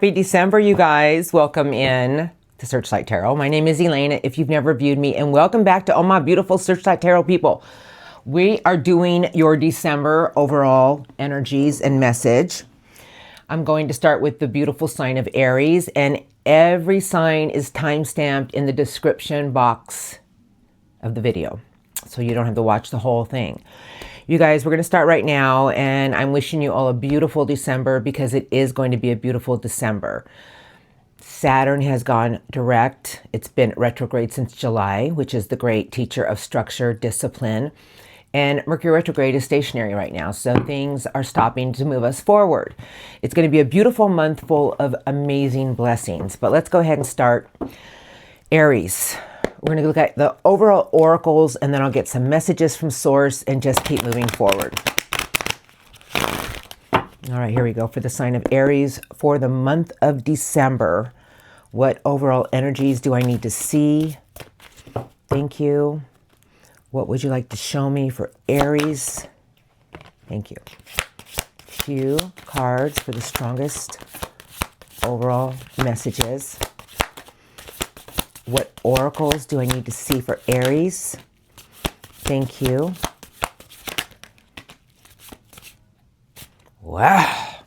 Happy December, you guys. Welcome in to Searchlight Tarot. My name is Elaine, if you've never viewed me, and welcome back to all my beautiful Searchlight Tarot people. We are doing your December overall energies and message. I'm going to start with the beautiful sign of Aries, and every sign is time-stamped in the description box of the video, so you don't have to watch the whole thing. You guys, we're going to start right now, and I'm wishing you all a beautiful December because it is going to be a beautiful December. Saturn has gone direct. It's been retrograde since July, which is the great teacher of structure, discipline. And Mercury retrograde is stationary right now, so things are stopping to move us forward. It's going to be a beautiful month full of amazing blessings. But let's go ahead and start. Aries. We're going to look at the overall oracles, and then I'll get some messages from source and just keep moving forward. All right, here we go for the sign of Aries for the month of December. What overall energies do I need to see? Thank you. What would you like to show me for Aries? Thank you. Few cards for the strongest overall messages. What oracles do I need to see for Aries? Thank you. Wow.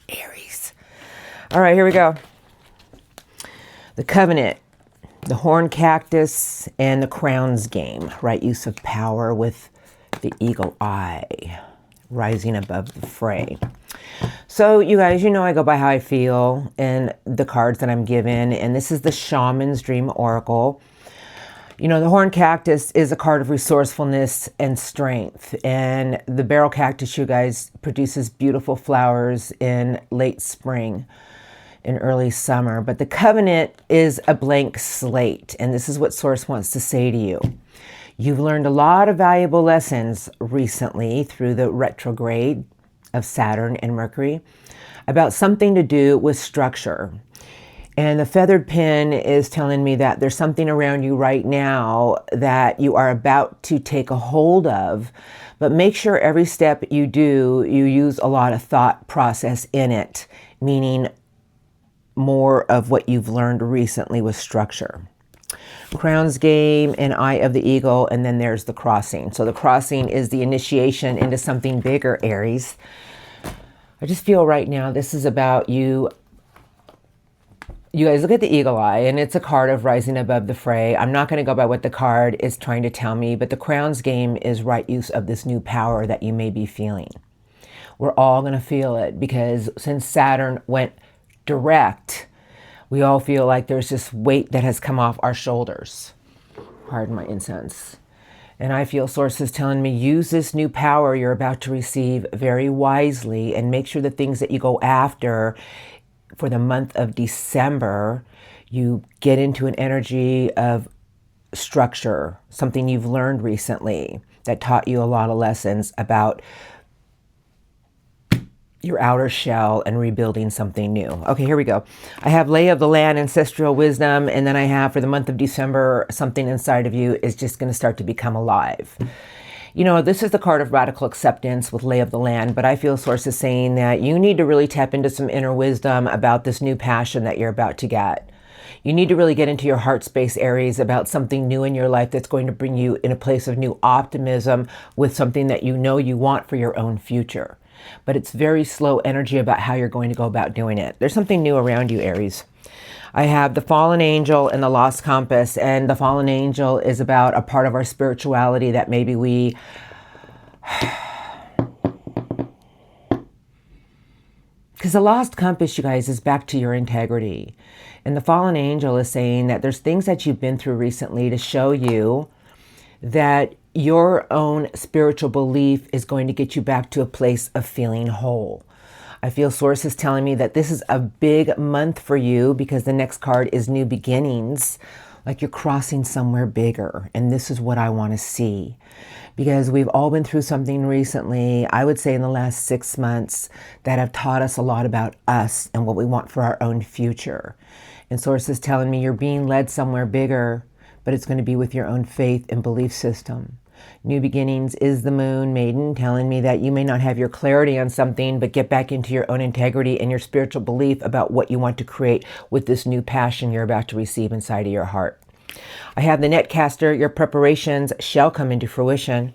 Aries. All right, here we go. The Covenant, the Horn Cactus, and the Crowns game. Right use of power with the Eagle Eye. Rising above the fray. So you guys, you know I go by how I feel and the cards that I'm given. And this is the Shaman's Dream Oracle. You know, the Horn Cactus is a card of resourcefulness and strength. And the Barrel Cactus, you guys, produces beautiful flowers in late spring and early summer. But the Covenant is a blank slate. And this is what Source wants to say to you. You've learned a lot of valuable lessons recently through the retrograde of Saturn and Mercury about something to do with structure. And the feathered pen is telling me that there's something around you right now that you are about to take a hold of, but make sure every step you do, you use a lot of thought process in it, meaning more of what you've learned recently with structure. Crowns game and Eye of the Eagle, and then there's the crossing. So the crossing is the initiation into something bigger, Aries. I just feel right now this is about you. You guys look at the Eagle Eye, and it's a card of rising above the fray. I'm not going to go by what the card is trying to tell me, but the Crowns game is right use of this new power that you may be feeling. We're all going to feel it because since Saturn went direct, we all feel like there's this weight that has come off our shoulders. Pardon my incense. And I feel sources telling me, use this new power you're about to receive very wisely and make sure the things that you go after for the month of December, you get into an energy of structure, something you've learned recently that taught you a lot of lessons about your outer shell and rebuilding something new. Okay, here we go. I have Lay of the Land, Ancestral Wisdom, and then I have for the month of December, something inside of you is just going to start to become alive. You know, this is the card of radical acceptance with Lay of the Land, but I feel Source is saying that you need to really tap into some inner wisdom about this new passion that you're about to get. You need to really get into your heart space, Aries, about something new in your life that's going to bring you in a place of new optimism with something that you know you want for your own future. But it's very slow energy about how you're going to go about doing it. There's something new around you, Aries. I have the Fallen Angel and the Lost Compass, and the Fallen Angel is about a part of our spirituality that maybe we... Because the Lost Compass, you guys, is back to your integrity. And the Fallen Angel is saying that there's things that you've been through recently to show you that your own spiritual belief is going to get you back to a place of feeling whole. I feel Source is telling me that this is a big month for you because the next card is new beginnings, like you're crossing somewhere bigger. And this is what I want to see because we've all been through something recently, I would say in the last 6 months, that have taught us a lot about us and what we want for our own future. And Source is telling me you're being led somewhere bigger, but it's going to be with your own faith and belief system. New beginnings is the moon maiden, telling me that you may not have your clarity on something, but get back into your own integrity and your spiritual belief about what you want to create with this new passion you're about to receive inside of your heart. I have the netcaster, your preparations shall come into fruition.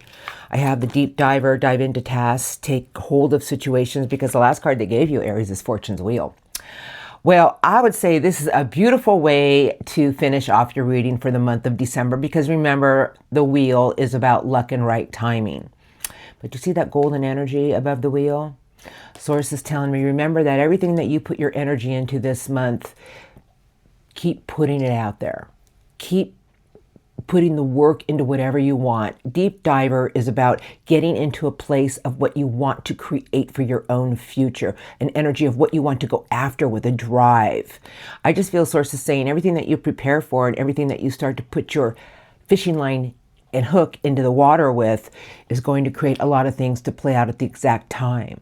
I have the deep diver, dive into tasks, take hold of situations, because the last card they gave you, Aries, is Fortune's Wheel. Well, I would say this is a beautiful way to finish off your reading for the month of December, because remember, the wheel is about luck and right timing. But you see that golden energy above the wheel? Source is telling me, remember that everything that you put your energy into this month, keep putting it out there. Keep putting the work into whatever you want. Deep diver is about getting into a place of what you want to create for your own future, an energy of what you want to go after with a drive. I just feel Source is saying everything that you prepare for and everything that you start to put your fishing line and hook into the water with is going to create a lot of things to play out at the exact time.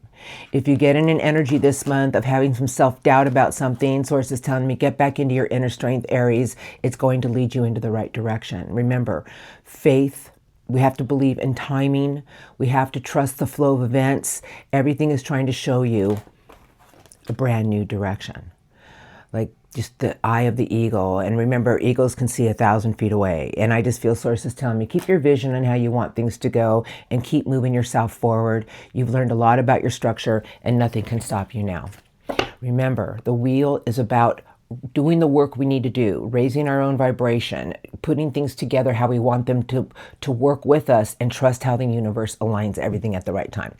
If you get in an energy this month of having some self-doubt about something, Source is telling me get back into your inner strength, Aries. It's going to lead you into the right direction. Remember, faith, we have to believe in timing. We have to trust the flow of events. Everything is trying to show you a brand new direction. Like just the eye of the eagle. And remember, eagles can see 1,000 feet away. And I just feel Source is telling me, keep your vision on how you want things to go and keep moving yourself forward. You've learned a lot about your structure and nothing can stop you now. Remember, the wheel is about doing the work we need to do, raising our own vibration, putting things together how we want them to work with us, and trust how the universe aligns everything at the right time.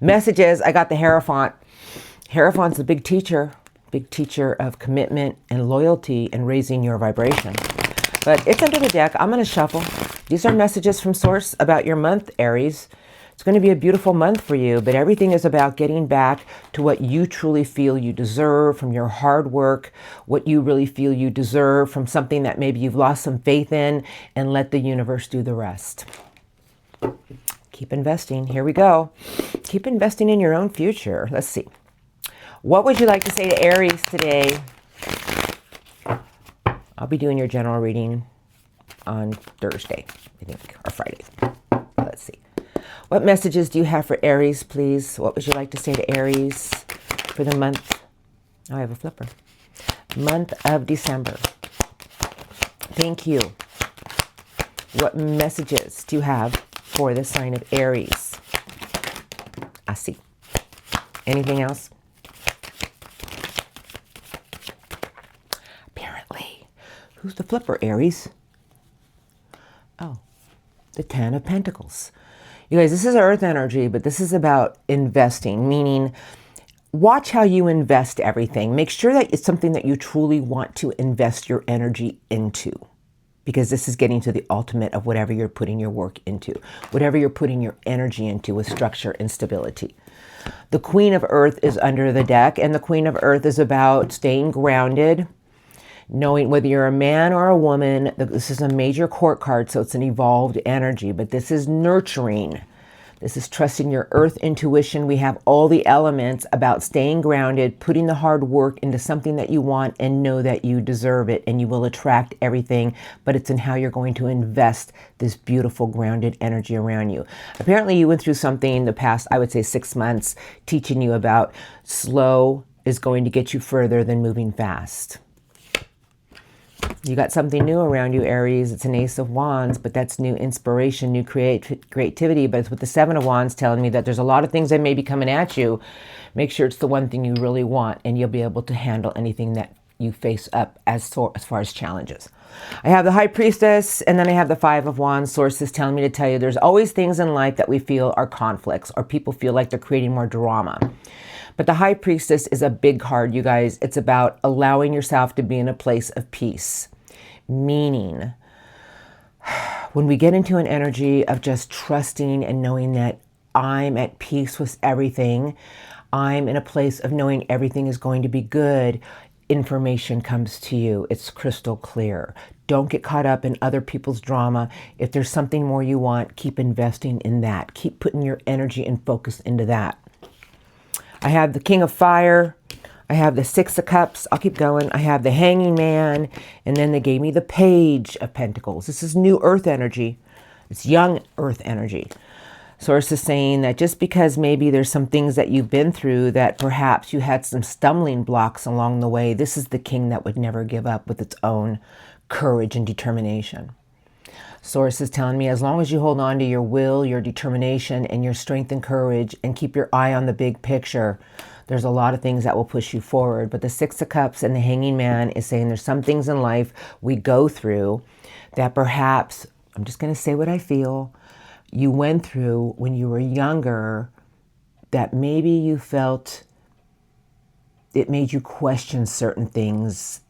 Messages, I got the Hierophant. Hierophant's the big teacher of commitment and loyalty and raising your vibration. But it's under the deck. I'm going to shuffle. These are messages from Source about your month, Aries. It's going to be a beautiful month for you, but everything is about getting back to what you truly feel you deserve from your hard work, what you really feel you deserve from something that maybe you've lost some faith in, and let the universe do the rest. Keep investing. Here we go. Keep investing in your own future. Let's see. What would you like to say to Aries today? I'll be doing your general reading on Thursday, I think, or Friday. Let's see. What messages do you have for Aries, please? What would you like to say to Aries for the month? Oh, I have a flipper. Month of December. Thank you. What messages do you have for the sign of Aries? I see. Anything else? Who's the flipper, Aries? Oh, the Ten of Pentacles. You guys, this is earth energy, but this is about investing, meaning watch how you invest everything. Make sure that it's something that you truly want to invest your energy into, because this is getting to the ultimate of whatever you're putting your work into, whatever you're putting your energy into with structure and stability. The Queen of Earth is under the deck, and the Queen of Earth is about staying grounded, knowing whether you're a man or a woman. This is a major court card, so it's an evolved energy, but this is nurturing. This is trusting your earth intuition. We have all the elements about staying grounded, putting the hard work into something that you want and know that you deserve it and you will attract everything, but it's in how you're going to invest this beautiful grounded energy around you. Apparently you went through something the past, I would say 6 months, teaching you about slow is going to get you further than moving fast. You got something new around you, Aries. It's an Ace of Wands, but that's new inspiration, new creativity. But it's with the Seven of Wands telling me that there's a lot of things that may be coming at you. Make sure it's the one thing you really want, and you'll be able to handle anything that you face up as far as challenges. I have the High Priestess, and then I have the Five of Wands. Sources telling me to tell you there's always things in life that we feel are conflicts, or people feel like they're creating more drama. But the High Priestess is a big card, you guys. It's about allowing yourself to be in a place of peace. Meaning, when we get into an energy of just trusting and knowing that I'm at peace with everything, I'm in a place of knowing everything is going to be good, information comes to you. It's crystal clear. Don't get caught up in other people's drama. If there's something more you want, keep investing in that. Keep putting your energy and focus into that. I have the King of Fire. I have the Six of Cups. I'll keep going. I have the Hanging Man. And then they gave me the Page of Pentacles. This is new earth energy. It's young earth energy. Source is saying that just because maybe there's some things that you've been through that perhaps you had some stumbling blocks along the way, this is the king that would never give up with its own courage and determination. Source is telling me as long as you hold on to your will, your determination, and your strength and courage and keep your eye on the big picture, there's a lot of things that will push you forward. But the Six of Cups and the Hanging Man is saying there's some things in life we go through that perhaps, I'm just going to say what I feel, you went through when you were younger that maybe you felt it made you question certain things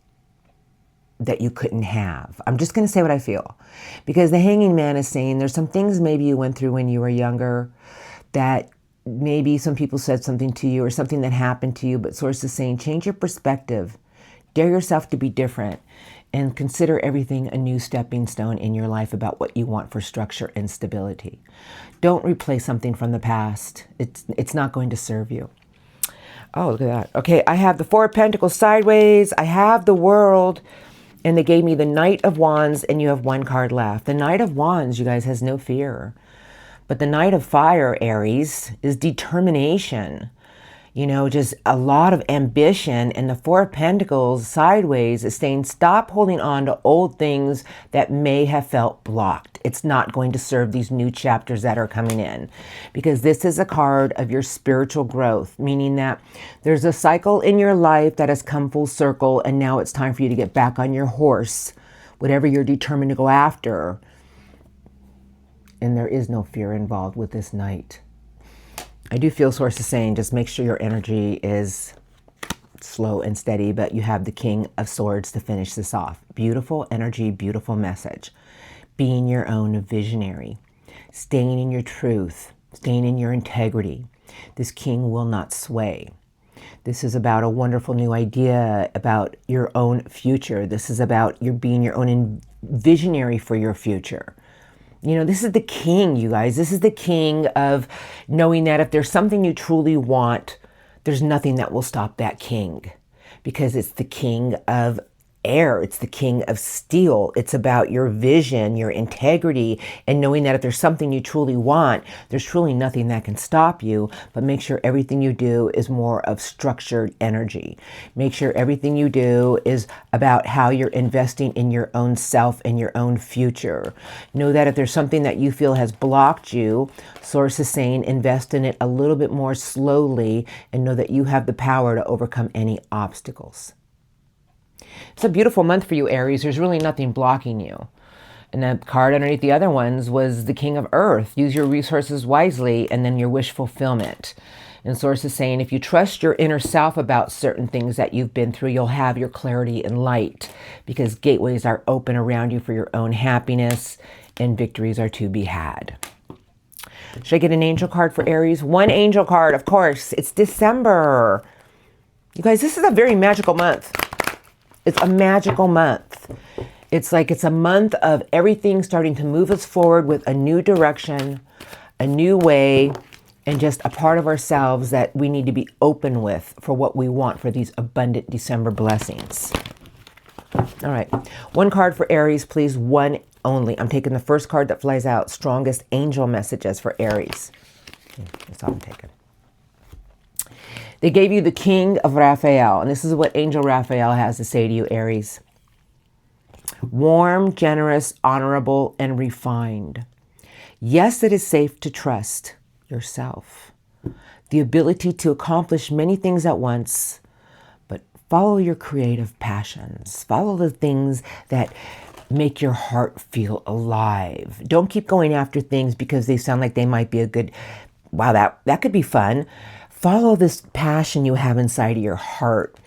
that you couldn't have. I'm just going to say what I feel, because the Hanging Man is saying there's some things maybe you went through when you were younger that maybe some people said something to you or something that happened to you, but Source is saying change your perspective, dare yourself to be different, and consider everything a new stepping stone in your life about what you want for structure and stability. Don't replay something from the past. It's not going to serve you. Oh, look at that. Okay, I have the Four of Pentacles sideways. I have the World, and they gave me the Knight of Wands, and you have one card left. The Knight of Wands, you guys, has no fear. But the Knight of Fire, Aries, is determination. You know, just a lot of ambition. And the Four of Pentacles sideways is saying stop holding on to old things that may have felt blocked. It's not going to serve these new chapters that are coming in, because this is a card of your spiritual growth, meaning that there's a cycle in your life that has come full circle, and now it's time for you to get back on your horse, whatever you're determined to go after. And there is no fear involved with this Knight. I do feel Source is saying just make sure your energy is slow and steady, but you have the King of Swords to finish this off. Beautiful energy, beautiful message. Being your own visionary, staying in your truth, staying in your integrity. This King will not sway. This is about a wonderful new idea about your own future. This is about you being your own visionary for your future. You know, this is the king, you guys. This is the king of knowing that if there's something you truly want, there's nothing that will stop that king, because it's the king of air. It's the king of steel. It's about your vision, your integrity, and knowing that if there's something you truly want, there's truly nothing that can stop you. But make sure everything you do is more of structured energy. Make sure everything you do is about how you're investing in your own self and your own future. Know that if there's something that you feel has blocked you, Source is saying invest in it a little bit more slowly, and know that you have the power to overcome any obstacles. It's a beautiful month for you, Aries. There's really nothing blocking you. And the card underneath the other ones was the King of Earth. Use your resources wisely, and then your wish fulfillment. And Source is saying if you trust your inner self about certain things that you've been through, you'll have your clarity and light, because gateways are open around you for your own happiness, and victories are to be had. Should I get an angel card for Aries? One angel card, of course. It's December. You guys, this is a very magical month. It's a magical month. It's like it's a month of everything starting to move us forward with a new direction, a new way, and just a part of ourselves that we need to be open with for what we want for these abundant December blessings. All right. One card for Aries, please. One only. I'm taking the first card that flies out. Strongest angel messages for Aries. That's all I'm taking. They gave you the King of Raphael, and this is what Angel Raphael has to say to you, Aries. Warm, generous, honorable, and refined. Yes, it is safe to trust yourself. The ability to accomplish many things at once, but follow your creative passions. Follow the things that make your heart feel alive. Don't keep going after things because they sound like they might be a good, wow, that could be fun. Follow this passion you have inside of your heart,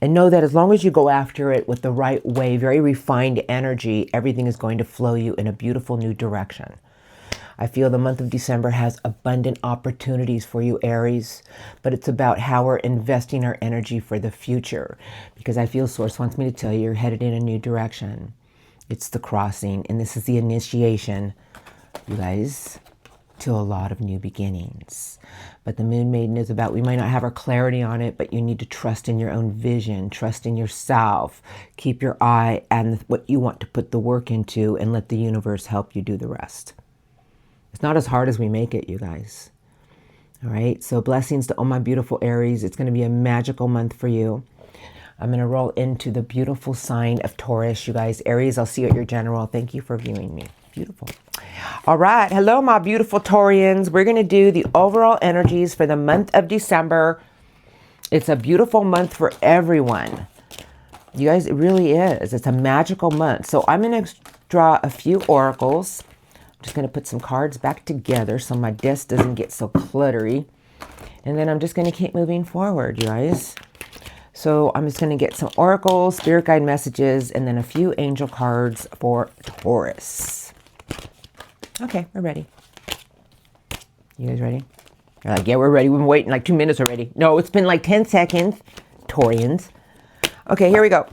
and know that as long as you go after it with the right way, very refined energy, everything is going to flow you in a beautiful new direction. I feel the month of December has abundant opportunities for you, Aries, but it's about how we're investing our energy for the future, because I feel Source wants me to tell you you're headed in a new direction. It's the crossing, and this is the initiation, you guys, to a lot of new beginnings. But the Moon Maiden is about, we might not have our clarity on it, but you need to trust in your own vision, trust in yourself, keep your eye on what you want to put the work into, and let the universe help you do the rest. It's not as hard as we make it, you guys. All right, so blessings to all my beautiful Aries. It's going to be a magical month for you. I'm going to roll into the beautiful sign of Taurus, you guys. Aries, I'll see you at your general. Thank you for viewing me. Beautiful. All right, hello, my beautiful Taurians. We're going to do the overall energies for the month of December. It's a beautiful month for everyone. You guys, it really is. It's a magical month. So I'm going to draw a few oracles. I'm just going to put some cards back together so my desk doesn't get so cluttery. And then I'm just going to keep moving forward, you guys. So I'm just going to get some oracles, spirit guide messages, and then a few angel cards for Taurus. Okay, we're ready. You guys ready? You're like, yeah, we're ready. We've been waiting like 2 minutes already. No, it's been like 10 seconds, Taurians. Okay, here we go.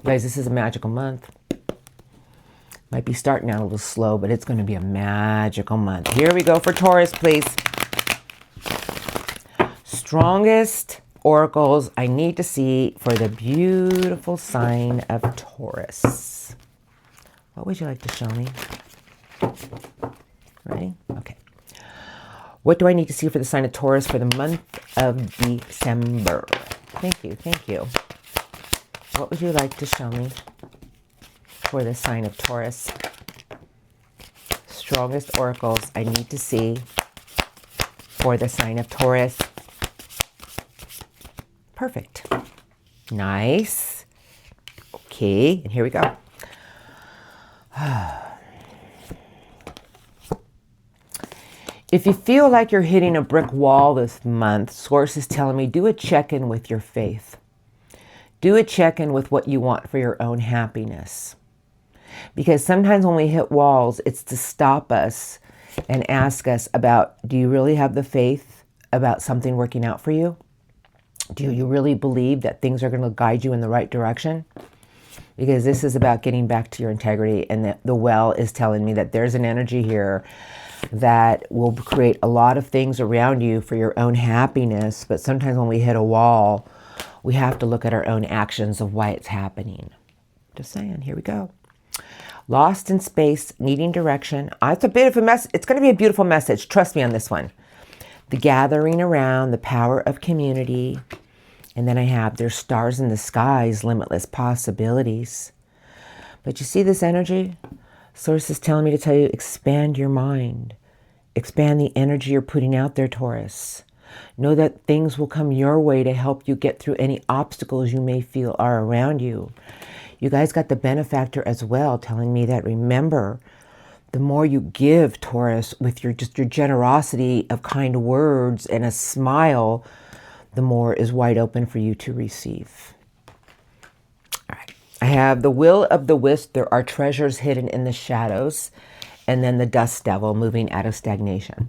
Guys, this is a magical month. Might be starting out a little slow, but it's going to be a magical month. Here we go for Taurus, please. Strongest oracles I need to see for the beautiful sign of Taurus. What would you like to show me? Ready? Okay. What do I need to see for the sign of Taurus for the month of December? Thank you. Thank you. What would you like to show me for the sign of Taurus? Strongest oracles I need to see for the sign of Taurus. Perfect. Nice. Okay, and here we go. If you feel like you're hitting a brick wall this month, Source is telling me do a check-in with your faith. Do a check-in with what you want for your own happiness. Because sometimes when we hit walls, it's to stop us and ask us about, do you really have the faith about something working out for you? Do you really believe that things are going to guide you in the right direction? Because this is about getting back to your integrity, and the well is telling me that there's an energy here that will create a lot of things around you for your own happiness. But sometimes when we hit a wall, we have to look at our own actions of why it's happening. Just saying, here we go. Lost in space, needing direction. It's a bit of a mess. It's going to be a beautiful message. Trust me on this one. The gathering around, the power of community. And then I have, there's stars in the skies, limitless possibilities. But you see this energy? Source is telling me to tell you, expand your mind. Expand the energy you're putting out there, Taurus. Know that things will come your way to help you get through any obstacles you may feel are around you. You guys got the benefactor as well, telling me that, remember, the more you give, Taurus, with your generosity of kind words and a smile, the more is wide open for you to receive. All right. I have the will of the wisp. There are treasures hidden in the shadows. And then the dust devil, moving out of stagnation.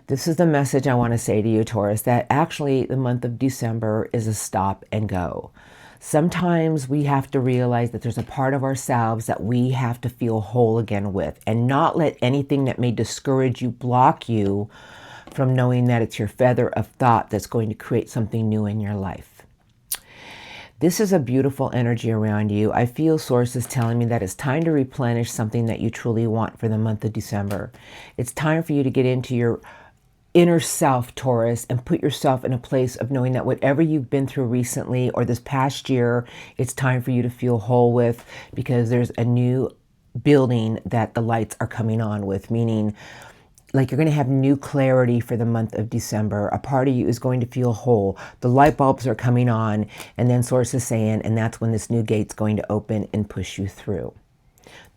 This is the message I want to say to you, Taurus, that actually the month of December is a stop and go. Sometimes we have to realize that there's a part of ourselves that we have to feel whole again with, and not let anything that may discourage you block you from knowing that it's your feather of thought that's going to create something new in your life. This is a beautiful energy around you. I feel Source is telling me that it's time to replenish something that you truly want for the month of December. It's time for you to get into your inner self, Taurus, and put yourself in a place of knowing that whatever you've been through recently or this past year, it's time for you to feel whole with, because there's a new building that the lights are coming on with, meaning like you're going to have new clarity for the month of December. A part of you is going to feel whole. The light bulbs are coming on, and then Source is saying, and that's when this new gate's going to open and push you through.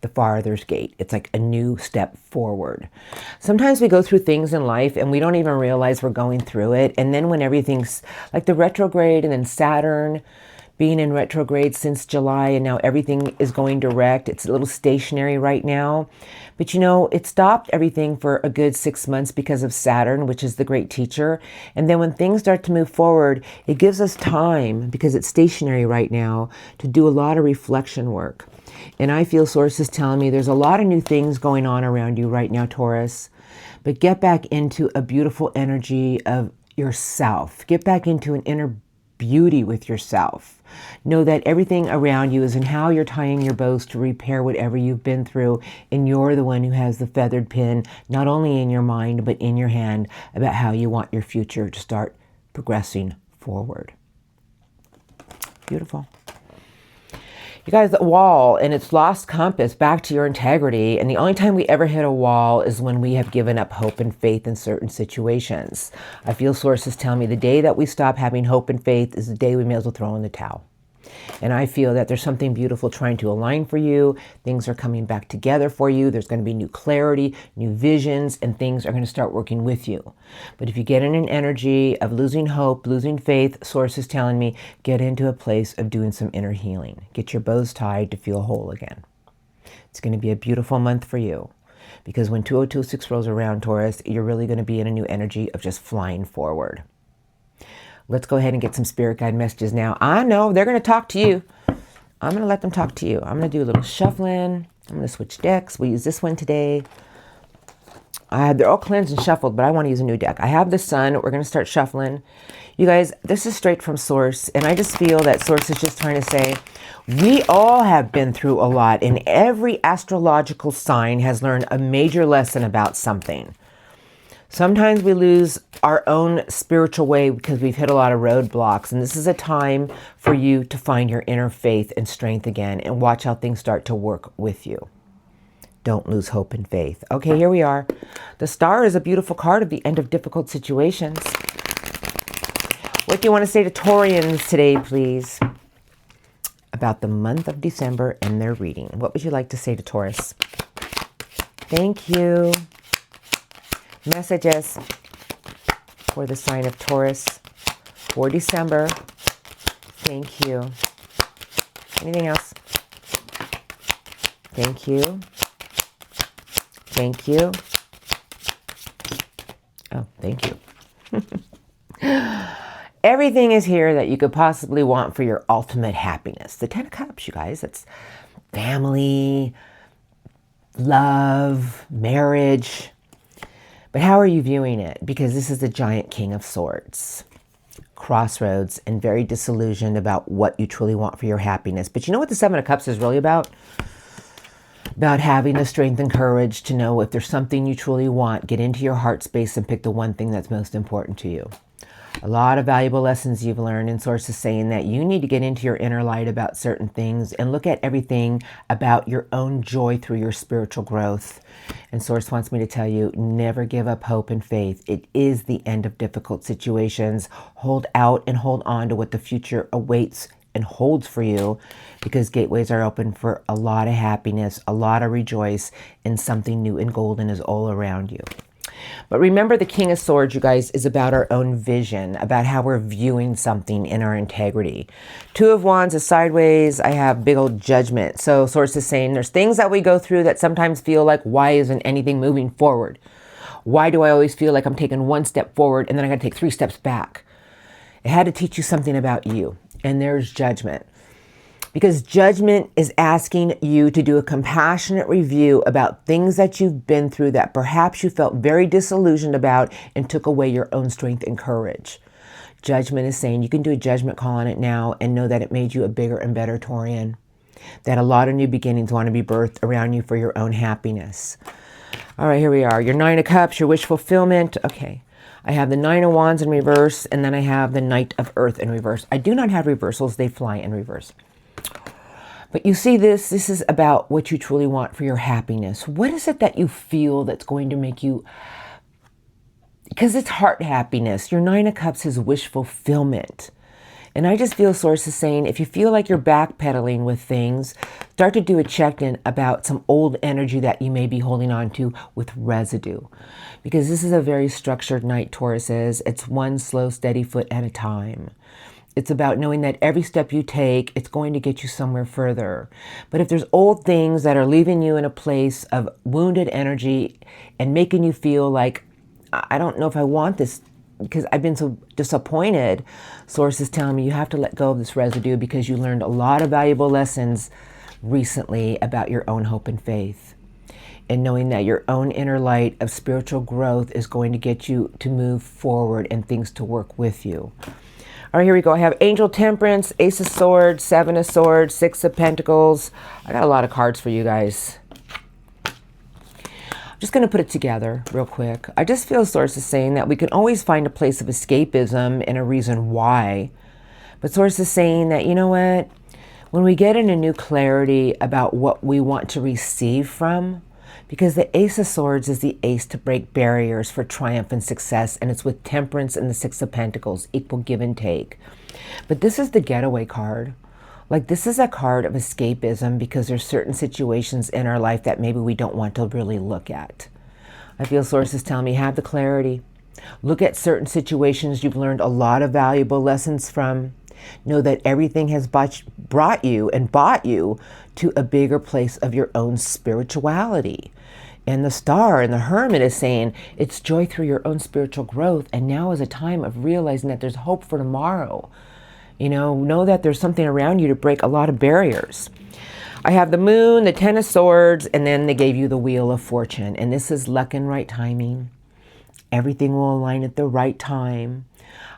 The farthest gate. It's like a new step forward. Sometimes we go through things in life and we don't even realize we're going through it. And then when everything's like the retrograde, and then Saturn being in retrograde since July, and now everything is going direct. It's a little stationary right now. But you know, it stopped everything for a good 6 months because of Saturn, which is the great teacher. And then when things start to move forward, it gives us time, because it's stationary right now, to do a lot of reflection work. And I feel Source is telling me there's a lot of new things going on around you right now, Taurus. But get back into a beautiful energy of yourself. Get back into an inner beauty with yourself. Know that everything around you is in how you're tying your bows to repair whatever you've been through. And you're the one who has the feathered pen, not only in your mind, but in your hand, about how you want your future to start progressing forward. Beautiful. You guys, the wall and its lost compass, back to your integrity. And the only time we ever hit a wall is when we have given up hope and faith in certain situations. I feel sources tell me the day that we stop having hope and faith is the day we may as well throw in the towel. And I feel that there's something beautiful trying to align for you. Things are coming back together for you. There's going to be new clarity, new visions, and things are going to start working with you. But if you get in an energy of losing hope, losing faith, source is telling me, get into a place of doing some inner healing. Get your bows tied to feel whole again. It's going to be a beautiful month for you. Because when 2026 rolls around, Taurus, you're really going to be in a new energy of just flying forward. Let's go ahead and get some spirit guide messages now. I know they're going to talk to you. I'm going to let them talk to you. I'm going to do a little shuffling. I'm going to switch decks. We'll use this one today. They're all cleansed and shuffled, but I want to use a new deck. I have the Sun. We're going to start shuffling. You guys, this is straight from Source, and I just feel that Source is just trying to say, we all have been through a lot, and every astrological sign has learned a major lesson about something. Sometimes we lose our own spiritual way because we've hit a lot of roadblocks. And this is a time for you to find your inner faith and strength again and watch how things start to work with you. Don't lose hope and faith. Okay, here we are. The Star is a beautiful card of the end of difficult situations. What do you want to say to Taurians today, please? About the month of December and their reading. What would you like to say to Taurus? Thank you. Messages for the sign of Taurus for December. Thank you. Anything else? Thank you. Thank you. Oh, thank you. Everything is here that you could possibly want for your ultimate happiness. The 10 of Cups, you guys. That's family, love, marriage. But how are you viewing it? Because this is the giant King of Swords. Crossroads and very disillusioned about what you truly want for your happiness. But you know what the 7 of Cups is really about? About having the strength and courage to know if there's something you truly want, get into your heart space and pick the one thing that's most important to you. A lot of valuable lessons you've learned, and Source is saying that you need to get into your inner light about certain things and look at everything about your own joy through your spiritual growth. And Source wants me to tell you, never give up hope and faith. It is the end of difficult situations. Hold out and hold on to what the future awaits and holds for you, because gateways are open for a lot of happiness, a lot of rejoice, and something new and golden is all around you. But remember, the King of Swords, you guys, is about our own vision, about how we're viewing something in our integrity. 2 of Wands is sideways. I have big old Judgment. So Source is saying there's things that we go through that sometimes feel like, why isn't anything moving forward? Why do I always feel like I'm taking 1 step forward and then I got to take 3 steps back? It had to teach you something about you. And there's Judgment. Because Judgment is asking you to do a compassionate review about things that you've been through that perhaps you felt very disillusioned about and took away your own strength and courage. Judgment is saying you can do a judgment call on it now and know that it made you a bigger and better Taurian. That a lot of new beginnings want to be birthed around you for your own happiness. All right, here we are. Your 9 of Cups, your wish fulfillment. Okay. I have the 9 of Wands in reverse, and then I have the Knight of Earth in reverse. I do not have reversals. They fly in reverse. But you see this is about what you truly want for your happiness. What is it that you feel that's going to make you, because it's heart happiness. Your 9 of Cups is wish fulfillment. And I just feel Source is saying, if you feel like you're backpedaling with things, start to do a check-in about some old energy that you may be holding on to with residue. Because this is a very structured night, Taurus is. It's one slow, steady foot at a time. It's about knowing that every step you take, it's going to get you somewhere further. But if there's old things that are leaving you in a place of wounded energy and making you feel like, I don't know if I want this because I've been so disappointed, Source is telling me you have to let go of this residue because you learned a lot of valuable lessons recently about your own hope and faith. And knowing that your own inner light of spiritual growth is going to get you to move forward and things to work with you. All right, here we go. I have Angel Temperance, Ace of Swords, Seven of Swords, Six of Pentacles. I got a lot of cards for you guys. I'm just going to put it together real quick. I just feel Source is saying that we can always find a place of escapism and a reason why. But Source is saying that, you know what? When we get into new clarity about what we want to receive from, because the Ace of Swords is the ace to break barriers for triumph and success, and it's with Temperance and the Six of Pentacles, equal give and take. But this is the getaway card. Like, this is a card of escapism because there's certain situations in our life that maybe we don't want to really look at. I feel Source is telling me, have the clarity. Look at certain situations you've learned a lot of valuable lessons from. Know that everything has brought you and bought you to a bigger place of your own spirituality. And the Star and the Hermit is saying it's joy through your own spiritual growth. And now is a time of realizing that there's hope for tomorrow. You know that there's something around you to break a lot of barriers. I have the Moon, the Ten of Swords, and then they gave you the Wheel of Fortune. And this is luck and right timing. Everything will align at the right time.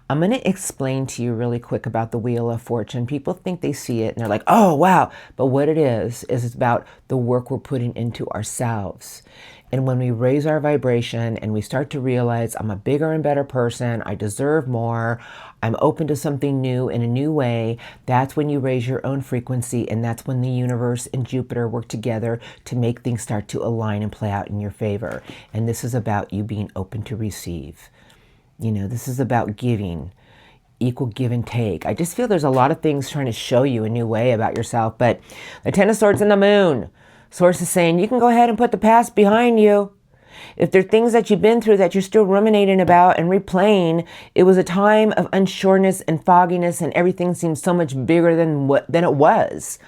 I'm going to explain to you really quick about the Wheel of Fortune. People think they see it and they're like, oh, wow. But what it is it's about the work we're putting into ourselves. And when we raise our vibration and we start to realize I'm a bigger and better person, I deserve more, I'm open to something new in a new way, that's when you raise your own frequency. And that's when the universe and Jupiter work together to make things start to align and play out in your favor. And this is about you being open to receive. This is about giving, equal give and take. I just feel there's a lot of things trying to show you a new way about yourself. But the Ten of Swords and the Moon, Source is saying you can go ahead and put the past behind you. If there are things that you've been through that you're still ruminating about and replaying, it was a time of unsureness and fogginess and everything seems so much bigger than it was.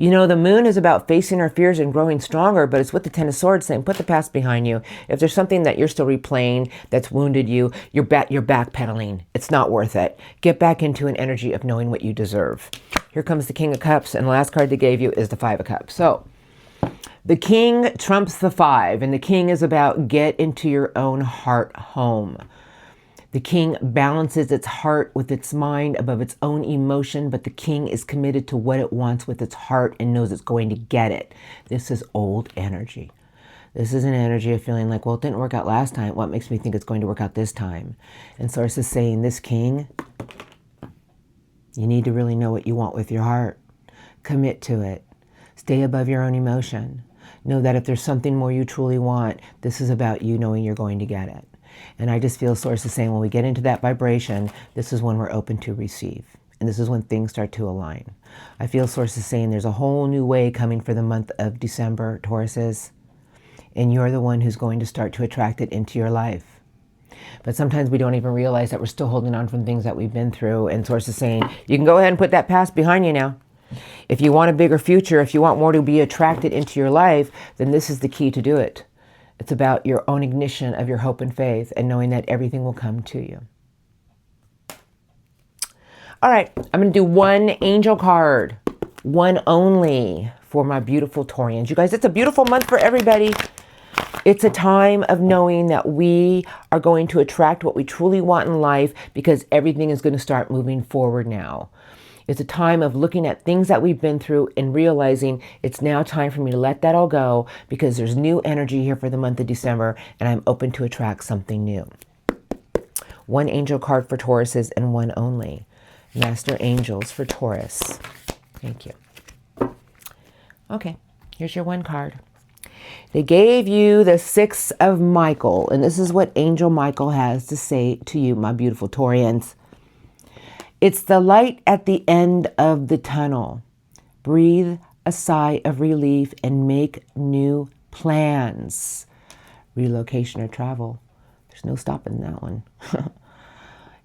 The Moon is about facing our fears and growing stronger, but it's with the Ten of Swords saying, put the past behind you. If there's something that you're still replaying that's wounded you, you're backpedaling. It's not worth it. Get back into an energy of knowing what you deserve. Here comes the King of Cups, and the last card they gave you is the Five of Cups. So the King trumps the Five, and the King is about get into your own heart home. The King balances its heart with its mind above its own emotion, but the King is committed to what it wants with its heart and knows it's going to get it. This is old energy. This is an energy of feeling like, well, it didn't work out last time. What makes me think it's going to work out this time? And Source is saying, this King, you need to really know what you want with your heart. Commit to it. Stay above your own emotion. Know that if there's something more you truly want, this is about you knowing you're going to get it. And I just feel Source is saying when we get into that vibration, this is when we're open to receive. And this is when things start to align. I feel Source is saying there's a whole new way coming for the month of December, Tauruses. And you're the one who's going to start to attract it into your life. But sometimes we don't even realize that we're still holding on from things that we've been through. And Source is saying, you can go ahead and put that past behind you now. If you want a bigger future, if you want more to be attracted into your life, then this is the key to do it. It's about your own ignition of your hope and faith and knowing that everything will come to you. All right, I'm going to do one angel card, one only for my beautiful Taurians. You guys, it's a beautiful month for everybody. It's a time of knowing that we are going to attract what we truly want in life because everything is going to start moving forward now. It's a time of looking at things that we've been through and realizing it's now time for me to let that all go because there's new energy here for the month of December and I'm open to attract something new. One angel card for Tauruses and one only. Master Angels for Taurus. Thank you. Okay, here's your one card. They gave you the Six of Michael, and this is what Angel Michael has to say to you, my beautiful Taurians. It's the light at the end of the tunnel. Breathe a sigh of relief and make new plans. Relocation or travel. There's no stopping that one.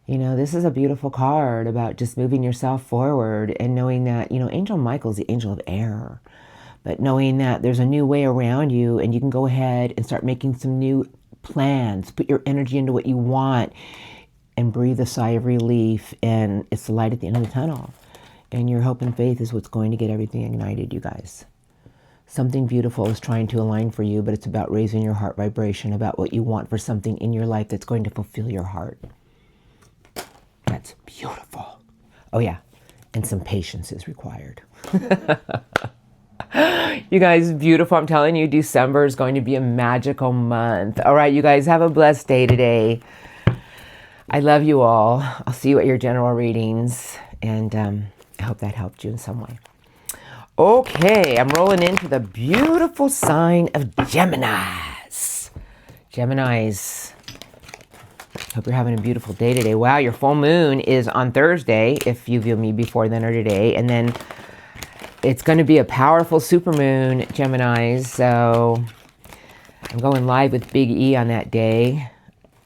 This is a beautiful card about just moving yourself forward and knowing that, Angel Michael is the angel of air. But knowing that there's a new way around you and you can go ahead and start making some new plans. Put your energy into what you want. And breathe a sigh of relief, and it's the light at the end of the tunnel. And your hope and faith is what's going to get everything ignited, you guys. Something beautiful is trying to align for you, but it's about raising your heart vibration, about what you want for something in your life that's going to fulfill your heart. That's beautiful. beautiful. Oh yeah, and some patience is required. You guys, beautiful. I'm telling you, December is going to be a magical month. All right, you guys, have a blessed day today. I love you all. I'll see you at your general readings, and I hope that helped you in some way. Okay, I'm rolling into the beautiful sign of Geminis. Geminis, hope you're having a beautiful day today. Wow, your full moon is on Thursday, if you view me before then or today, and then it's going to be a powerful supermoon, Geminis, so I'm going live with Big E on that day.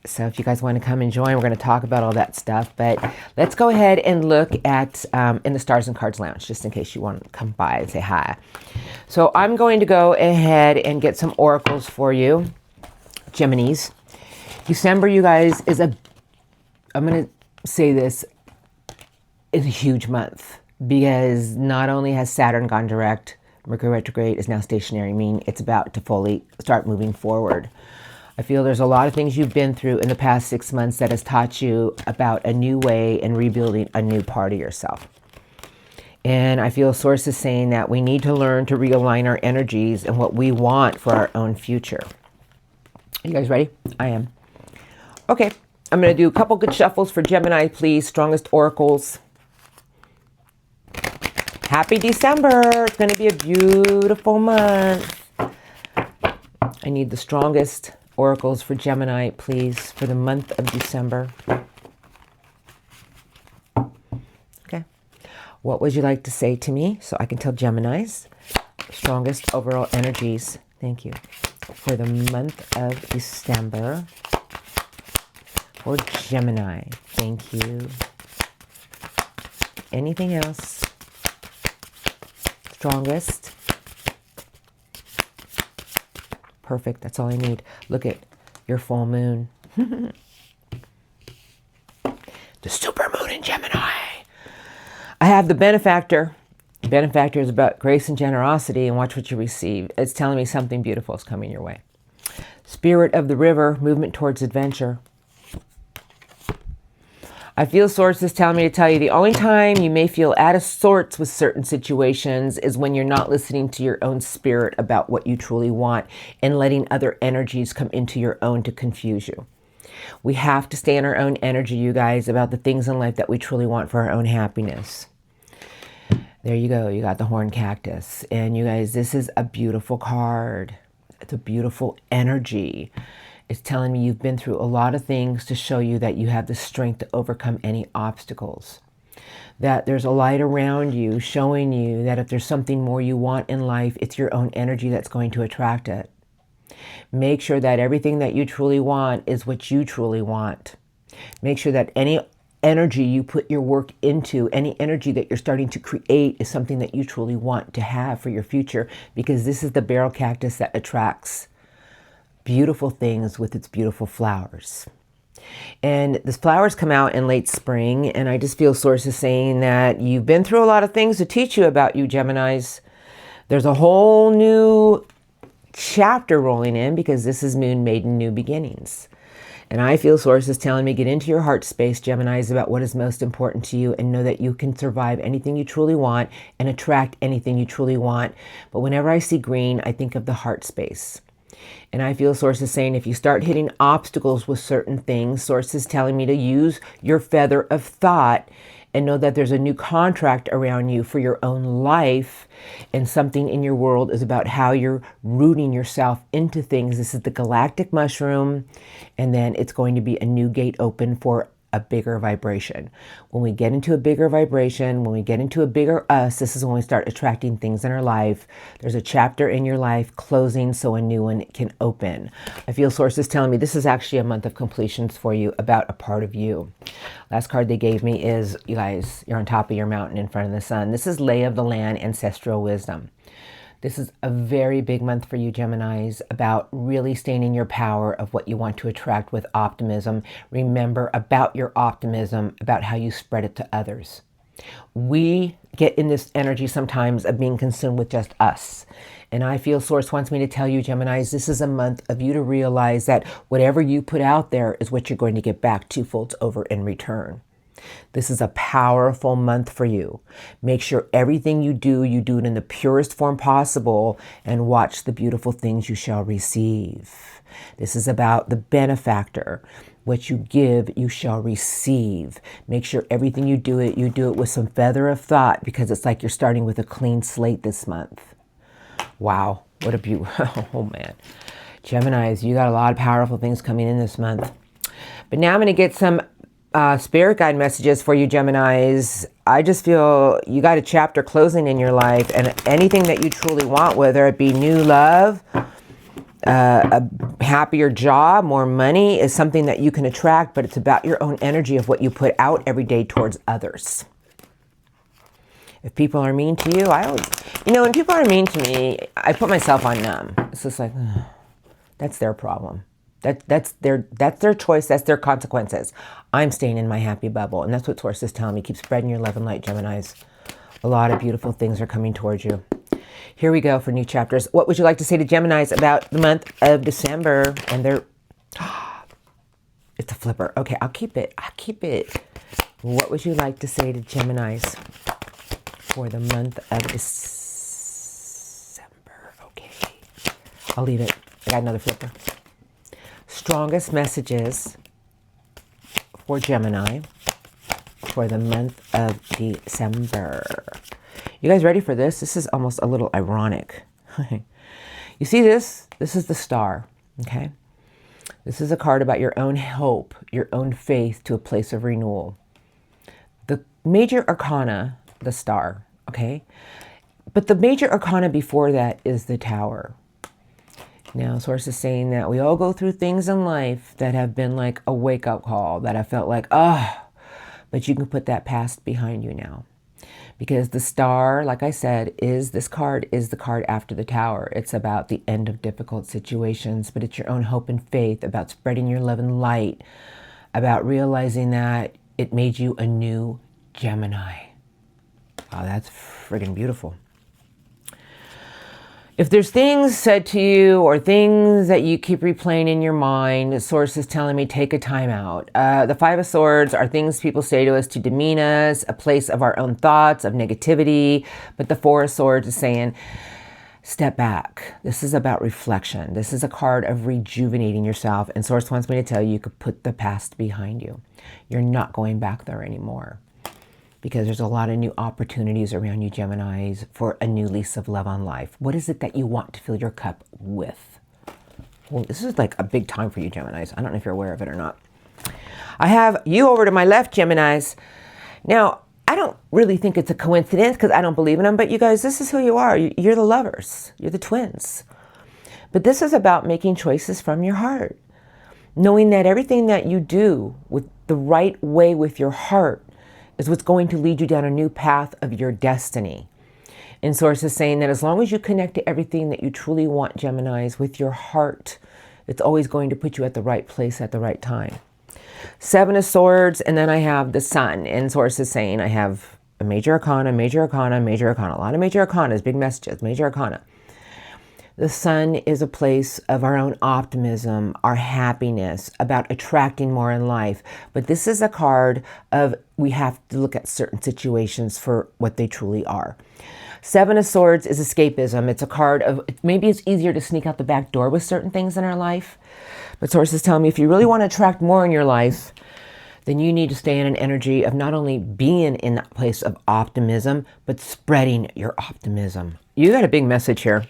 So if you guys want to come and join, we're going to talk about all that stuff. But let's go ahead and look at in the Stars and Cards Lounge, just in case you want to come by and say hi. So I'm going to go ahead and get some oracles for you, Geminis. December, you guys, I'm going to say this, is a huge month. Because not only has Saturn gone direct, Mercury retrograde is now stationary, meaning it's about to fully start moving forward. I feel there's a lot of things you've been through in the past 6 months that has taught you about a new way and rebuilding a new part of yourself. And I feel Source is saying that we need to learn to realign our energies and what we want for our own future. Are you guys ready? I am. Okay, I'm going to do a couple good shuffles for Gemini, please. Strongest oracles. Happy December. It's going to be a beautiful month. I need the strongest oracles for Gemini, please, for the month of December. Okay. What would you like to say to me so I can tell Geminis? Strongest overall energies. Thank you. For the month of December. For Gemini. Thank you. Anything else? Strongest. Perfect. That's all I need. Look at your full moon. The super moon in Gemini. I have the benefactor. The benefactor is about grace and generosity, and watch what you receive. It's telling me something beautiful is coming your way. Spirit of the river, movement towards adventure. I feel Source is telling me to tell you the only time you may feel out of sorts with certain situations is when you're not listening to your own spirit about what you truly want and letting other energies come into your own to confuse you. We have to stay in our own energy, you guys, about the things in life that we truly want for our own happiness. There you go. You got the horn cactus. And you guys, this is a beautiful card. It's a beautiful energy. It's telling me you've been through a lot of things to show you that you have the strength to overcome any obstacles. That there's a light around you showing you that if there's something more you want in life, it's your own energy that's going to attract it. Make sure that everything that you truly want is what you truly want. Make sure that any energy you put your work into, any energy that you're starting to create is something that you truly want to have for your future, because this is the barrel cactus that attracts beautiful things with its beautiful flowers. And the flowers come out in late spring, and I just feel Source is saying that you've been through a lot of things to teach you about you, Geminis. There's a whole new chapter rolling in because this is Moon Maiden New Beginnings. And I feel Source is telling me get into your heart space, Geminis, about what is most important to you, and know that you can survive anything you truly want and attract anything you truly want. But whenever I see green, I think of the heart space. And I feel Source is saying if you start hitting obstacles with certain things, Source is telling me to use your feather of thought and know that there's a new contract around you for your own life, and something in your world is about how you're rooting yourself into things. This is the galactic mushroom, and then it's going to be a new gate open for a bigger vibration. When we get into a bigger vibration, when we get into a bigger us, this is when we start attracting things in our life. There's a chapter in your life closing so a new one can open. I feel Source is telling me this is actually a month of completions for you about a part of you. Last card they gave me is, you guys, you're on top of your mountain in front of the sun. This is Lay of the Land, Ancestral Wisdom. This is a very big month for you, Geminis, about really staying in your power of what you want to attract with optimism. Remember about your optimism, about how you spread it to others. We get in this energy sometimes of being consumed with just us. And I feel Source wants me to tell you, Geminis, this is a month of you to realize that whatever you put out there is what you're going to get back twofold over in return. This is a powerful month for you. Make sure everything you do it in the purest form possible, and watch the beautiful things you shall receive. This is about the benefactor. What you give, you shall receive. Make sure everything you do it with some feather of thought, because it's like you're starting with a clean slate this month. Wow, what a beautiful, oh man. Geminis, you got a lot of powerful things coming in this month. But now I'm going to get some spirit guide messages for you, Geminis. I just feel you got a chapter closing in your life, and anything that you truly want, whether it be new love, a happier job, more money, is something that you can attract, but it's about your own energy of what you put out every day towards others. If people are mean to you, I always, when people are mean to me, I put myself on numb. It's just like, that's their problem. That's their choice. That's their consequences. I'm staying in my happy bubble. And that's what Taurus is telling me. Keep spreading your love and light, Geminis. A lot of beautiful things are coming towards you. Here we go for new chapters. What would you like to say to Geminis about the month of December? And they're, it's a flipper. Okay, I'll keep it. What would you like to say to Geminis for the month of December? Okay, I'll leave it. I got another flipper. Strongest messages for Gemini for the month of December. You guys ready for this? This is almost a little ironic. You see this? This is the star, okay? This is a card about your own hope, your own faith to a place of renewal. The major arcana, the star, okay? But the major arcana before that is the Tower. Now, Source is saying that we all go through things in life that have been like a wake-up call, that I felt like, but you can put that past behind you now. Because the star, like I said, this card is the card after the Tower. It's about the end of difficult situations, but it's your own hope and faith, about spreading your love and light, about realizing that it made you a new Gemini. Wow, that's friggin' beautiful. If there's things said to you or things that you keep replaying in your mind, Source is telling me take a time out. The Five of Swords are things people say to us to demean us, a place of our own thoughts, of negativity. But the Four of Swords is saying, step back. This is about reflection. This is a card of rejuvenating yourself. And Source wants me to tell you, you could put the past behind you. You're not going back there anymore. Because there's a lot of new opportunities around you, Geminis, for a new lease of love on life. What is it that you want to fill your cup with? Well, this is like a big time for you, Geminis. I don't know if you're aware of it or not. I have you over to my left, Geminis. Now, I don't really think it's a coincidence because I don't believe in them, but you guys, this is who you are. You're the lovers. You're the twins. But this is about making choices from your heart. Knowing that everything that you do with the right way with your heart is what's going to lead you down a new path of your destiny. And Source is saying that as long as you connect to everything that you truly want, Geminis, with your heart, it's always going to put you at the right place at the right time. Seven of Swords, and then I have the Sun. And Source is saying I have a major arcana, major arcana, major arcana. A lot of major arcanas, big messages, major arcana. The Sun is a place of our own optimism, our happiness, about attracting more in life. But this is a card of we have to look at certain situations for what they truly are. Seven of Swords is escapism. It's a card of, maybe it's easier to sneak out the back door with certain things in our life. But Source is telling me if you really want to attract more in your life, then you need to stay in an energy of not only being in that place of optimism, but spreading your optimism. You got a big message here.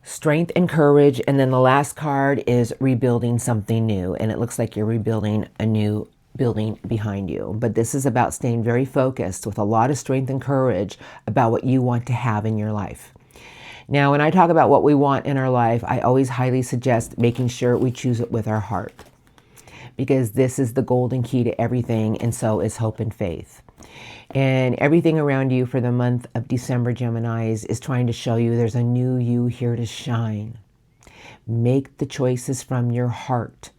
Strength and courage. And then the last card is rebuilding something new. And it looks like you're rebuilding a new building behind you. But this is about staying very focused with a lot of strength and courage about what you want to have in your life. Now, when I talk about what we want in our life, I always highly suggest making sure we choose it with our heart. Because this is the golden key to everything, and so is hope and faith. And everything around you for the month of December, Geminis, is trying to show you there's a new you here to shine. Make the choices from your heart.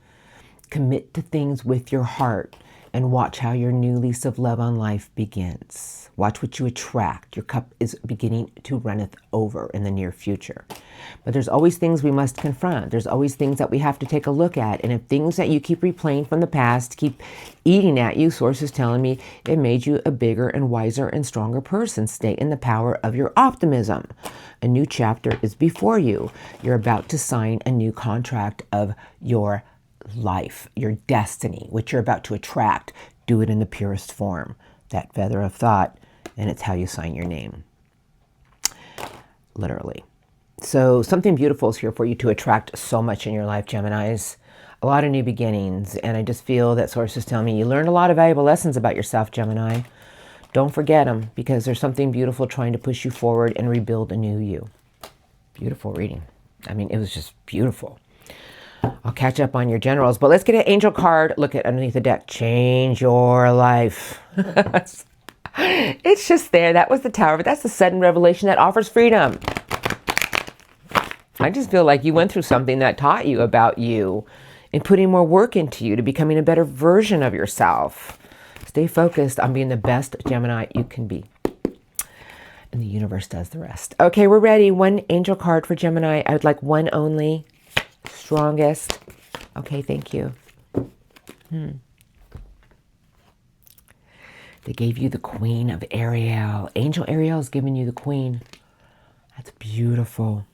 Commit to things with your heart. and watch how your new lease of love on life begins. Watch what you attract. Your cup is beginning to runneth over in the near future. But there's always things we must confront. There's always things that we have to take a look at. And if things that you keep replaying from the past keep eating at you, source is telling me it made you a bigger and wiser and stronger person. Stay in the power of your optimism. A new chapter is before you. You're about to sign a new contract of your life, your destiny, which you're about to attract. Do it in the purest form. That feather of thought, and it's how you sign your name. Literally. So something beautiful is here for you to attract so much in your life, Geminis. A lot of new beginnings, and I just feel that sources tell me you learned a lot of valuable lessons about yourself, Gemini. Don't forget them, because there's something beautiful trying to push you forward and rebuild a new you. Beautiful reading. I mean, it was just beautiful. I'll catch up on your generals, but let's get an angel card. Look at underneath the deck. Change your life. It's just there. That was the Tower, but that's the sudden revelation that offers freedom. I just feel like you went through something that taught you about you and putting more work into you to becoming a better version of yourself. Stay focused on being the best Gemini you can be. And the universe does the rest. Okay, we're ready. One angel card for Gemini. I would like one only. Strongest. Okay, thank you. They gave you the Queen of Ariel. Angel Ariel is giving you the Queen. That's beautiful.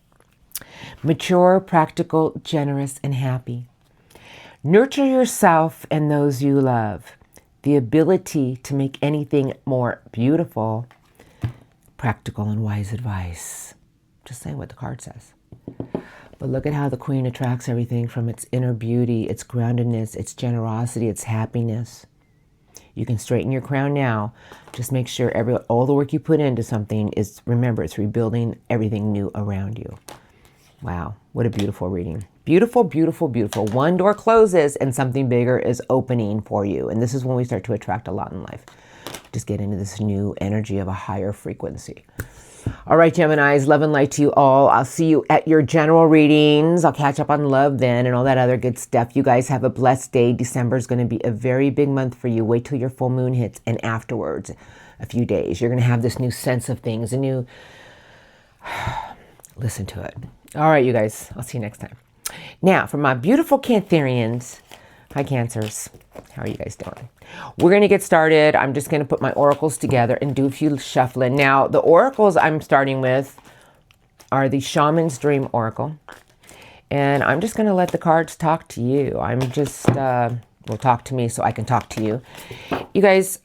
Mature, practical, generous, and happy. Nurture yourself and those you love. The ability to make anything more beautiful. Practical and wise advice. Just saying what the card says. But look at how the Queen attracts everything from its inner beauty, its groundedness, its generosity, its happiness. You can straighten your crown now. Just make sure all the work you put into something is, remember, it's rebuilding everything new around you. Wow, what a beautiful reading. Beautiful, beautiful, beautiful. One door closes and something bigger is opening for you. And this is when we start to attract a lot in life. Just get into this new energy of a higher frequency. All right, Geminis, love and light to you all. I'll see you at your general readings. I'll catch up on love then and all that other good stuff. You guys have a blessed day. December is going to be a very big month for you. Wait till your full moon hits and afterwards, a few days. You're going to have this new sense of things, a new... Listen to it. All right, you guys. I'll see you next time. Now, for my beautiful Cancerians, hi, Cancers. How are you guys doing? We're going to get started. I'm just going to put my oracles together and do a few shuffling. Now, the oracles I'm starting with are the Shaman's Dream Oracle. And I'm just going to let the cards talk to you. I'm just, well, talk to me so I can talk to you. You guys,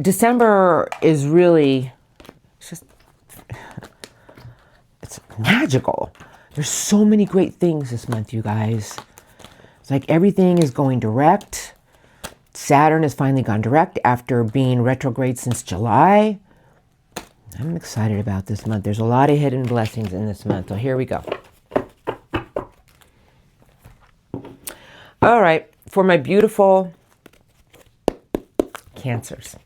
December is really, it's magical. There's so many great things this month, you guys. It's like everything is going direct. Saturn has finally gone direct after being retrograde since July. I'm excited about this month. There's a lot of hidden blessings in this month. So here we go. All right. For my beautiful Cancers,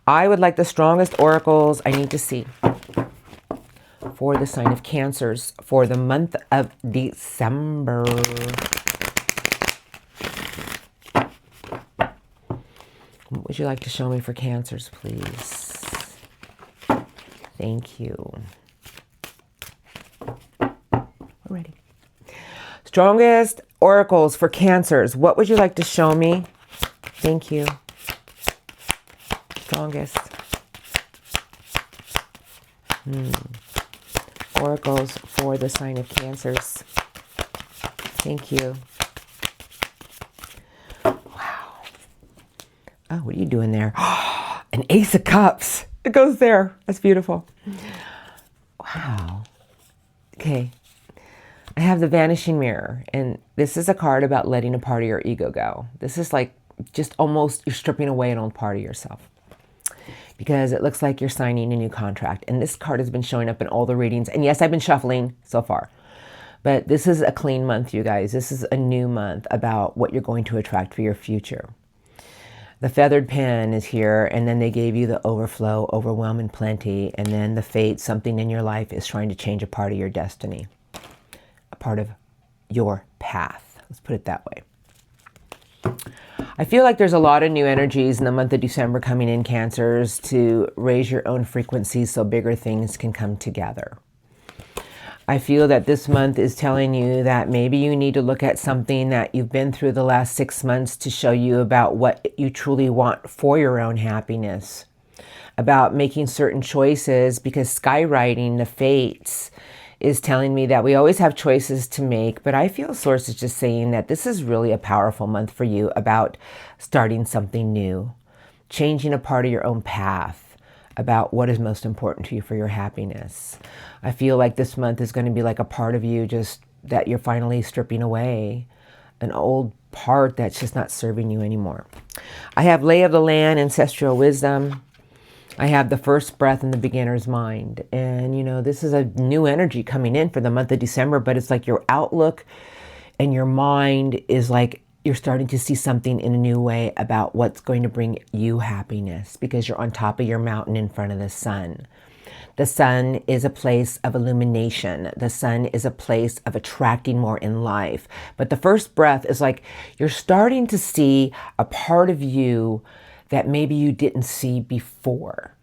I would like the strongest oracles I need to see for the sign of Cancers for the month of December. What would you like to show me for Cancers, please? Thank you. We're ready. Strongest oracles for Cancers. What would you like to show me? Thank you. Strongest. Oracles for the sign of Cancers. Thank you. Wow. Oh, what are you doing there? An Ace of Cups. It goes there. That's beautiful. Wow. Okay. I have the Vanishing Mirror, and this is a card about letting a part of your ego go. This is like just almost you're stripping away an old part of yourself, because it looks like you're signing a new contract. And this card has been showing up in all the readings. And yes, I've been shuffling so far, but this is a clean month, you guys. This is a new month about what you're going to attract for your future. The Feathered Pen is here, and then they gave you the Overflow, Overwhelm, and Plenty. And then the Fate, something in your life is trying to change a part of your destiny, a part of your path. Let's put it that way. I feel like there's a lot of new energies in the month of December coming in, Cancers, to raise your own frequency so bigger things can come together. I feel that this month is telling you that maybe you need to look at something that you've been through the last 6 months to show you about what you truly want for your own happiness, about making certain choices, because skywriting the fates is telling me that we always have choices to make, but I feel Source is just saying that this is really a powerful month for you about starting something new, changing a part of your own path, about what is most important to you for your happiness. I feel like this month is going to be like a part of you just that you're finally stripping away, an old part that's just not serving you anymore. I have lay of the land, ancestral wisdom. I have the first breath in the beginner's mind. And, you know, this is a new energy coming in for the month of December, but it's like your outlook and your mind is like you're starting to see something in a new way about what's going to bring you happiness, because you're on top of your mountain in front of the sun. The sun is a place of illumination. The sun is a place of attracting more in life. But the first breath is like you're starting to see a part of you that maybe you didn't see before.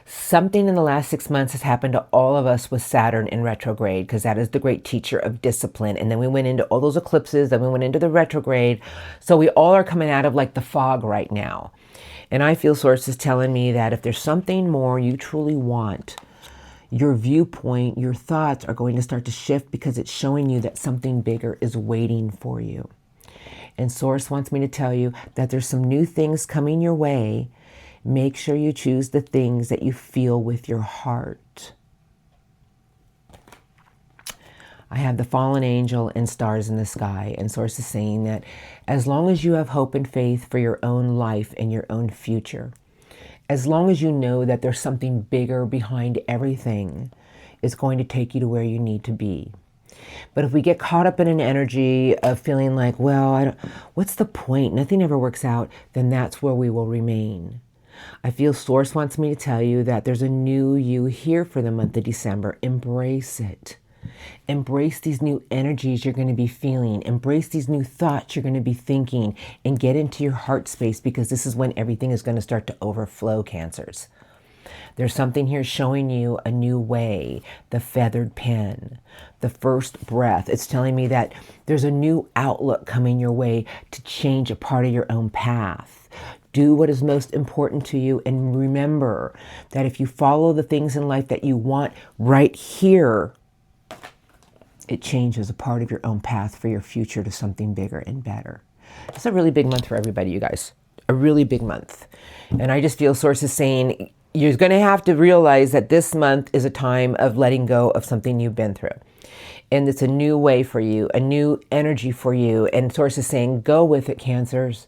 Something in the last 6 months has happened to all of us with Saturn in retrograde, because that is the great teacher of discipline. And then we went into all those eclipses, then we went into the retrograde. So we all are coming out of like the fog right now. And I feel Source is telling me that if there's something more you truly want, your viewpoint, your thoughts are going to start to shift, because it's showing you that something bigger is waiting for you. And Source wants me to tell you that there's some new things coming your way. Make sure you choose the things that you feel with your heart. I have the fallen angel and stars in the sky. And Source is saying that as long as you have hope and faith for your own life and your own future, as long as you know that there's something bigger behind everything, it's going to take you to where you need to be. But if we get caught up in an energy of feeling like, well, what's the point? Nothing ever works out, then that's where we will remain. I feel Source wants me to tell you that there's a new you here for the month of December. Embrace it. Embrace these new energies you're going to be feeling. Embrace these new thoughts you're going to be thinking, and get into your heart space, because this is when everything is going to start to overflow, Cancers. There's something here showing you a new way, the feathered pen, the first breath. It's telling me that there's a new outlook coming your way to change a part of your own path. Do what is most important to you, and remember that if you follow the things in life that you want right here, it changes a part of your own path for your future to something bigger and better. It's a really big month for everybody, you guys. A really big month. And I just feel Source is saying you're going to have to realize that this month is a time of letting go of something you've been through. And it's a new way for you, a new energy for you. And Source is saying, go with it, Cancers.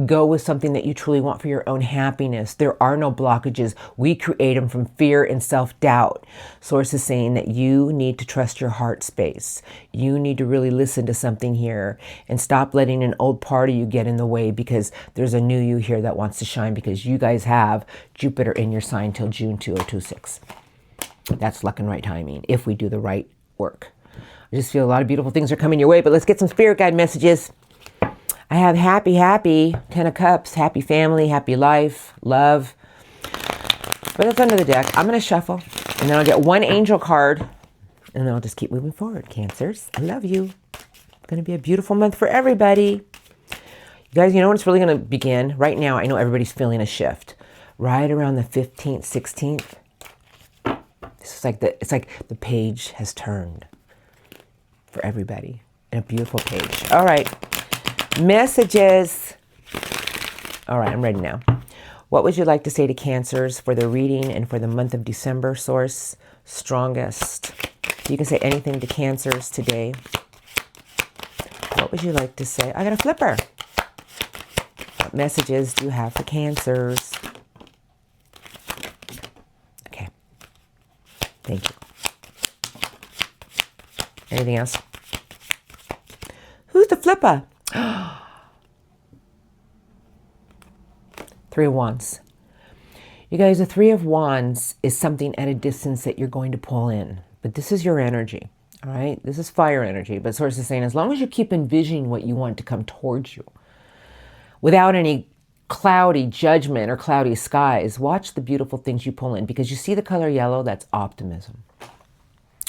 Go with something that you truly want for your own happiness. There are no blockages. We create them from fear and self-doubt. Source is saying that you need to trust your heart space. You need to really listen to something here and stop letting an old part of you get in the way, because there's a new you here that wants to shine, because you guys have Jupiter in your sign till June 2026. That's luck and right timing if we do the right work. I just feel a lot of beautiful things are coming your way, but let's get some spirit guide messages. I have happy, happy, 10 of Cups, happy family, happy life, love. But that's under the deck. I'm going to shuffle, and then I'll get one angel card, and then I'll just keep moving forward, Cancers. I love you. It's going to be a beautiful month for everybody. You guys, you know when it's really going to begin? Right now, I know everybody's feeling a shift. Right around the 15th, 16th. It's like the page has turned for everybody. And a beautiful page. All right. Messages. All right, I'm ready now. What would you like to say to Cancers for the reading and for the month of December, Source? Strongest. You can say anything to Cancers today. What would you like to say? I got a flipper. What messages do you have for Cancers? Okay. Thank you. Anything else? Who's the flipper? Three of Wands. You guys, the Three of Wands is something at a distance that you're going to pull in. But this is your energy, all right? This is fire energy. But Source is saying as long as you keep envisioning what you want to come towards you, without any cloudy judgment or cloudy skies. Watch the beautiful things you pull in, because you see the color yellow, that's optimism.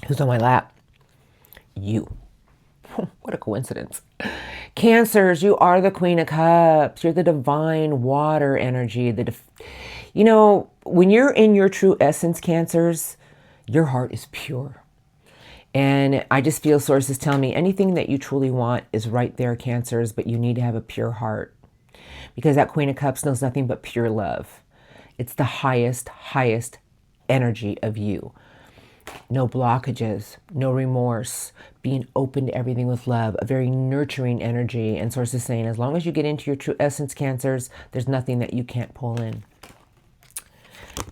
Who's on my lap? You. What a coincidence. Cancers, you are the Queen of Cups. You're the divine water energy. You know, when you're in your true essence, Cancers, your heart is pure. And I just feel sources tell me anything that you truly want is right there, Cancers, but you need to have a pure heart. Because that Queen of Cups knows nothing but pure love. It's the highest energy of you. No blockages, no remorse, being open to everything with love, a very nurturing energy. And source is saying, as long as you get into your true essence, Cancers, there's nothing that you can't pull in.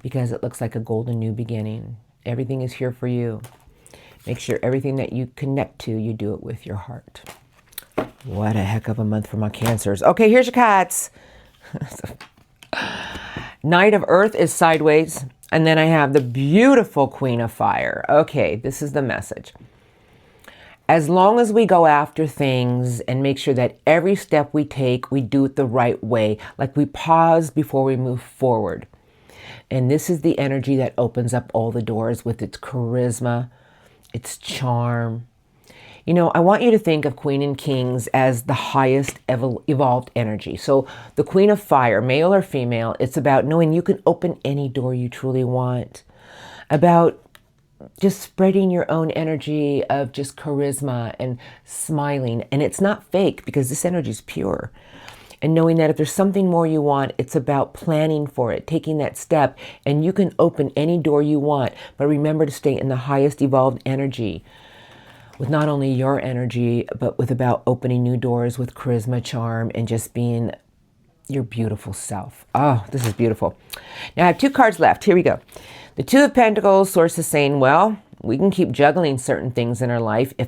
Because it looks like a golden new beginning. Everything is here for you. Make sure everything that you connect to, you do it with your heart. What a heck of a month for my Cancers. Okay, here's your cards. Knight of Earth is sideways. And then I have the beautiful Queen of Fire. Okay, this is the message. As long as we go after things and make sure that every step we take, we do it the right way. Like we pause before we move forward. And this is the energy that opens up all the doors with its charisma, its charm. You know, I want you to think of Queen and Kings as the highest evolved energy. So the Queen of Fire, male or female, it's about knowing you can open any door you truly want. About just spreading your own energy of just charisma and smiling. And it's not fake, because this energy is pure. And knowing that if there's something more you want, it's about planning for it, taking that step, and you can open any door you want. But remember to stay in the highest evolved energy. With not only your energy, but with about opening new doors with charisma, charm, and just being your beautiful self. Oh, this is beautiful. Now I have 2 cards left. Here we go. The Two of Pentacles, source is saying, well, we can keep juggling certain things in our life. If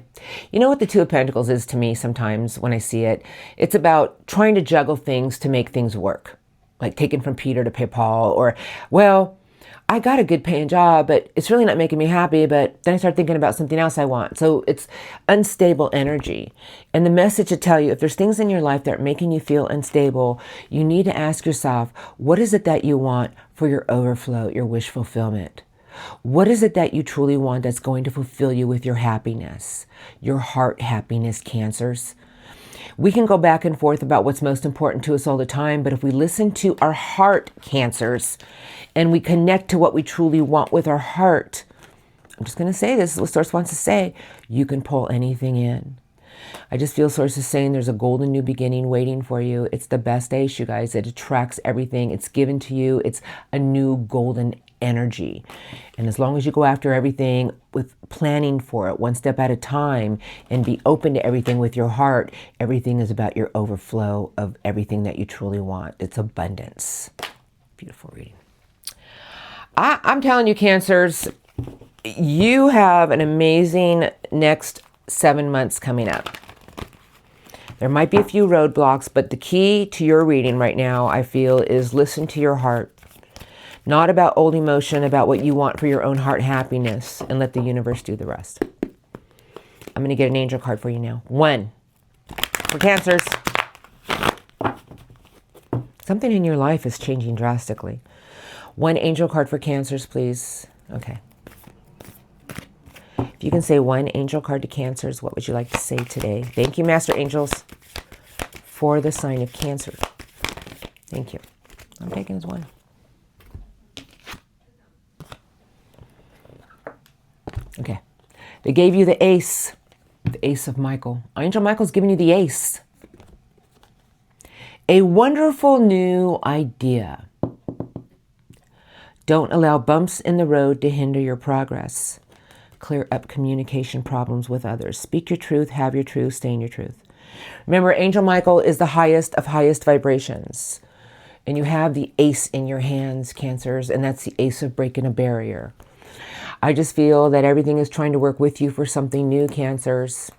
you know what the Two of Pentacles is to me sometimes when I see it, it's about trying to juggle things to make things work. Like taking from Peter to pay Paul, or, well, I got a good paying job, but it's really not making me happy. But then I start thinking about something else I want. So it's unstable energy. And the message to tell you, if there's things in your life that are making you feel unstable, you need to ask yourself, what is it that you want for your overflow, your wish fulfillment? What is it that you truly want that's going to fulfill you with your happiness, your heart happiness, Cancers? We can go back and forth about what's most important to us all the time, but if we listen to our heart, Cancers, and we connect to what we truly want with our heart, I'm just going to say this is what Source wants to say, you can pull anything in. I just feel Source is saying there's a golden new beginning waiting for you. It's the best ace, you guys. It attracts everything. It's given to you. It's a new golden energy. And as long as you go after everything with planning for it, one step at a time, and be open to everything with your heart, everything is about your overflow of everything that you truly want. It's abundance. Beautiful reading. I'm telling you, Cancers, you have an amazing next 7 months coming up. There might be a few roadblocks, but the key to your reading right now, I feel, is listen to your heart. Not about old emotion, about what you want for your own heart happiness, and let the universe do the rest. I'm going to get an angel card for you now. 1. For Cancers. Something in your life is changing drastically. 1 angel card for Cancers, please. Okay. If you can say 1 angel card to Cancers, what would you like to say today? Thank you, Master Angels, for the sign of Cancer. Thank you. I'm taking as 1. Okay. They gave you the ace of Michael. Angel Michael's giving you the ace. A wonderful new idea. Don't allow bumps in the road to hinder your progress. Clear up communication problems with others. Speak your truth, have your truth, stay in your truth. Remember, Angel Michael is the highest of highest vibrations. And you have the ace in your hands, Cancers, and that's the ace of breaking a barrier. I just feel that everything is trying to work with you for something new, Cancers.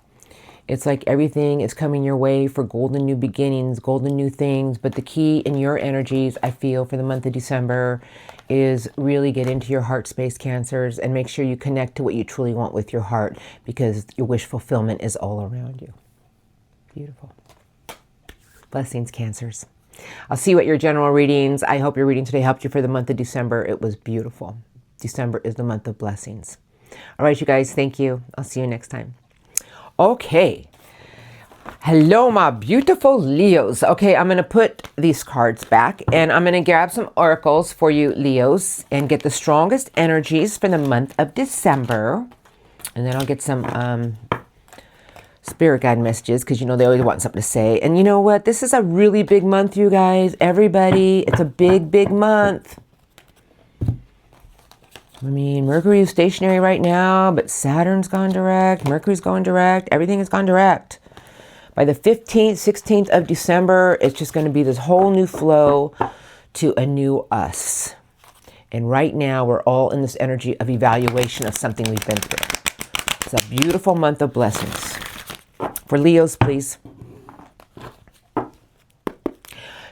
It's like everything is coming your way for golden new beginnings, golden new things. But the key in your energies, I feel, for the month of December is really get into your heart space, Cancers, and make sure you connect to what you truly want with your heart, because your wish fulfillment is all around you. Beautiful. Blessings, Cancers. I'll see you at your general readings. I hope your reading today helped you for the month of December. It was beautiful. December is the month of blessings. All right, you guys, thank you. I'll see you next time. Okay. Hello, my beautiful Leos. Okay, I'm going to put these cards back and I'm going to grab some oracles for you, Leos, and get the strongest energies for the month of December. And then I'll get some spirit guide messages because, you know, they always want something to say. And you know what? This is a really big month, you guys. Everybody, it's a big, big month. I mean, Mercury is stationary right now, but Saturn's gone direct. Mercury's going direct. Everything has gone direct. By the 15th, 16th of December, it's just going to be this whole new flow to a new us. And right now, we're all in this energy of evaluation of something we've been through. It's a beautiful month of blessings. For Leos, please.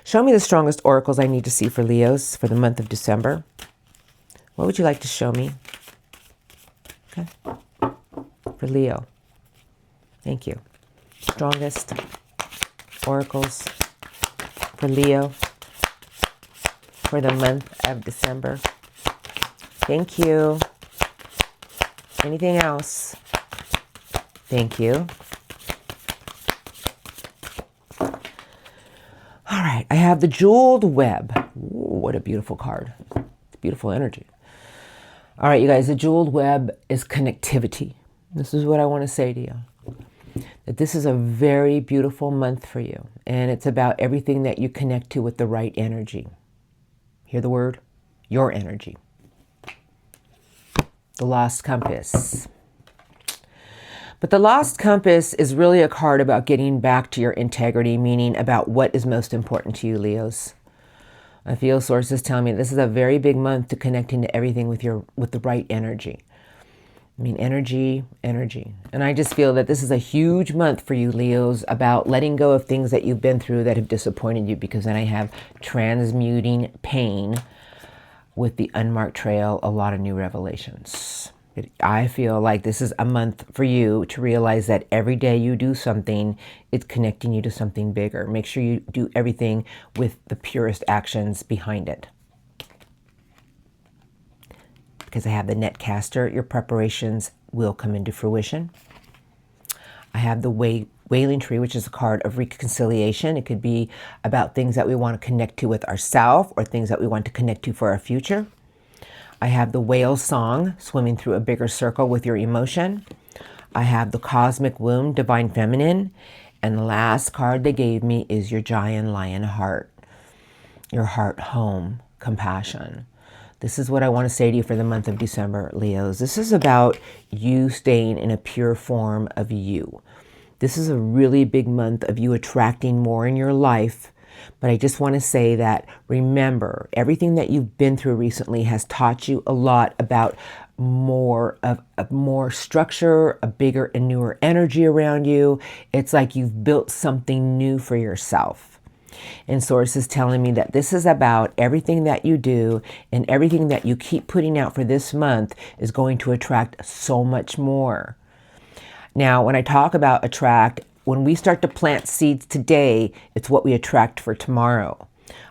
Show me the strongest oracles I need to see for Leos for the month of December. What would you like to show me? Okay. For Leo. Thank you. Strongest oracles for Leo for the month of December. Thank you. Anything else? Thank you. All right, I have the Jeweled Web. Ooh, what a beautiful card. It's beautiful energy. All right, you guys, the Jeweled Web is connectivity. This is what I want to say to you. That this is a very beautiful month for you. And it's about everything that you connect to with the right energy. Hear the word? Your energy. The Lost Compass. But the Lost Compass is really a card about getting back to your integrity, meaning about what is most important to you, Leos. I feel sources tell me this is a very big month to connecting to everything with the right energy. I mean, energy. And I just feel that this is a huge month for you, Leos, about letting go of things that you've been through that have disappointed you, because then I have transmuting pain with the unmarked trail, a lot of new revelations. I feel like this is a month for you to realize that every day you do something, it's connecting you to something bigger. Make sure you do everything with the purest actions behind it. Because I have the Netcaster, your preparations will come into fruition. I have the Wailing Tree, which is a card of reconciliation. It could be about things that we want to connect to with ourselves or things that we want to connect to for our future. I have the Whale Song, swimming through a bigger circle with your emotion. I have the Cosmic Womb, Divine Feminine. And the last card they gave me is your Giant Lion Heart. Your heart home, compassion. This is what I want to say to you for the month of December, Leos. This is about you staying in a pure form of you. This is a really big month of you attracting more in your life. But I just want to say that, remember, everything that you've been through recently has taught you a lot about more structure, a bigger and newer energy around you. It's like you've built something new for yourself. And Source is telling me that this is about everything that you do and everything that you keep putting out for this month is going to attract so much more. Now, when I talk about attract, when we start to plant seeds today, it's what we attract for tomorrow.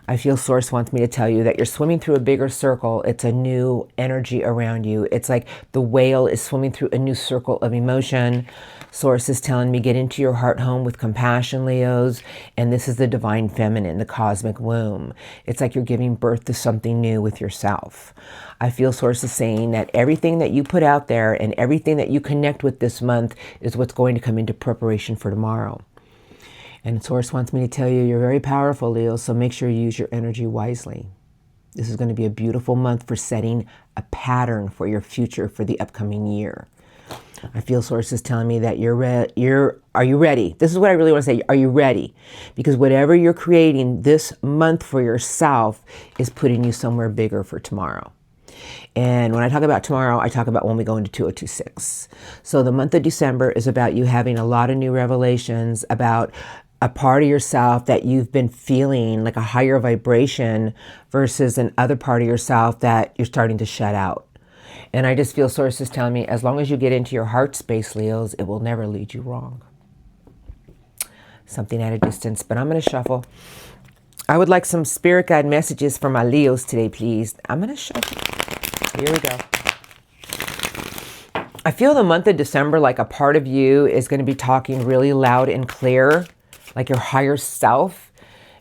I feel Source wants me to tell you that you're swimming through a bigger circle. It's a new energy around you. It's like the whale is swimming through a new circle of emotion. Source is telling me get into your heart home with compassion, Leos. And this is the Divine Feminine, the Cosmic Womb. It's like you're giving birth to something new with yourself. I feel Source is saying that everything that you put out there and everything that you connect with this month is what's going to come into preparation for tomorrow. And Source wants me to tell you you're very powerful, Leo, so make sure you use your energy wisely. This is going to be a beautiful month for setting a pattern for your future for the upcoming year. I feel Source is telling me that are you ready? This is what I really want to say. Are you ready? Because whatever you're creating this month for yourself is putting you somewhere bigger for tomorrow. And when I talk about tomorrow, I talk about when we go into 2026. So the month of December is about you having a lot of new revelations about a part of yourself that you've been feeling like a higher vibration versus another part of yourself that you're starting to shut out. And I just feel Source is telling me as long as you get into your heart space, Leos, it will never lead you wrong. Something at a distance, but I'm going to shuffle. I would like some spirit guide messages for my Leos today, please. I'm going to show you. Here we go. I feel the month of December like a part of you is going to be talking really loud and clear, like your higher self.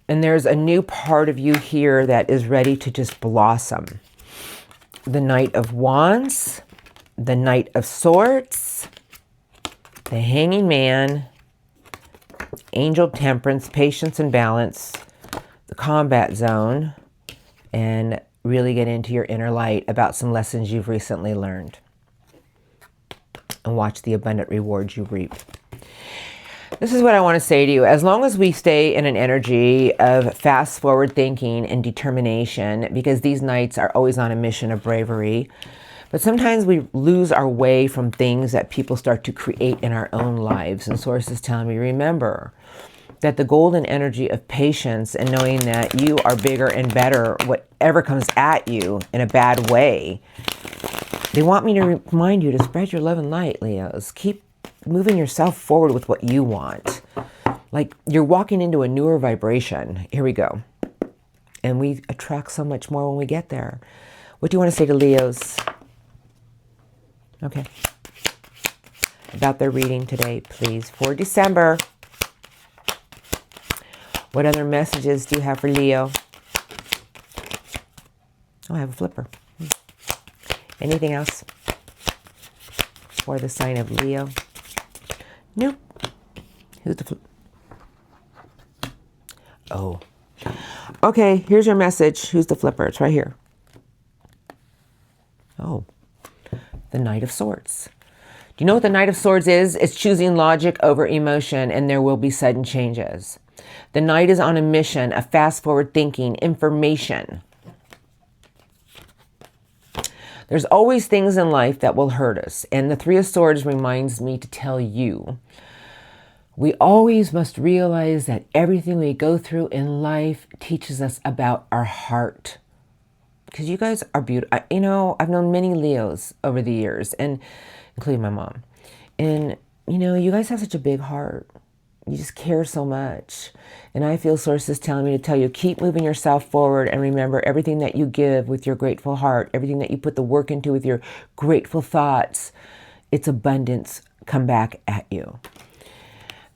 And there's a new part of you here that is ready to just blossom. The Knight of Wands, the Knight of Swords, the Hanging Man, Angel Temperance, Patience and Balance, the Combat Zone, and really get into your inner light about some lessons you've recently learned. And watch the abundant rewards you reap. This is what I want to say to you. As long as we stay in an energy of fast forward thinking and determination, because these knights are always on a mission of bravery, but sometimes we lose our way from things that people start to create in our own lives. And Source is telling me, remember that the golden energy of patience and knowing that you are bigger and better, whatever comes at you in a bad way. They want me to remind you to spread your love and light, Leos. Keep moving yourself forward with what you want. Like you're walking into a newer vibration. Here we go. And we attract so much more when we get there. What do you want to say to Leos? Okay. About their reading today, please. For December. What other messages do you have for Leo? Oh, I have a flipper. Anything else for the sign of Leo? Nope. Who's the flip? Oh. Okay, here's your message. Who's the flipper? It's right here. Oh. The Knight of Swords. Do you know what the Knight of Swords is? It's choosing logic over emotion, and there will be sudden changes. The Knight is on a mission of fast forward thinking, information. There's always things in life that will hurt us. And the Three of Swords reminds me to tell you, we always must realize that everything we go through in life teaches us about our heart. Because you guys are beautiful. You know, I've known many Leos over the years, and including my mom. And, you know, you guys have such a big heart. You just care so much. And I feel Source is telling me to tell you, keep moving yourself forward and remember everything that you give with your grateful heart, everything that you put the work into with your grateful thoughts, its abundance come back at you.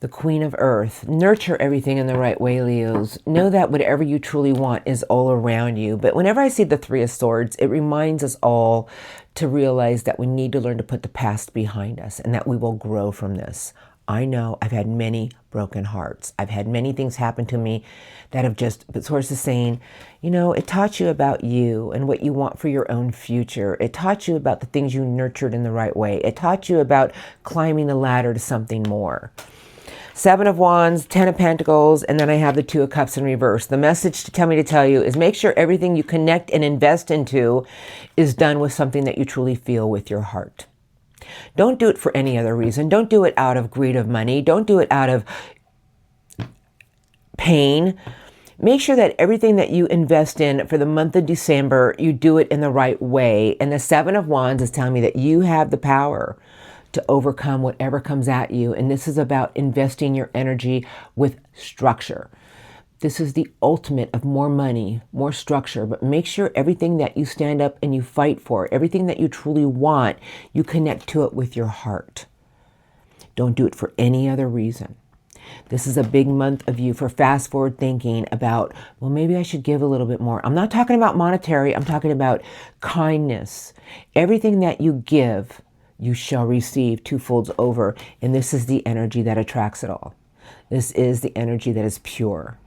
The Queen of Earth. Nurture everything in the right way, Leos. Know that whatever you truly want is all around you. But whenever I see the Three of Swords, it reminds us all to realize that we need to learn to put the past behind us and that we will grow from this. I know I've had many broken hearts. I've had many things happen to me that have just, but Source is saying, you know, it taught you about you and what you want for your own future. It taught you about the things you nurtured in the right way. It taught you about climbing the ladder to something more. Seven of Wands, 10 of Pentacles, and then I have the Two of Cups in reverse. The message to tell me to tell you is make sure everything you connect and invest into is done with something that you truly feel with your heart. Don't do it for any other reason. Don't do it out of greed of money. Don't do it out of pain. Make sure that everything that you invest in for the month of December, you do it in the right way. And the Seven of Wands is telling me that you have the power to overcome whatever comes at you. And this is about investing your energy with structure. This is the ultimate of more money, more structure, but make sure everything that you stand up and you fight for, everything that you truly want, you connect to it with your heart. Don't do it for any other reason. This is a big month of you for fast forward thinking about, well, maybe I should give a little bit more. I'm not talking about monetary. I'm talking about kindness. Everything that you give, you shall receive twofolds over. And this is the energy that attracts it all. This is the energy that is pure.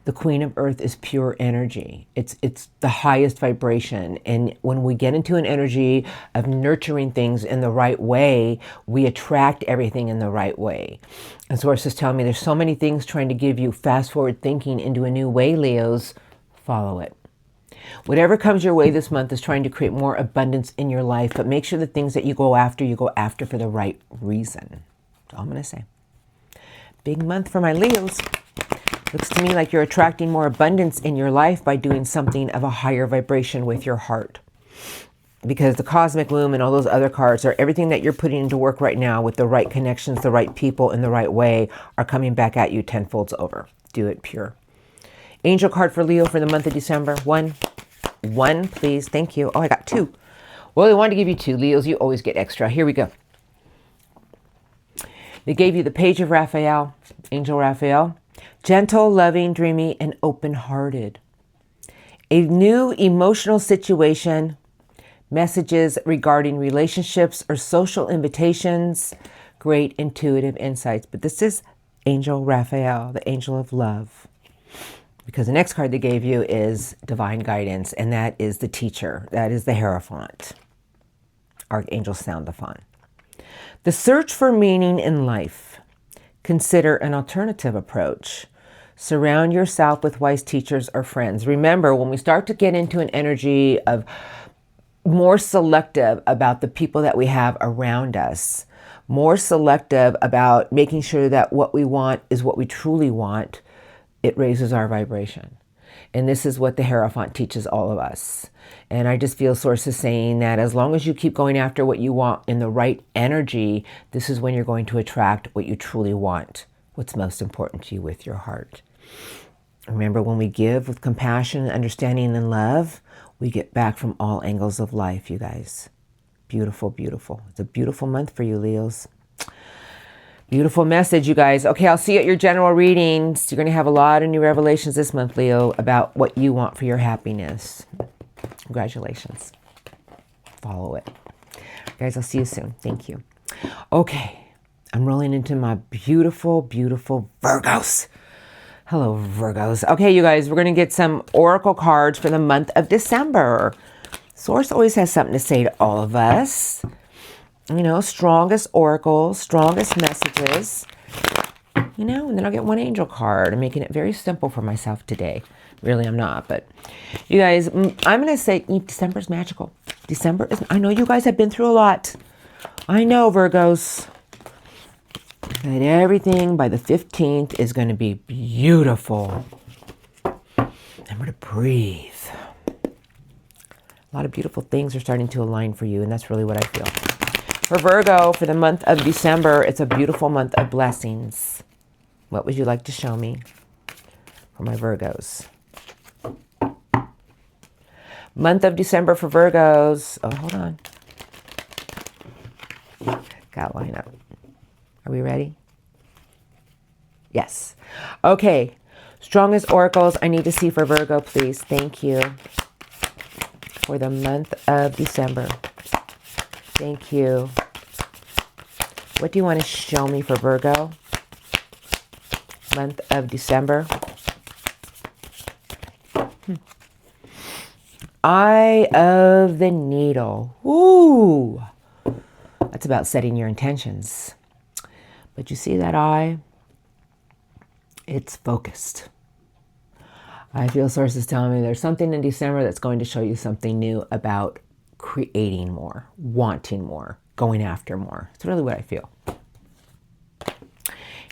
The Queen of Earth is pure energy. It's the highest vibration. And when we get into an energy of nurturing things in the right way, we attract everything in the right way. And Source is telling me there's so many things trying to give you fast forward thinking into a new way, Leos. Follow it. Whatever comes your way this month is trying to create more abundance in your life, but make sure the things that you go after for the right reason. That's all I'm going to say. Big month for my Leos. Looks to me like you're attracting more abundance in your life by doing something of a higher vibration with your heart. Because the Cosmic Womb and all those other cards are everything that you're putting into work right now with the right connections, the right people in the right way are coming back at you tenfolds over. Do it pure. Angel card for Leo for the month of December. One, please. Thank you. Oh, I got two. Well, they wanted to give you two. Leos, you always get extra. Here we go. They gave you the Page of Raphael, Angel Raphael. Gentle, loving, dreamy, and open-hearted. A new emotional situation, messages regarding relationships or social invitations, great intuitive insights. But this is Angel Raphael, the angel of love. Because the next card they gave you is divine guidance, and that is the teacher. That is the Hierophant, Archangel Soundaphon. The search for meaning in life. Consider an alternative approach. Surround yourself with wise teachers or friends. Remember, when we start to get into an energy of more selective about the people that we have around us, more selective about making sure that what we want is what we truly want, it raises our vibration. And this is what the Hierophant teaches all of us. And I just feel sources saying that as long as you keep going after what you want in the right energy, this is when you're going to attract what you truly want, what's most important to you with your heart. Remember, when we give with compassion, understanding, and love, we get back from all angles of life, you guys. Beautiful, beautiful. It's a beautiful month for you, Leos. Beautiful message, you guys. Okay, I'll see you at your general readings. You're going to have a lot of new revelations this month, Leo, about what you want for your happiness. Congratulations. Follow it. Guys, I'll see you soon. Thank you. Okay, I'm rolling into my beautiful, beautiful Virgos. Hello, Virgos. Okay, you guys, we're going to get some oracle cards for the month of December. Source always has something to say to all of us. You know, strongest oracles, strongest messages. You know, and then I'll get one angel card. I'm making it very simple for myself today. Really, I'm not. But you guys, I'm going to say December's magical. December is, I know you guys have been through a lot. I know, Virgos. That everything by the 15th is going to be beautiful. Remember to breathe. A lot of beautiful things are starting to align for you, and that's really what I feel. For Virgo, for the month of December, it's a beautiful month of blessings. What would you like to show me for my Virgos? Month of December for Virgos. Oh, hold on. Got to line up. Are we ready? Yes. Okay. Strongest oracles I need to see for Virgo, please. Thank you. For the month of December. Thank you. What do you want to show me for Virgo? Month of December. Eye of the Needle. Ooh. That's about setting your intentions. But you see that eye? It's focused. I feel sources telling me there's something in December that's going to show you something new about creating more, wanting more, going after more. It's really what I feel.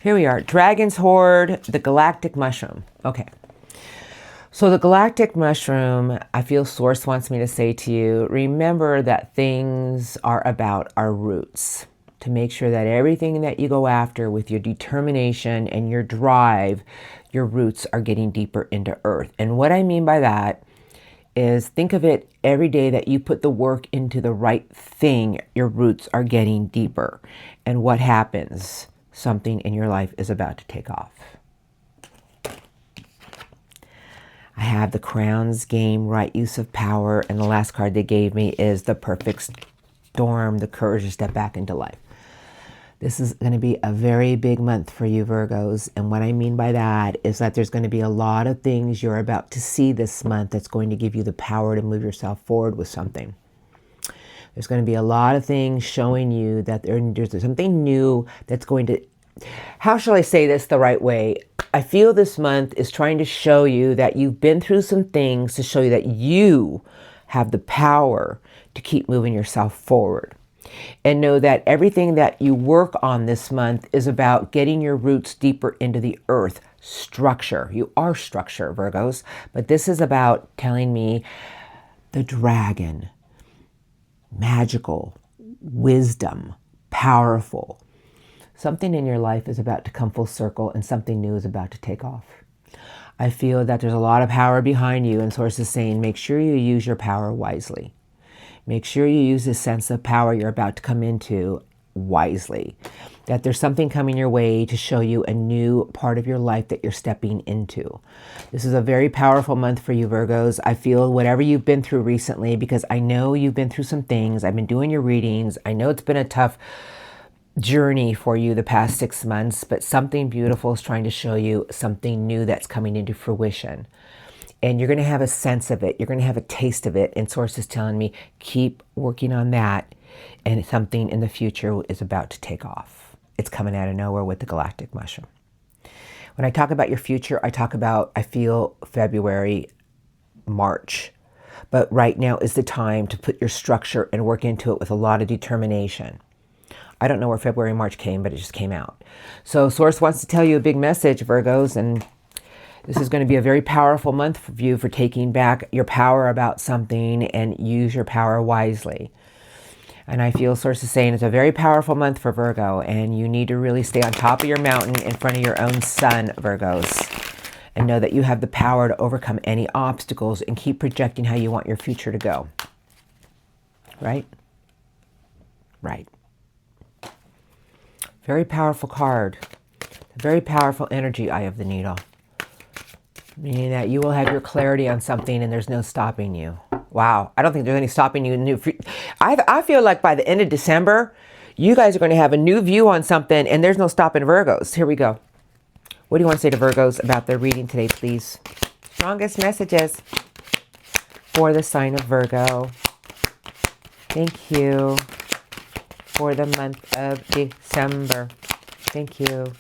Here we are. Dragon's Hoard, the galactic mushroom. Okay. So the galactic mushroom, I feel source wants me to say to you, remember that things are about our roots. To make sure that everything that you go after with your determination and your drive, your roots are getting deeper into earth. And what I mean by that is think of it every day that you put the work into the right thing, your roots are getting deeper. And what happens? Something in your life is about to take off. I have the Crowns game, right use of power, and the last card they gave me is the perfect storm, the courage to step back into life. This is going to be a very big month for you, Virgos. And what I mean by that is that there's going to be a lot of things you're about to see this month that's going to give you the power to move yourself forward with something. There's going to be a lot of things showing you that there's something new that's going to, how shall I say this the right way? I feel this month is trying to show you that you've been through some things to show you that you have the power to keep moving yourself forward. And know that everything that you work on this month is about getting your roots deeper into the earth. Structure. You are structure, Virgos. But this is about telling me the dragon. Magical. Wisdom. Powerful. Something in your life is about to come full circle and something new is about to take off. I feel that there's a lot of power behind you, and Source is saying, make sure you use your power wisely. Make sure you use this sense of power you're about to come into wisely. That there's something coming your way to show you a new part of your life that you're stepping into. This is a very powerful month for you, Virgos. I feel whatever you've been through recently, because I know you've been through some things. I've been doing your readings. I know it's been a tough journey for you the past 6 months, but something beautiful is trying to show you something new that's coming into fruition. And you're going to have a sense of it. You're going to have a taste of it. And Source is telling me, keep working on that. And something in the future is about to take off. It's coming out of nowhere with the galactic mushroom. When I talk about your future, I feel February, March. But right now is the time to put your structure and work into it with a lot of determination. I don't know where February, March came, but it just came out. So Source wants to tell you a big message, Virgos, and this is going to be a very powerful month for you for taking back your power about something and use your power wisely. And I feel Source is saying it's a very powerful month for Virgo, and you need to really stay on top of your mountain in front of your own sun, Virgos, and know that you have the power to overcome any obstacles and keep projecting how you want your future to go. Right? Right. Very powerful card. Very powerful energy, Eye of the Needle. Meaning that you will have your clarity on something and there's no stopping you. Wow. I don't think there's any stopping you. I feel like by the end of December, you guys are going to have a new view on something and there's no stopping Virgos. Here we go. What do you want to say to Virgos about their reading today, please? Strongest messages for the sign of Virgo. Thank you. For the month of December. Thank you.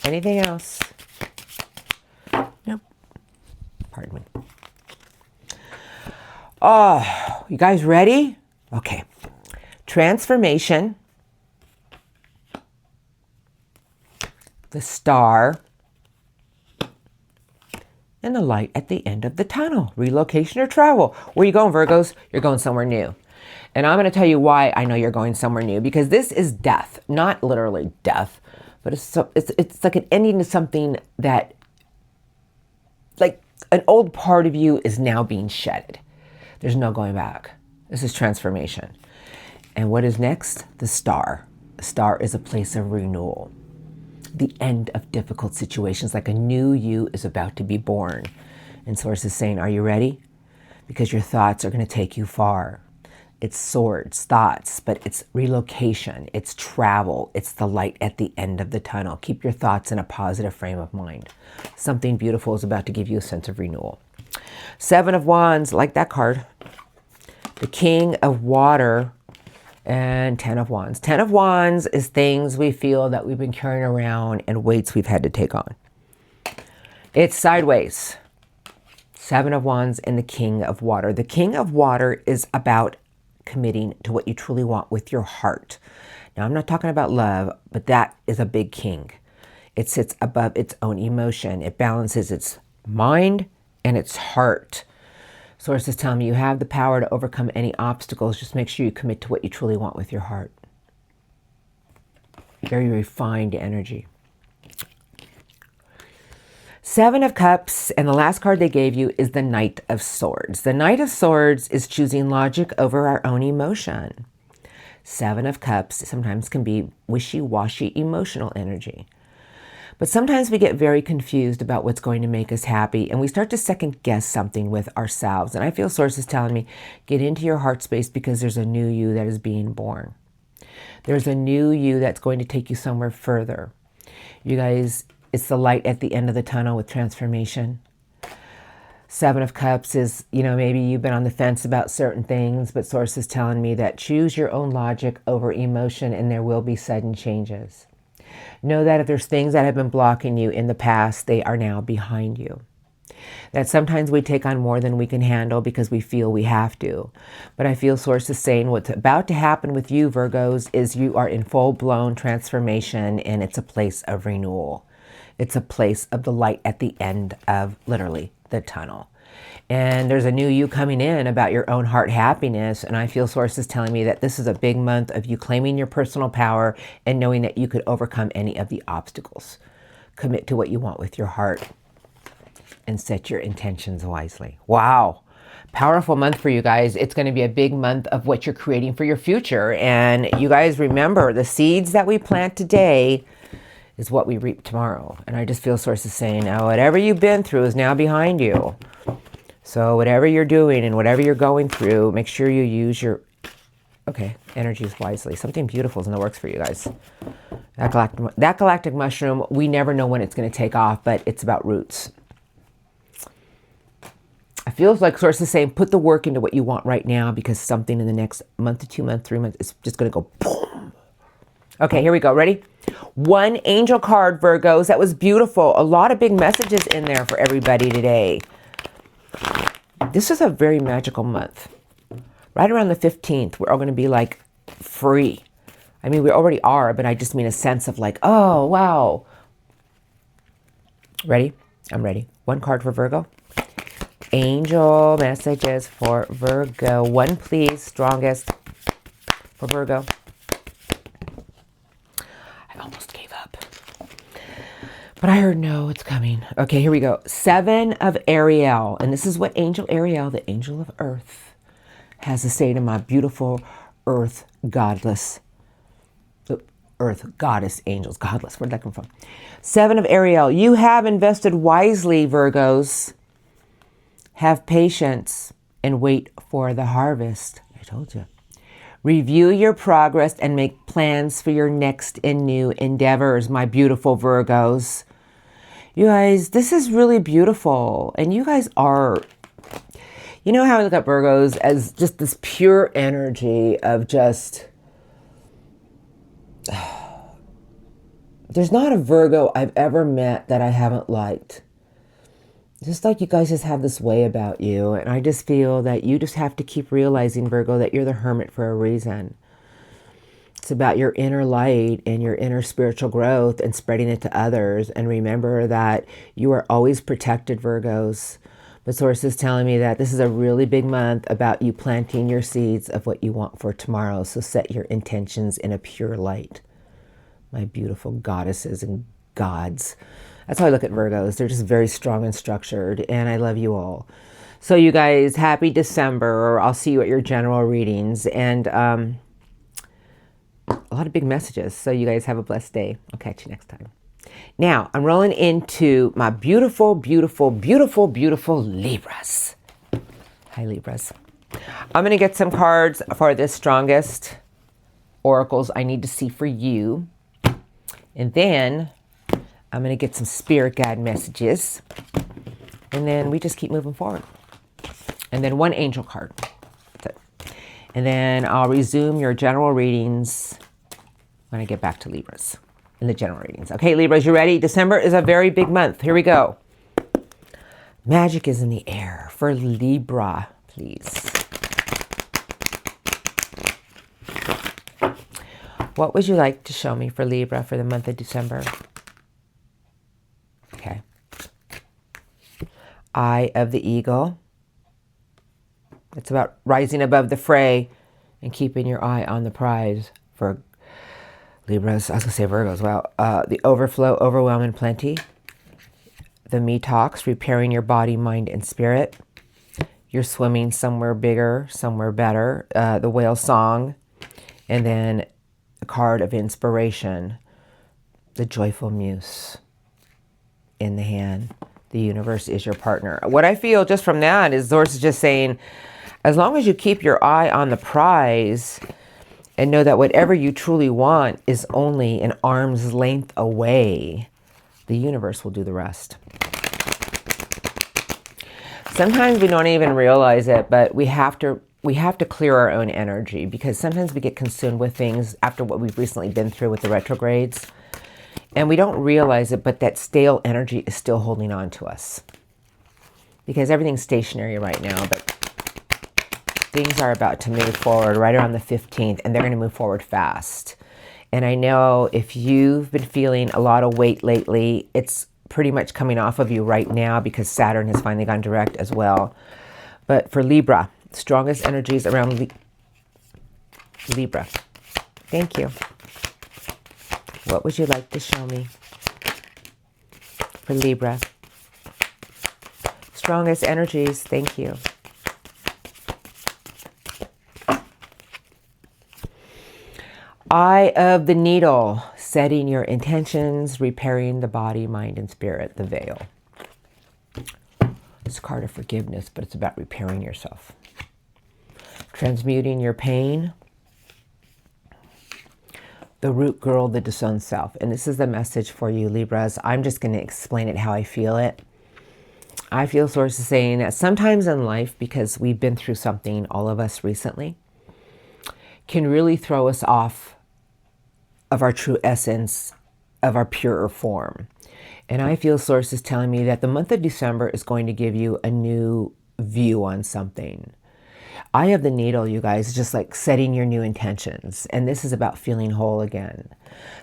Anything else? Nope. Pardon me. Oh, you guys ready? Okay. Transformation. The star. And the light at the end of the tunnel. Relocation or travel. Where are you going, Virgos? You're going somewhere new. And I'm going to tell you why I know you're going somewhere new. Because this is death. Not literally death. But it's like an ending to something that, like, an old part of you is now being shedded. There's no going back. This is transformation. And what is next? The star. The star is a place of renewal. The end of difficult situations, like a new you is about to be born. And Source is saying, are you ready? Because your thoughts are going to take you far. It's swords, thoughts, but it's relocation, it's travel, it's the light at the end of the tunnel. Keep your thoughts in a positive frame of mind. Something beautiful is about to give you a sense of renewal. 7 of Wands, like that card. The King of Water and 10 of Wands. 10 of Wands is things we feel that we've been carrying around and weights we've had to take on. It's sideways. 7 of Wands and the King of Water. The King of Water is about committing to what you truly want with your heart. Now, I'm not talking about love, but that is a big king. It sits above its own emotion. It balances its mind and its heart. Source is telling me you have the power to overcome any obstacles. Just make sure you commit to what you truly want with your heart. Very refined energy. 7 of Cups, and the last card they gave you is the Knight of Swords. The Knight of Swords is choosing logic over our own emotion. 7 of Cups sometimes can be wishy-washy emotional energy. But sometimes we get very confused about what's going to make us happy, and we start to second guess something with ourselves. And I feel Source is telling me, get into your heart space because there's a new you that is being born. There's a new you that's going to take you somewhere further. You guys, it's the light at the end of the tunnel with transformation. 7 of Cups is, maybe you've been on the fence about certain things, but Source is telling me that choose your own logic over emotion and there will be sudden changes. Know that if there's things that have been blocking you in the past, they are now behind you. That sometimes we take on more than we can handle because we feel we have to. But I feel Source is saying what's about to happen with you, Virgos, is you are in full-blown transformation and it's a place of renewal. It's a place of the light at the end of, literally, the tunnel. And there's a new you coming in about your own heart happiness. And I feel Source is telling me that this is a big month of you claiming your personal power and knowing that you could overcome any of the obstacles. Commit to what you want with your heart. and set your intentions wisely. Wow. Powerful month for you guys. It's going to be a big month of what you're creating for your future. And you guys remember, the seeds that we plant today is what we reap tomorrow. And I just feel Source is saying, now whatever you've been through is now behind you. So whatever you're doing and whatever you're going through, make sure you use your energies wisely. Something beautiful is in the works for you guys. That galactic mushroom, we never know when it's going to take off, but it's about roots. It feels like Source is saying, put the work into what you want right now, because something in the next month to 2 months, 3 months is just going to go boom. Okay, here we go. Ready? One angel card, Virgos. That was beautiful. A lot of big messages in there for everybody today. This is a very magical month. Right around the 15th, we're all going to be like free. I mean, we already are, but I just mean a sense of like, oh, wow. Ready? I'm ready. One card for Virgo. Angel messages for Virgo. One, please. Strongest for Virgo. I almost gave up. But I heard no, it's coming. Okay, here we go. 7 of Ariel. And this is what Angel Ariel, the angel of Earth, has to say to my beautiful Earth goddess angels. Godless. Where'd that come from? 7 of Ariel. You have invested wisely, Virgos. Have patience and wait for the harvest. I told you. Review your progress and make plans for your next and new endeavors, my beautiful Virgos. You guys, this is really beautiful. And you guys are, you know how I look at Virgos as just this pure energy of just, there's not a Virgo I've ever met that I haven't liked. Just like you guys just have this way about you. And I just feel that you just have to keep realizing, Virgo, that you're the hermit for a reason. It's about your inner light and your inner spiritual growth and spreading it to others. And remember that you are always protected, Virgos. But Source is telling me that this is a really big month about you planting your seeds of what you want for tomorrow. So set your intentions in a pure light. My beautiful goddesses and gods. That's how I look at Virgos. They're just very strong and structured, and I love you all. So you guys, happy December. I'll see you at your general readings, and a lot of big messages. So you guys have a blessed day. I'll catch you next time. Now, I'm rolling into my beautiful, beautiful, beautiful, beautiful Libras. Hi, Libras. I'm going to get some cards for the strongest oracles I need to see for you. And then I'm going to get some spirit guide messages. And then we just keep moving forward. And then one angel card. That's it. And then I'll resume your general readings when I get back to Libras in the general readings. Okay, Libras, you ready? December is a very big month. Here we go. Magic is in the air for Libra, please. What would you like to show me for Libra for the month of December? Okay. Eye of the Eagle. It's about rising above the fray and keeping your eye on the prize for Libras. I was going to say Virgo as well. The overflow, overwhelm, and plenty. The Me Talks, repairing your body, mind, and spirit. You're swimming somewhere bigger, somewhere better. The Whale Song. And then a card of inspiration. The Joyful Muse in the hand. The universe is your partner. What I feel just from that is Source is just saying, as long as you keep your eye on the prize and know that whatever you truly want is only an arm's length away, the universe will do the rest. Sometimes we don't even realize it, but we have to clear our own energy, because sometimes we get consumed with things after what we've recently been through with the retrogrades. And we don't realize it, but that stale energy is still holding on to us. Because everything's stationary right now, but things are about to move forward right around the 15th, and they're going to move forward fast. And I know if you've been feeling a lot of weight lately, it's pretty much coming off of you right now, because Saturn has finally gone direct as well. But for Libra, strongest energies around Libra. Thank you. What would you like to show me for Libra? strongest energies. Thank you. Eye of the Needle, setting your intentions, repairing the body, mind, and spirit, the veil. It's a card of forgiveness, but it's about repairing yourself. Transmuting your pain. The root girl, the disowned self. And this is the message for you, Libras. I'm just going to explain it how I feel it. I feel Source is saying that sometimes in life, because we've been through something, all of us recently, can really throw us off of our true essence, of our purer form. And I feel Source is telling me that the month of December is going to give you a new view on something. Eye of the Needle, you guys, is just like setting your new intentions. And this is about feeling whole again.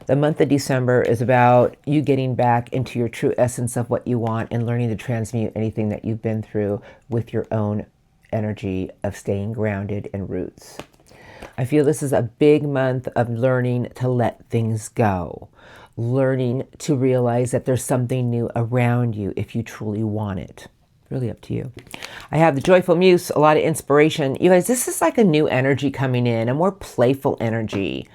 The month of December is about you getting back into your true essence of what you want and learning to transmute anything that you've been through with your own energy of staying grounded and roots. I feel this is a big month of learning to let things go. Learning to realize that there's something new around you if you truly want it. Really up to you. I have the Joyful Muse, a lot of inspiration. You guys, this is like a new energy coming in, a more playful energy.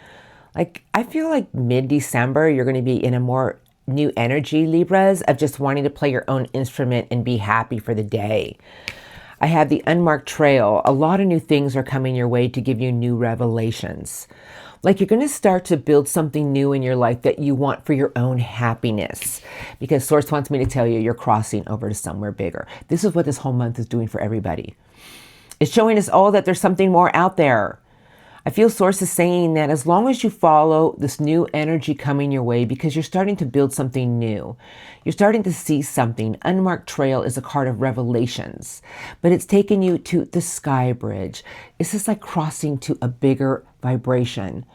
Like, I feel like mid-December, you're going to be in a more new energy, Libras, of just wanting to play your own instrument and be happy for the day. I have the Unmarked Trail. A lot of new things are coming your way to give you new revelations. Like, you're going to start to build something new in your life that you want for your own happiness. Because Source wants me to tell you, you're crossing over to somewhere bigger. This is what this whole month is doing for everybody. It's showing us all that there's something more out there. I feel Source is saying that as long as you follow this new energy coming your way, because you're starting to build something new, you're starting to see something. Unmarked Trail is a card of revelations, but it's taking you to the sky bridge. It's just like crossing to a bigger vibration.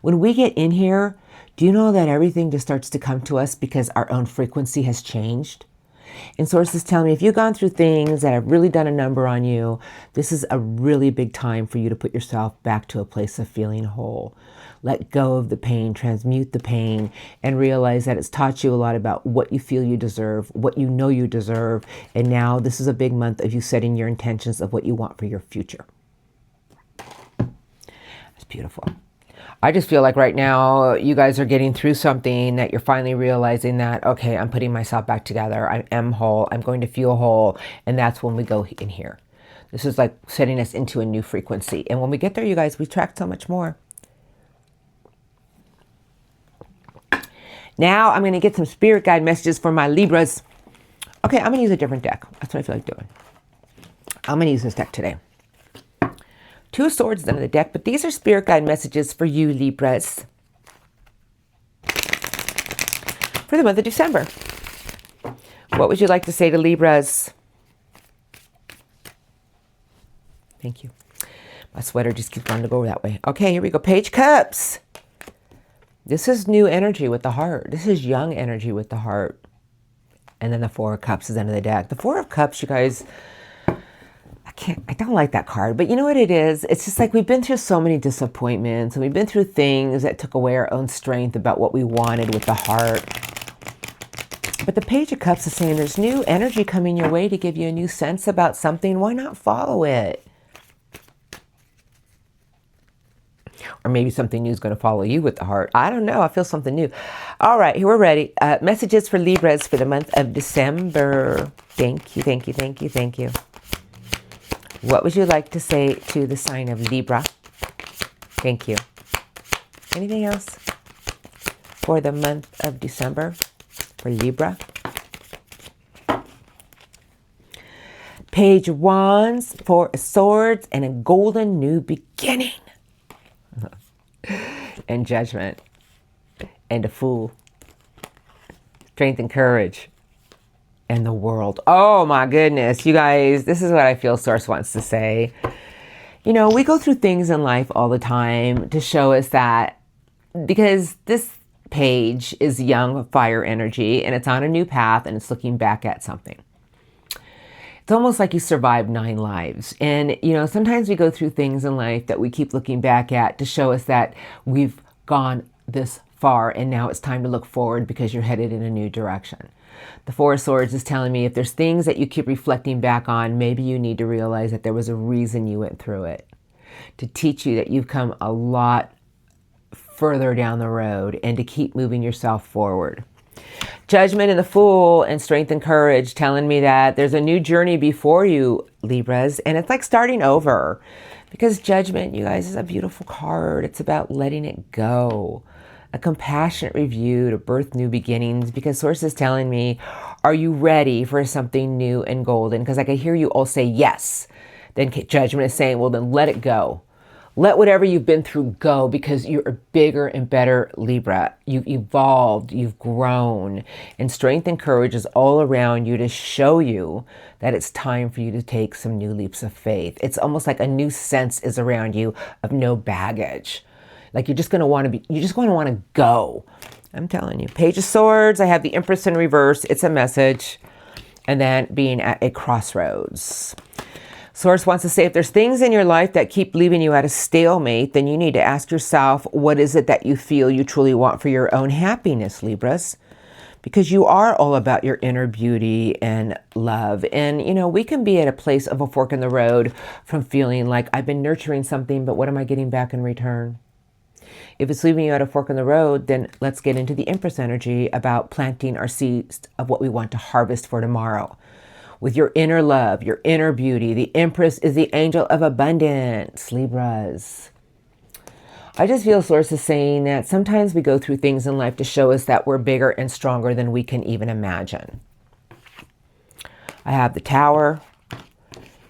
When we get in here, do you know that everything just starts to come to us because our own frequency has changed? And Source is telling me, if you've gone through things that have really done a number on you, this is a really big time for you to put yourself back to a place of feeling whole. Let go of the pain, transmute the pain, and realize that it's taught you a lot about what you feel you deserve, what you know you deserve. And now this is a big month of you setting your intentions of what you want for your future. It's beautiful. I just feel like right now you guys are getting through something that you're finally realizing that, okay, I'm putting myself back together. I am whole. I'm going to feel whole. And that's when we go in here. This is like setting us into a new frequency. And when we get there, you guys, we track so much more. Now I'm going to get some spirit guide messages for my Libras. Okay, I'm going to use a different deck. That's what I feel like doing. I'm going to use this deck today. Two of Swords under the deck, but these are spirit guide messages for you, Libras, for the month of December. What would you like to say to Libras? Thank you. My sweater just keeps wanting to go that way. Okay, here we go. Page Cups. This is new energy with the heart. This is young energy with the heart. And then the Four of Cups is under the deck. The Four of Cups, you guys, I don't like that card, but you know what it is? It's just like we've been through so many disappointments and we've been through things that took away our own strength about what we wanted with the heart. But the Page of Cups is saying there's new energy coming your way to give you a new sense about something. Why not follow it? Or maybe something new is going to follow you with the heart. I don't know. I feel something new. All right, here we're ready. Messages for Libras for the month of December. Thank you, thank you, thank you, thank you. What would you like to say to the sign of Libra? Thank you. Anything else for the month of December for Libra? Page of Wands, Four of Swords, and a golden new beginning. And Judgment. And a Fool. Strength and Courage. And the World. Oh my goodness, you guys, this is what I feel Source wants to say. You know, we go through things in life all the time to show us that, because this page is young fire energy and it's on a new path and it's looking back at something. It's almost like you survived 9 lives. And, you know, sometimes we go through things in life that we keep looking back at to show us that we've gone this far and now it's time to look forward because you're headed in a new direction. The Four of Swords is telling me if there's things that you keep reflecting back on, maybe you need to realize that there was a reason you went through it, to teach you that you've come a lot further down the road and to keep moving yourself forward. Judgment and the Fool and Strength and Courage telling me that there's a new journey before you, Libras, and it's like starting over. Because Judgment, you guys, is a beautiful card. It's about letting it go. A compassionate review to birth new beginnings, because Source is telling me, are you ready for something new and golden? Because I can hear you all say yes. Then Judgment is saying, well, then let it go. Let whatever you've been through go, because you're a bigger and better Libra. You've evolved, you've grown, and Strength and Courage is all around you to show you that it's time for you to take some new leaps of faith. It's almost like a new sense is around you of no baggage. Like you're just going to want to go. I'm telling you. Page of Swords, I have the Empress in reverse. It's a message. And then being at a crossroads. Source wants to say, if there's things in your life that keep leaving you at a stalemate, then you need to ask yourself, what is it that you feel you truly want for your own happiness, Libras? Because you are all about your inner beauty and love. And, you know, we can be at a place of a fork in the road from feeling like I've been nurturing something, but what am I getting back in return? If it's leaving you at a fork in the road, then let's get into the Empress energy about planting our seeds of what we want to harvest for tomorrow. With your inner love, your inner beauty. The Empress is the angel of abundance, Libras. I just feel Source is saying that sometimes we go through things in life to show us that we're bigger and stronger than we can even imagine. I have the Tower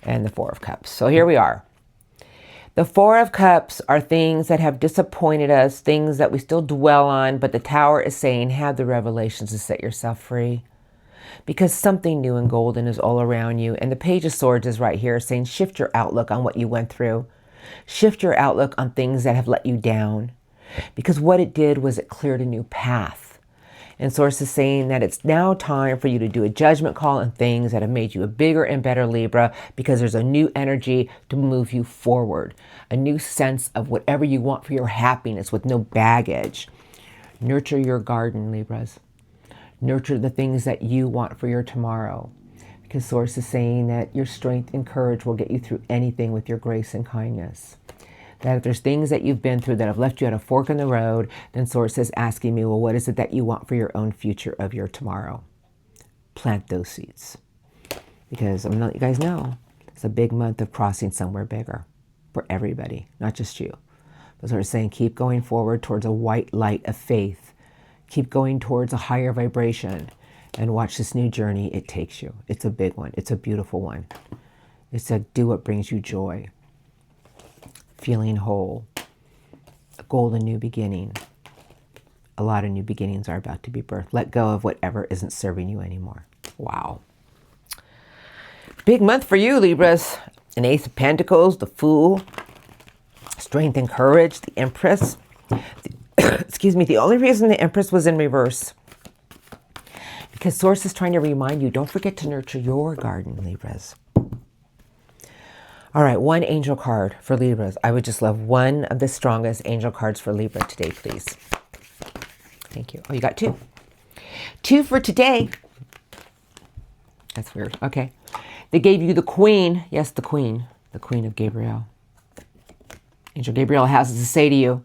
and the Four of Cups. So here we are. The Four of Cups are things that have disappointed us, things that we still dwell on, but the Tower is saying have the revelations to set yourself free. Because something new and golden is all around you. And the Page of Swords is right here saying shift your outlook on what you went through. Shift your outlook on things that have let you down. Because what it did was it cleared a new path. And Source is saying that it's now time for you to do a judgment call on things that have made you a bigger and better Libra, because there's a new energy to move you forward. A new sense of whatever you want for your happiness with no baggage. Nurture your garden, Libras. Nurture the things that you want for your tomorrow. Because Source is saying that your strength and courage will get you through anything with your grace and kindness. That if there's things that you've been through that have left you at a fork in the road, then Source is asking me, well, what is it that you want for your own future of your tomorrow? Plant those seeds. Because I'm letting you guys know, it's a big month of crossing somewhere bigger for everybody, not just you. But Source is saying, keep going forward towards a white light of faith. Keep going towards a higher vibration and watch this new journey it takes you. It's a big one. It's a beautiful one. It's a do what brings you joy. Feeling whole. A golden new beginning. A lot of new beginnings are about to be birthed. Let go of whatever isn't serving you anymore. Wow. Big month for you, Libras. An Ace of Pentacles, the Fool. Strength and Courage, the Empress. Excuse me, the only reason the Empress was in reverse, because Source is trying to remind you, don't forget to nurture your garden, Libras. All right, one angel card for Libras. I would just love one of the strongest angel cards for Libra today, please. Thank you. Oh, you got two. Two for today. That's weird. Okay. They gave you the Queen. Yes, the Queen. The Queen of Gabriel. Angel Gabriel has to say to you,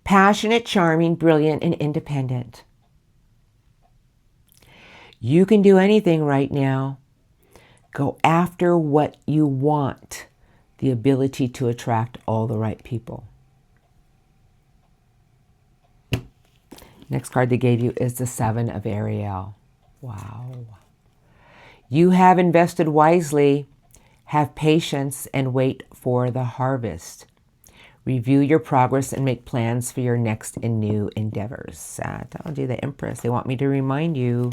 passionate, charming, brilliant, and independent. You can do anything right now. Go after what you want. The ability to attract all the right people. Next card they gave you is the Seven of Ariel. Wow. You have invested wisely. Have patience and wait for the harvest. Review your progress and make plans for your next and new endeavors. I told you, the Empress. They want me to remind you,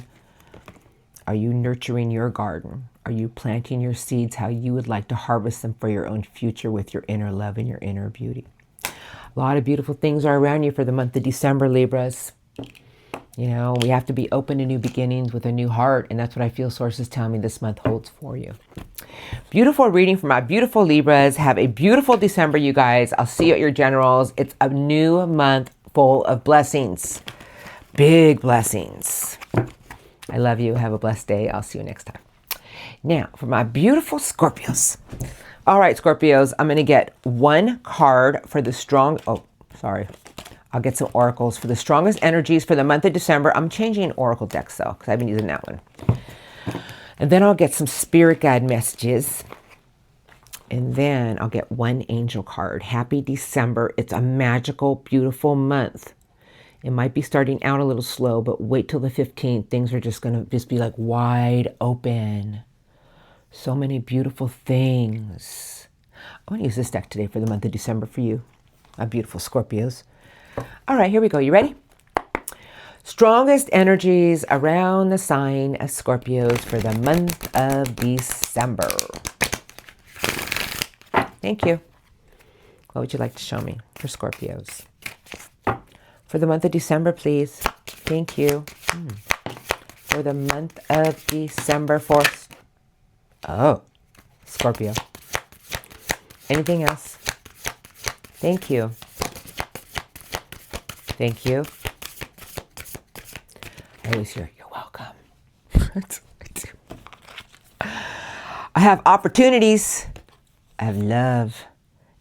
are you nurturing your garden? Are you planting your seeds how you would like to harvest them for your own future with your inner love and your inner beauty? A lot of beautiful things are around you for the month of December, Libras. You know, we have to be open to new beginnings with a new heart, and that's what I feel Sources tell me this month holds for you. Beautiful reading for my beautiful Libras. Have a beautiful December, you guys. I'll see you at your generals. It's a new month full of blessings. Big blessings. I love you. Have a blessed day. I'll see you next time. Now, for my beautiful Scorpios. All right, Scorpios, I'm going to get one card for the strong... Oh, sorry. I'll get some oracles for the strongest energies for the month of December. I'm changing oracle decks, though, because I've been using that one. And then I'll get some spirit guide messages. And then I'll get one angel card. Happy December. It's a magical, beautiful month. It might be starting out a little slow, but wait till the 15th. Things are just going to be like wide open. So many beautiful things. I want to use this deck today for the month of December for you, my beautiful Scorpios. All right, here we go. You ready? Strongest energies around the sign of Scorpios for the month of December. Thank you. What would you like to show me for Scorpios? For the month of December, please. Thank you. For the month of December for... Oh, Scorpio. Anything else? Thank you. Thank you. I always hear, you're welcome. That's what I do. I have opportunities. I have love.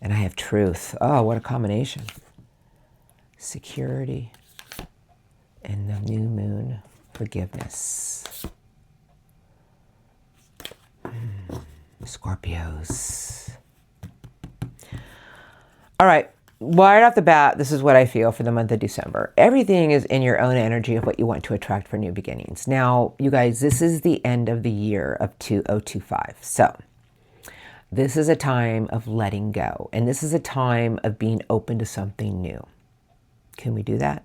And I have truth. Oh, what a combination. Security. And the new moon, forgiveness. Scorpios. All right. Right off the bat, this is what I feel for the month of December. Everything is in your own energy of what you want to attract for new beginnings. Now, you guys, this is the end of the year of 2025. So this is a time of letting go. And this is a time of being open to something new. Can we do that?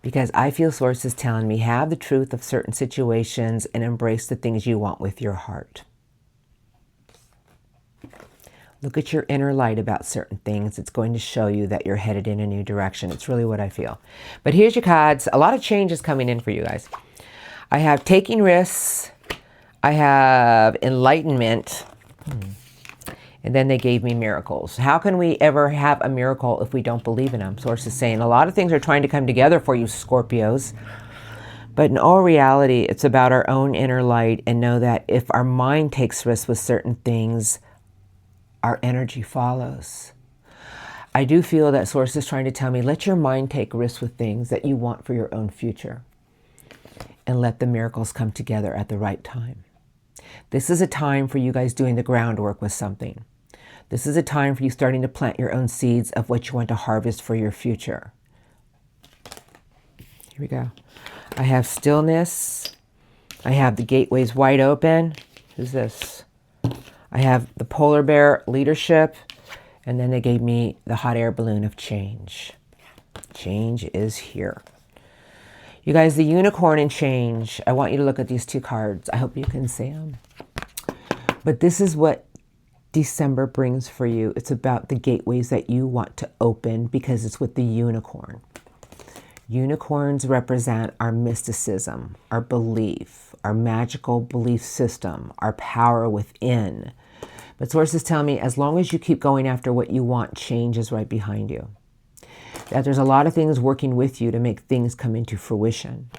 Because I feel sources telling me, have the truth of certain situations and embrace the things you want with your heart. Look at your inner light about certain things. It's going to show you that you're headed in a new direction. It's really what I feel. But here's your cards. A lot of change is coming in for you guys. I have taking risks. I have enlightenment. And then they gave me miracles. How can we ever have a miracle if we don't believe in them? Source is saying a lot of things are trying to come together for you, Scorpios. But in all reality, it's about our own inner light, and know that if our mind takes risks with certain things, our energy follows. I do feel that source is trying to tell me, let your mind take risks with things that you want for your own future. And let the miracles come together at the right time. This is a time for you guys doing the groundwork with something. This is a time for you starting to plant your own seeds of what you want to harvest for your future. Here we go. I have stillness. I have the gateways wide open. Who's this? I have the polar bear, leadership. And then they gave me the hot air balloon of change. Change is here. You guys, the unicorn and change. I want you to look at these two cards. I hope you can see them. But this is what December brings for you. It's about the gateways that you want to open, because it's with the unicorn. Unicorns represent our mysticism, our belief, our magical belief system, our power within. But sources tell me, as long as you keep going after what you want, change is right behind you. That there's a lot of things working with you to make things come into fruition.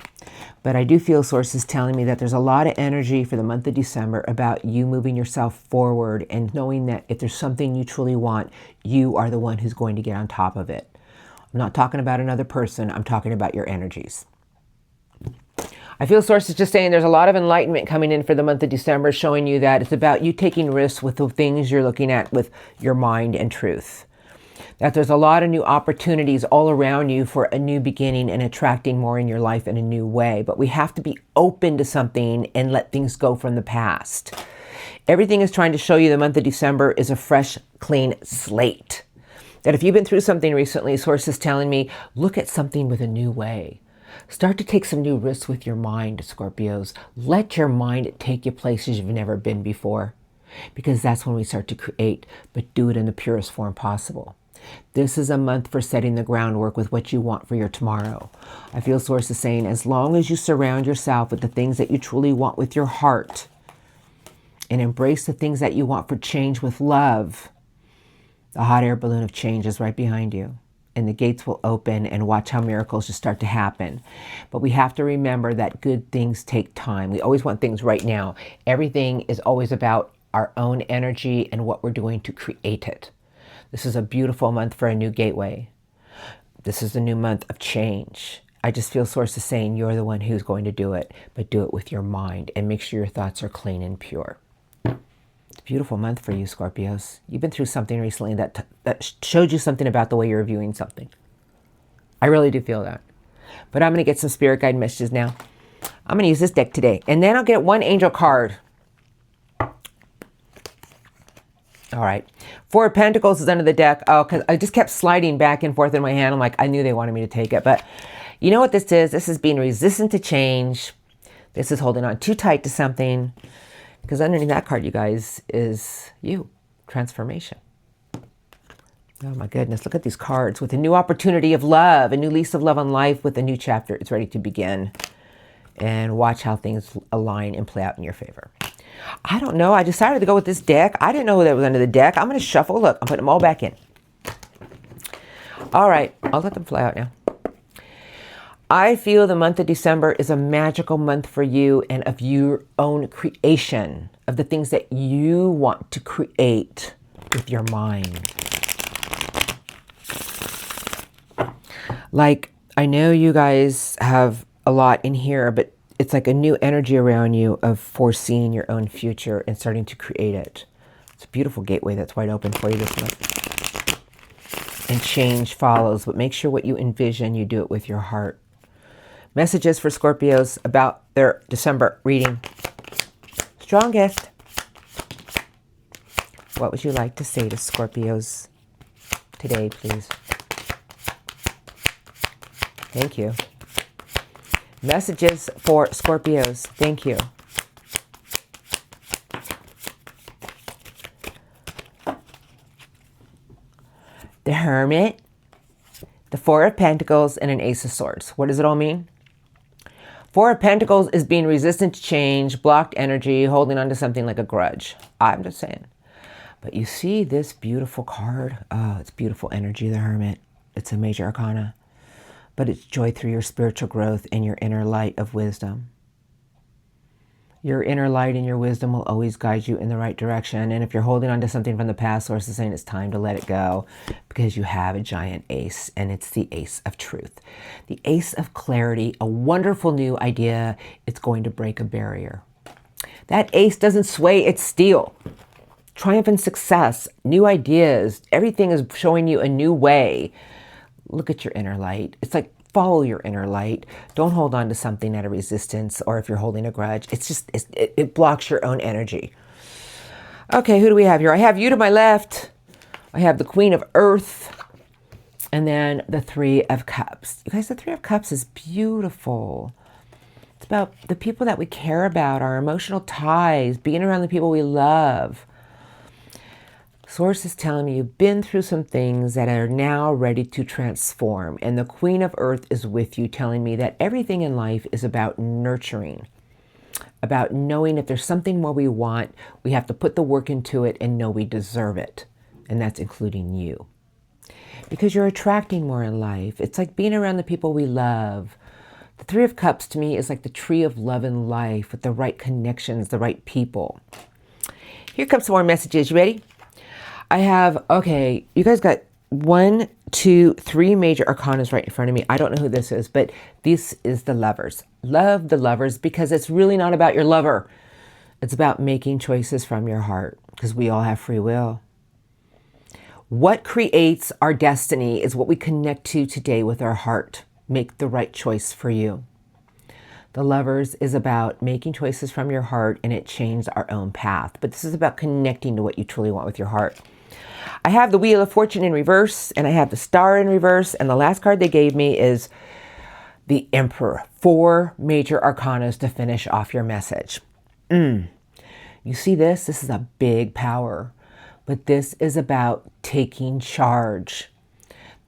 But I do feel sources telling me that there's a lot of energy for the month of December about you moving yourself forward and knowing that if there's something you truly want, you are the one who's going to get on top of it. I'm not talking about another person. I'm talking about your energies. I feel sources just saying there's a lot of enlightenment coming in for the month of December, showing you that it's about you taking risks with the things you're looking at with your mind and truth. That there's a lot of new opportunities all around you for a new beginning and attracting more in your life in a new way. But we have to be open to something and let things go from the past. Everything is trying to show you the month of December is a fresh, clean slate. That if you've been through something recently, source is telling me, look at something with a new way. Start to take some new risks with your mind, Scorpios. Let your mind take you places you've never been before. Because that's when we start to create, but do it in the purest form possible. This is a month for setting the groundwork with what you want for your tomorrow. I feel source is saying, as long as you surround yourself with the things that you truly want with your heart and embrace the things that you want for change with love, the hot air balloon of change is right behind you. and the gates will open, and watch how miracles just start to happen. But we have to remember that good things take time. We always want things right now. Everything is always about our own energy and what we're doing to create it. This is a beautiful month for a new gateway. This is a new month of change. I just feel Source is saying you're the one who's going to do it, but do it with your mind and make sure your thoughts are clean and pure. It's a beautiful month for you, Scorpios. You've been through something recently that showed you something about the way you're viewing something. I really do feel that. But I'm going to get some spirit guide messages now. I'm going to use this deck today, and then I'll get one angel card. All right. Four of Pentacles is under the deck. Oh, because I just kept sliding back and forth in my hand. I'm like, I knew they wanted me to take it. But you know what this is? This is being resistant to change. This is holding on too tight to something. Because underneath that card, you guys, is you. Transformation. Oh my goodness. Look at these cards. With a new opportunity of love. A new lease of love on life with a new chapter. It's ready to begin. And watch how things align and play out in your favor. I don't know. I decided to go with this deck. I didn't know that was under the deck. I'm going to shuffle. Look, I'm putting them all back in. All right. I'll let them fly out now. I feel the month of December is a magical month for you and of your own creation, of the things that you want to create with your mind. Like, I know you guys have a lot in here, but it's like a new energy around you of foreseeing your own future and starting to create it. It's a beautiful gateway that's wide open for you this month. And change follows, but make sure what you envision, you do it with your heart. Messages for Scorpios about their December reading. Strongest. What would you like to say to Scorpios today, please? Thank you. Messages for Scorpios. Thank you. The Hermit, the Four of Pentacles, and an Ace of Swords. What does it all mean? Four of Pentacles is being resistant to change, blocked energy, holding on to something like a grudge. I'm just saying. But you see this beautiful card? Oh, it's beautiful energy, the Hermit. It's a major arcana. But it's joy through your spiritual growth and your inner light of wisdom. Your inner light and your wisdom will always guide you in the right direction. And if you're holding on to something from the past, Source is saying it's time to let it go, because you have a giant ace, and it's the Ace of Truth. The Ace of Clarity, a wonderful new idea. It's going to break a barrier. That ace doesn't sway, it's steel. Triumph and success, new ideas, everything is showing you a new way. Look at your inner light. It's like, follow your inner light. Don't hold on to something at a resistance, or if you're holding a grudge. It's just, it blocks your own energy. Okay, who do we have here? I have you to my left. I have the Queen of Earth. And then the Three of Cups. You guys, the Three of Cups is beautiful. It's about the people that we care about, our emotional ties, being around the people we love. Source is telling me you've been through some things that are now ready to transform. And the Queen of Earth is with you, telling me that everything in life is about nurturing, about knowing if there's something more we want, we have to put the work into it and know we deserve it. And that's including you. Because you're attracting more in life. It's like being around the people we love. The Three of Cups to me is like the tree of love and life with the right connections, the right people. Here comes some more messages. You ready? I have, okay, you guys got 1, 2, 3 major arcanas right in front of me. I don't know who this is, but this is the Lovers. Love the Lovers, because it's really not about your lover. It's about making choices from your heart, because we all have free will. What creates our destiny is what we connect to today with our heart. Make the right choice for you. The Lovers is about making choices from your heart, and it changes our own path. But this is about connecting to what you truly want with your heart. I have the Wheel of Fortune in reverse, and I have the Star in reverse, and the last card they gave me is the Emperor. 4 major arcanas to finish off your message. You see this? This is a big power, but this is about taking charge.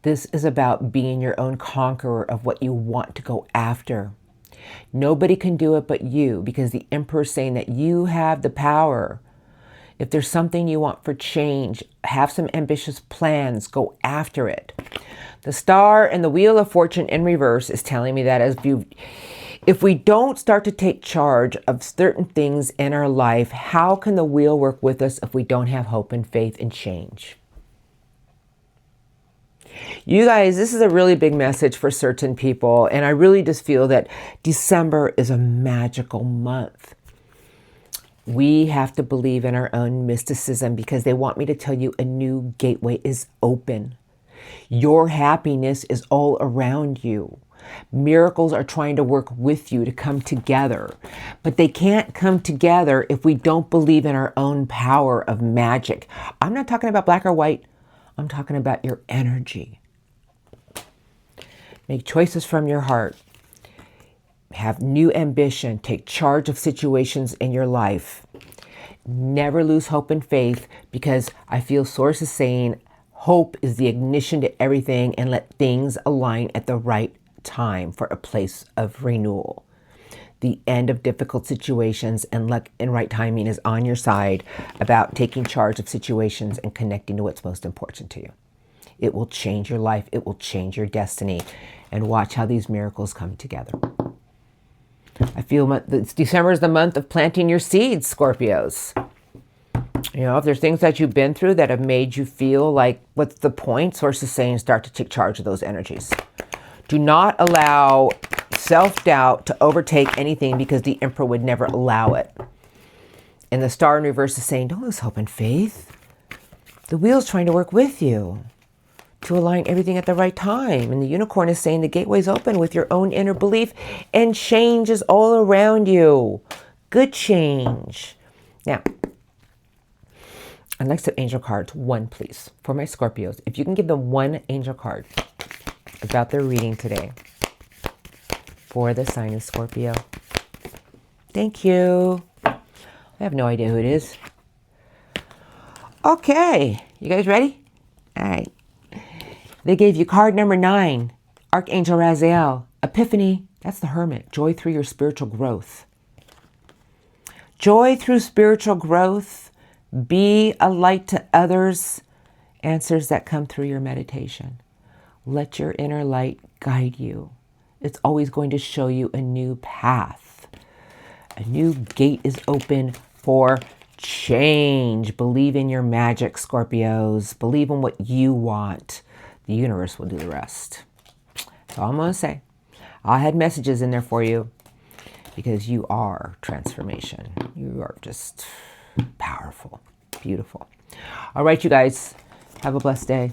This is about being your own conqueror of what you want to go after. Nobody can do it but you, because the Emperor is saying that you have the power. If there's something you want for change, have some ambitious plans, go after it. The Star and the Wheel of Fortune in reverse is telling me that if we don't start to take charge of certain things in our life, how can the wheel work with us if we don't have hope and faith and change? You guys, this is a really big message for certain people, and I really just feel that December is a magical month. We have to believe in our own mysticism because they want me to tell you a new gateway is open. Your happiness is all around you. Miracles are trying to work with you to come together, but they can't come together if we don't believe in our own power of magic. I'm not talking about black or white. I'm talking about your energy. Make choices from your heart. Have new ambition. Take charge of situations in your life. Never lose hope and faith, because I feel Source is saying hope is the ignition to everything, and let things align at the right time for a place of renewal. The end of difficult situations and luck and right timing is on your side about taking charge of situations and connecting to what's most important to you. It will change your life. It will change your destiny. And watch how these miracles come together. I feel December is the month of planting your seeds, Scorpios. You know, if there's things that you've been through that have made you feel like, what's the point? Source is saying start to take charge of those energies. Do not allow self-doubt to overtake anything, because the Emperor would never allow it. And the Star in reverse is saying, don't lose hope and faith. The wheel's trying to work with you to align everything at the right time. And the Unicorn is saying the gateway's open with your own inner belief, and change is all around you. Good change. Now, I'd like some angel cards. One, please, for my Scorpios. If you can give them one angel card about their reading today for the sign of Scorpio. Thank you. I have no idea who it is. Okay, you guys ready? All right. They gave you card number 9, Archangel Raziel. Epiphany, that's the Hermit. Joy through your spiritual growth. Joy through spiritual growth. Be a light to others. Answers that come through your meditation. Let your inner light guide you. It's always going to show you a new path. A new gate is open for change. Believe in your magic, Scorpios. Believe in what you want. The universe will do the rest. That's all I'm going to say. I had messages in there for you, because you are transformation. You are just powerful, beautiful. All right, you guys, have a blessed day.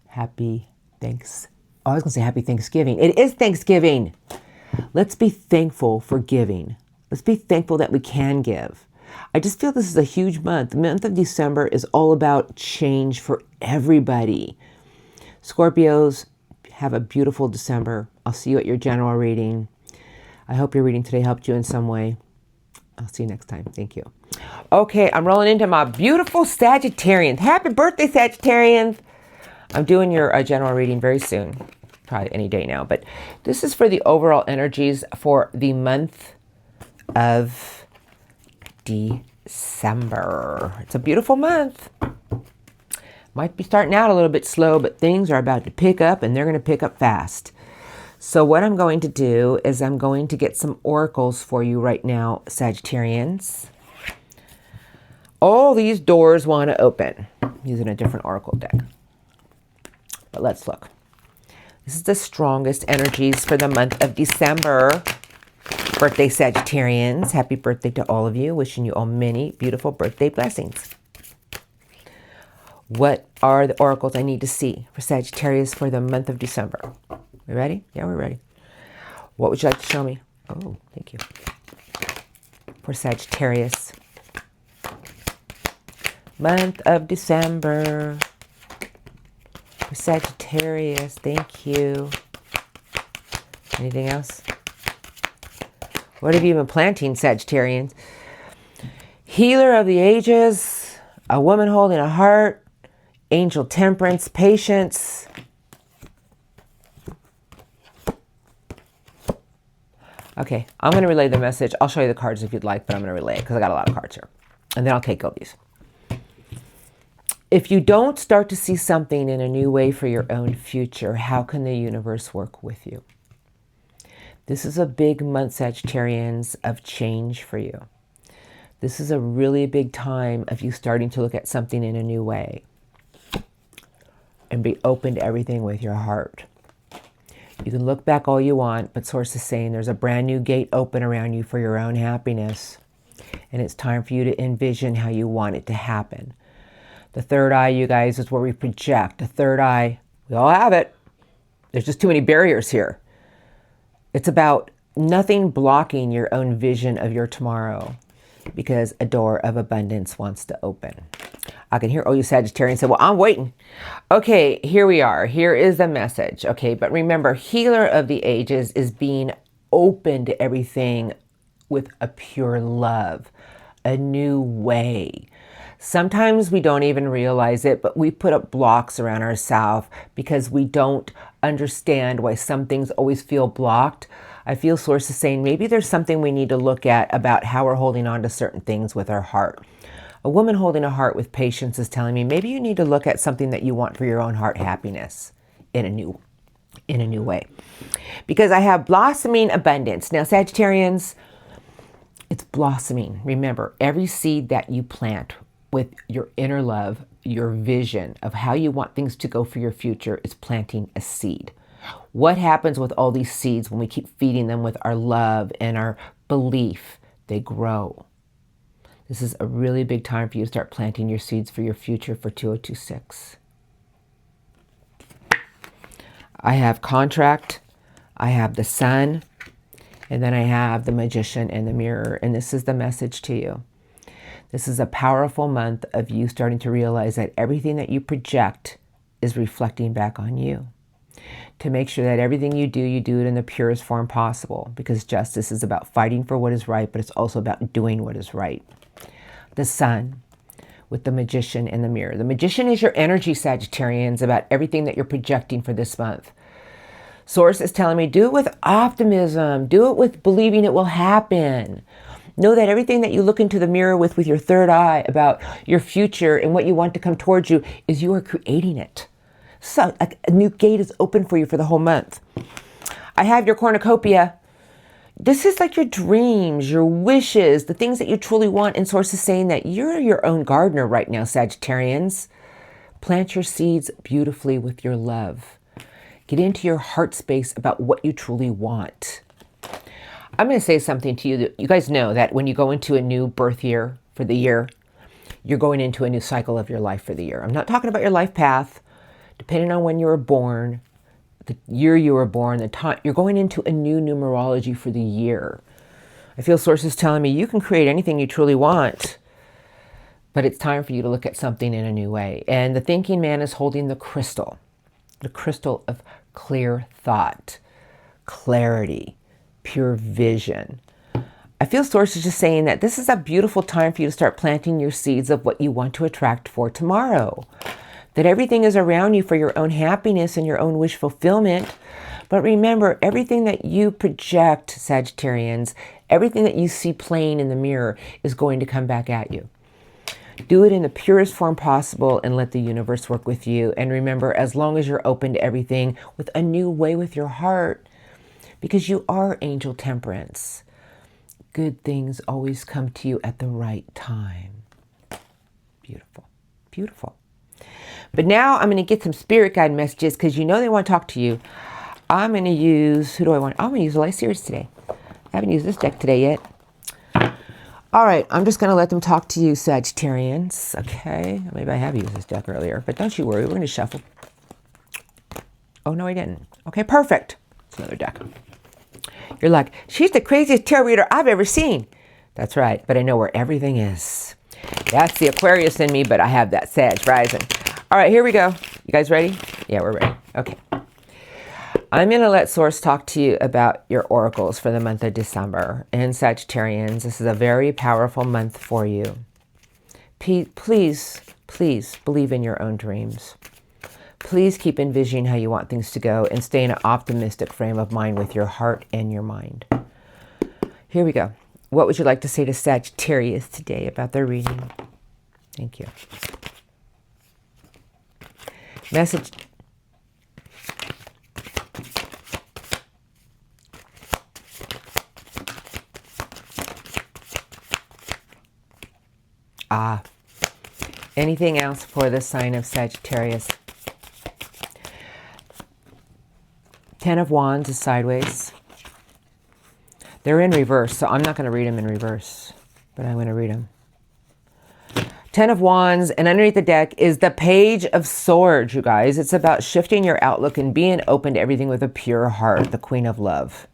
Happy Thanksgiving. I was going to say happy Thanksgiving. It is Thanksgiving. Let's be thankful for giving. Let's be thankful that we can give. I just feel this is a huge month. The month of December is all about change for everybody. Scorpios, have a beautiful December. I'll see you at your general reading. I hope your reading today helped you in some way. I'll see you next time. Thank you. Okay, I'm rolling into my beautiful Sagittarians. Happy birthday, Sagittarians. I'm doing your general reading very soon. Probably any day now. But this is for the overall energies for the month of December. It's a beautiful month. Might be starting out a little bit slow, but things are about to pick up, and they're going to pick up fast. So what I'm going to do is I'm going to get some oracles for you right now, Sagittarians. All these doors want to open. I'm using a different oracle deck. But let's look. This is the strongest energies for the month of December. Birthday Sagittarians. Happy birthday to all of you. Wishing you all many beautiful birthday blessings. What are the oracles I need to see for Sagittarius for the month of December? We ready? Yeah, we're ready. What would you like to show me? Oh, thank you. For Sagittarius. Month of December. For Sagittarius, thank you. Anything else? What have you been planting, Sagittarians? Healer of the ages, a woman holding a heart, angel temperance, patience. Okay, I'm going to relay the message. I'll show you the cards if you'd like, but I'm going to relay it because I got a lot of cards here. And then I'll take all these. If you don't start to see something in a new way for your own future, how can the universe work with you? This is a big month, Sagittarians, of change for you. This is a really big time of you starting to look at something in a new way and be open to everything with your heart. You can look back all you want, but Source is saying there's a brand new gate open around you for your own happiness. And it's time for you to envision how you want it to happen. The third eye, you guys, is where we project. The third eye, we all have it. There's just too many barriers here. It's about nothing blocking your own vision of your tomorrow, because a door of abundance wants to open. I can hear all you Sagittarians say, well, I'm waiting. Okay, here we are. Here is the message. Okay, but remember, healer of the ages is being open to everything with a pure love, a new way. Sometimes we don't even realize it, but we put up blocks around ourselves because we don't understand why some things always feel blocked. I feel Source is saying maybe there's something we need to look at about how we're holding on to certain things with our heart. A woman holding a heart with patience is telling me maybe you need to look at something that you want for your own heart happiness in a new way. Because I have blossoming abundance. Now, Sagittarians, it's blossoming. Remember, every seed that you plant with your inner love, your vision of how you want things to go for your future is planting a seed. What happens with all these seeds when we keep feeding them with our love and our belief? They grow. This is a really big time for you to start planting your seeds for your future for 2026. I have contract, I have the sun, and then I have the magician and the mirror. And this is the message to you. This is a powerful month of you starting to realize that everything that you project is reflecting back on you. To make sure that everything you do it in the purest form possible, because justice is about fighting for what is right, but it's also about doing what is right. The sun with the magician and the mirror. The magician is your energy, Sagittarians, about everything that you're projecting for this month. Source is telling me, do it with optimism. Do it with believing it will happen. Know that everything that you look into the mirror with your third eye about your future and what you want to come towards you is you are creating it. So a new gate is open for you for the whole month. I have your cornucopia. This is like your dreams, your wishes, the things that you truly want. And Source is saying that you're your own gardener right now, Sagittarians. Plant your seeds beautifully with your love. Get into your heart space about what you truly want. I'm going to say something to you that you guys know that when you go into a new birth year for the year, you're going into a new cycle of your life for the year. I'm not talking about your life path. Depending on when you were born, the year you were born, the time, you're going into a new numerology for the year. I feel Source is telling me you can create anything you truly want, but it's time for you to look at something in a new way. And the thinking man is holding the crystal of clear thought, clarity, pure vision. I feel Source is just saying that this is a beautiful time for you to start planting your seeds of what you want to attract for tomorrow. That everything is around you for your own happiness and your own wish fulfillment. But remember, everything that you project, Sagittarians, everything that you see playing in the mirror is going to come back at you. Do it in the purest form possible and let the universe work with you. And remember, as long as you're open to everything with a new way with your heart, because you are angel temperance, good things always come to you at the right time. Beautiful, beautiful. But now I'm going to get some spirit guide messages because you know they want to talk to you. I'm going to use, who do I want? I'm going to use the Light Series today. I haven't used this deck today yet. All right, I'm just going to let them talk to you, Sagittarians. Okay, maybe I have used this deck earlier, but don't you worry, we're going to shuffle. Oh, no, I didn't. Okay, perfect. It's another deck. You're like, she's the craziest tarot reader I've ever seen. That's right, but I know where everything is. That's the Aquarius in me, but I have that Sag rising. All right, here we go. You guys ready? Yeah, we're ready. Okay. I'm going to let Source talk to you about your oracles for the month of December. And Sagittarians, this is a very powerful month for you. Please, please believe in your own dreams. Please keep envisioning how you want things to go and stay in an optimistic frame of mind with your heart and your mind. Here we go. What would you like to say to Sagittarius today about their reading? Thank you. Message. Anything else for the sign of Sagittarius? 10 of Wands is sideways. They're in reverse, so I'm not going to read them in reverse, but I'm going to read them. 10 of Wands, and underneath the deck is the Page of Swords, you guys. It's about shifting your outlook and being open to everything with a pure heart, the Queen of Love.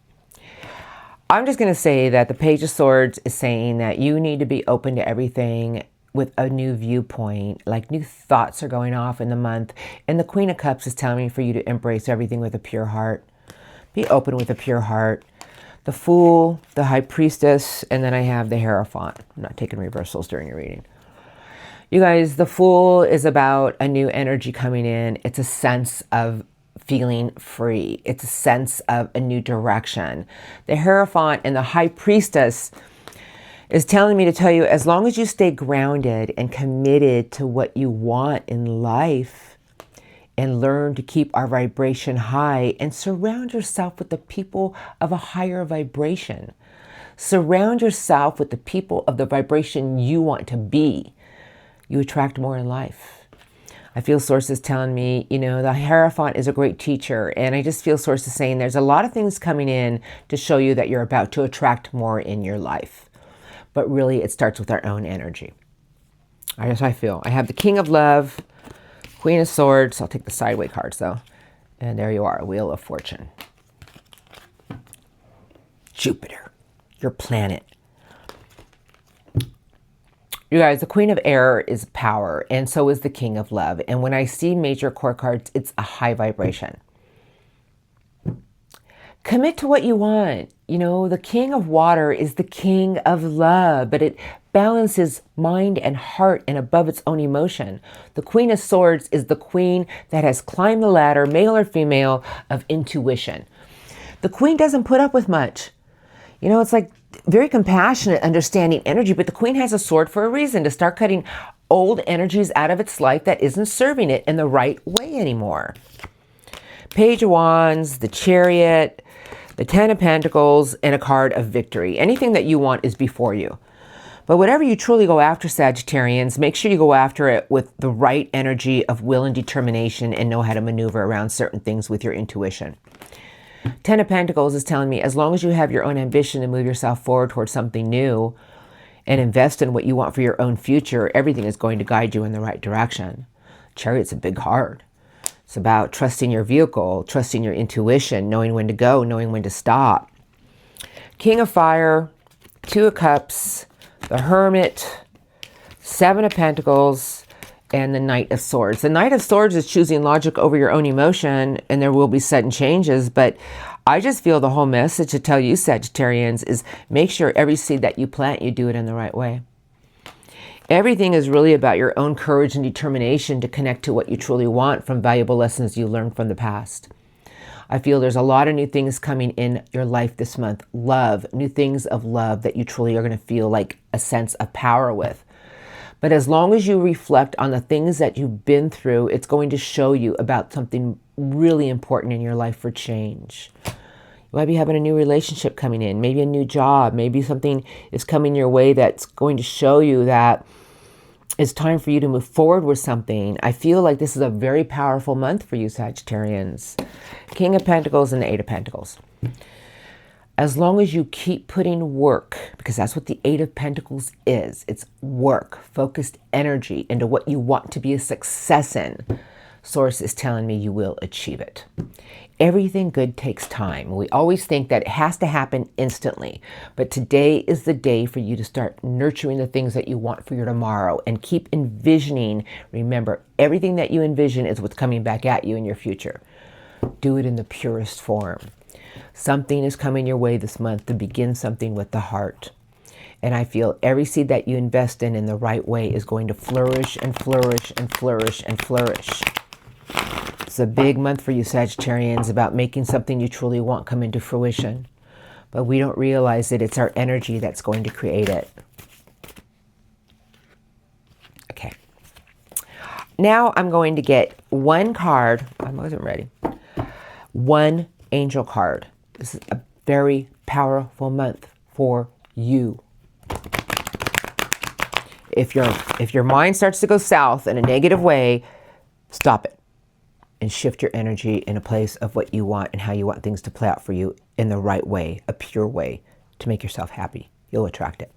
I'm just going to say that the Page of Swords is saying that you need to be open to everything with a new viewpoint, like new thoughts are going off in the month. And the Queen of Cups is telling me for you to embrace everything with a pure heart. Be open with a pure heart. The Fool, the High Priestess, and then I have the Hierophant. I'm not taking reversals during your reading. You guys, the Fool is about a new energy coming in. It's a sense of feeling free. It's a sense of a new direction. The Hierophant and the High Priestess is telling me to tell you, as long as you stay grounded and committed to what you want in life and learn to keep our vibration high and surround yourself with the people of a higher vibration. Surround yourself with the people of the vibration you want to be. You attract more in life. I feel sources telling me, you know, the Hierophant is a great teacher. And I just feel sources saying there's a lot of things coming in to show you that you're about to attract more in your life. But really, it starts with our own energy. I feel. I have the King of Love, Queen of Swords. I'll take the sideway cards, though. And there you are, Wheel of Fortune. Jupiter, your planet. You guys, the Queen of Air is power, and so is the King of Love. And when I see major core cards, it's a high vibration. Commit to what you want. You know, the King of Water is the King of Love, but it balances mind and heart and above its own emotion. The Queen of Swords is the queen that has climbed the ladder, male or female, of intuition. The Queen doesn't put up with much. You know, it's like very compassionate, understanding energy, but the Queen has a sword for a reason, to start cutting old energies out of its life that isn't serving it in the right way anymore. Page of Wands, the Chariot, the 10 of Pentacles, and a card of victory. Anything that you want is before you. But whatever you truly go after, Sagittarians, make sure you go after it with the right energy of will and determination and know how to maneuver around certain things with your intuition. 10 of Pentacles is telling me as long as you have your own ambition to move yourself forward towards something new and invest in what you want for your own future, everything is going to guide you in the right direction. Chariot's a big card. It's about trusting your vehicle, trusting your intuition, knowing when to go, knowing when to stop. King of Fire, 2 of Cups, the Hermit, 7 of Pentacles, and the Knight of Swords. The Knight of Swords is choosing logic over your own emotion, and there will be sudden changes, but I just feel the whole message to tell you, Sagittarians, is make sure every seed that you plant, you do it in the right way. Everything is really about your own courage and determination to connect to what you truly want from valuable lessons you learned from the past. I feel there's a lot of new things coming in your life this month. Love, new things of love that you truly are going to feel like a sense of power with. But as long as you reflect on the things that you've been through, it's going to show you about something really important in your life for change. You might be having a new relationship coming in, maybe a new job, maybe something is coming your way that's going to show you that it's time for you to move forward with something. I feel like this is a very powerful month for you, Sagittarians. King of Pentacles and the 8 of Pentacles. As long as you keep putting work, because that's what the 8 of Pentacles is. It's work, focused energy into what you want to be a success in. Source is telling me you will achieve it. Everything good takes time. We always think that it has to happen instantly, but today is the day for you to start nurturing the things that you want for your tomorrow and keep envisioning. Remember, everything that you envision is what's coming back at you in your future. Do it in the purest form. Something is coming your way this month to begin something with the heart. And I feel every seed that you invest in the right way is going to flourish and flourish and flourish and flourish. It's a big month for you, Sagittarians, about making something you truly want come into fruition. But we don't realize that it's our energy that's going to create it. Okay. Now I'm going to get one card. I wasn't ready. One angel card. This is a very powerful month for you. If your mind starts to go south in a negative way, stop it and shift your energy in a place of what you want and how you want things to play out for you in the right way, a pure way to make yourself happy. You'll attract it.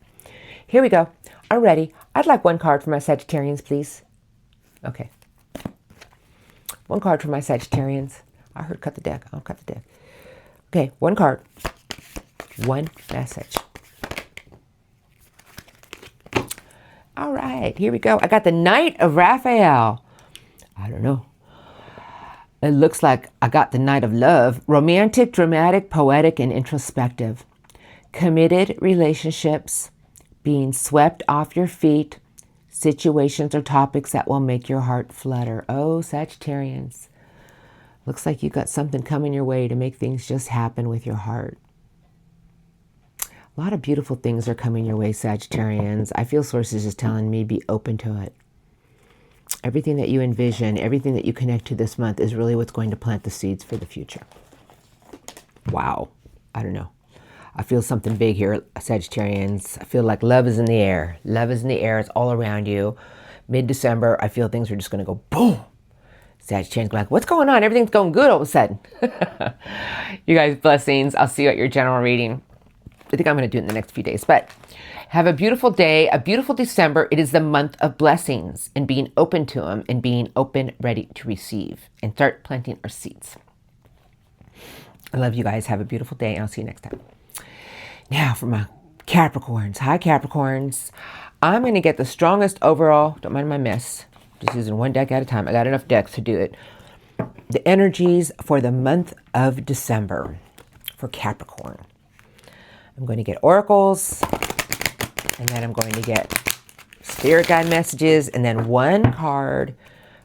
Here we go. I'm ready. I'd like one card for my Sagittarians, please. Okay. One card for my Sagittarians. I heard cut the deck. I'll cut the deck. Okay, one card. One message. All right, here we go. I got the Knight of Raphael. I don't know. It looks like I got the Knight of Love. Romantic, dramatic, poetic, and introspective. Committed relationships. Being swept off your feet. Situations or topics that will make your heart flutter. Oh, Sagittarians. Looks like you got something coming your way to make things just happen with your heart. A lot of beautiful things are coming your way, Sagittarians. I feel sources just telling me be open to it. Everything that you envision, everything that you connect to this month is really what's going to plant the seeds for the future. Wow. I don't know. I feel something big here, Sagittarians. I feel like love is in the air. Love is in the air. It's all around you. Mid-December, I feel things are just going to go boom. Sagittarians go like, what's going on? Everything's going good all of a sudden. You guys, blessings. I'll see you at your general reading. I think I'm going to do it in the next few days. But have a beautiful day, a beautiful December. It is the month of blessings and being open to them and being open, ready to receive and start planting our seeds. I love you guys. Have a beautiful day and I'll see you next time. Now for my Capricorns. Hi, Capricorns. I'm going to get the strongest overall. Don't mind my mess. Just using one deck at a time. I got enough decks to do it. The energies for the month of December for Capricorn. I'm going to get oracles. And then I'm going to get spirit guide messages. And then one card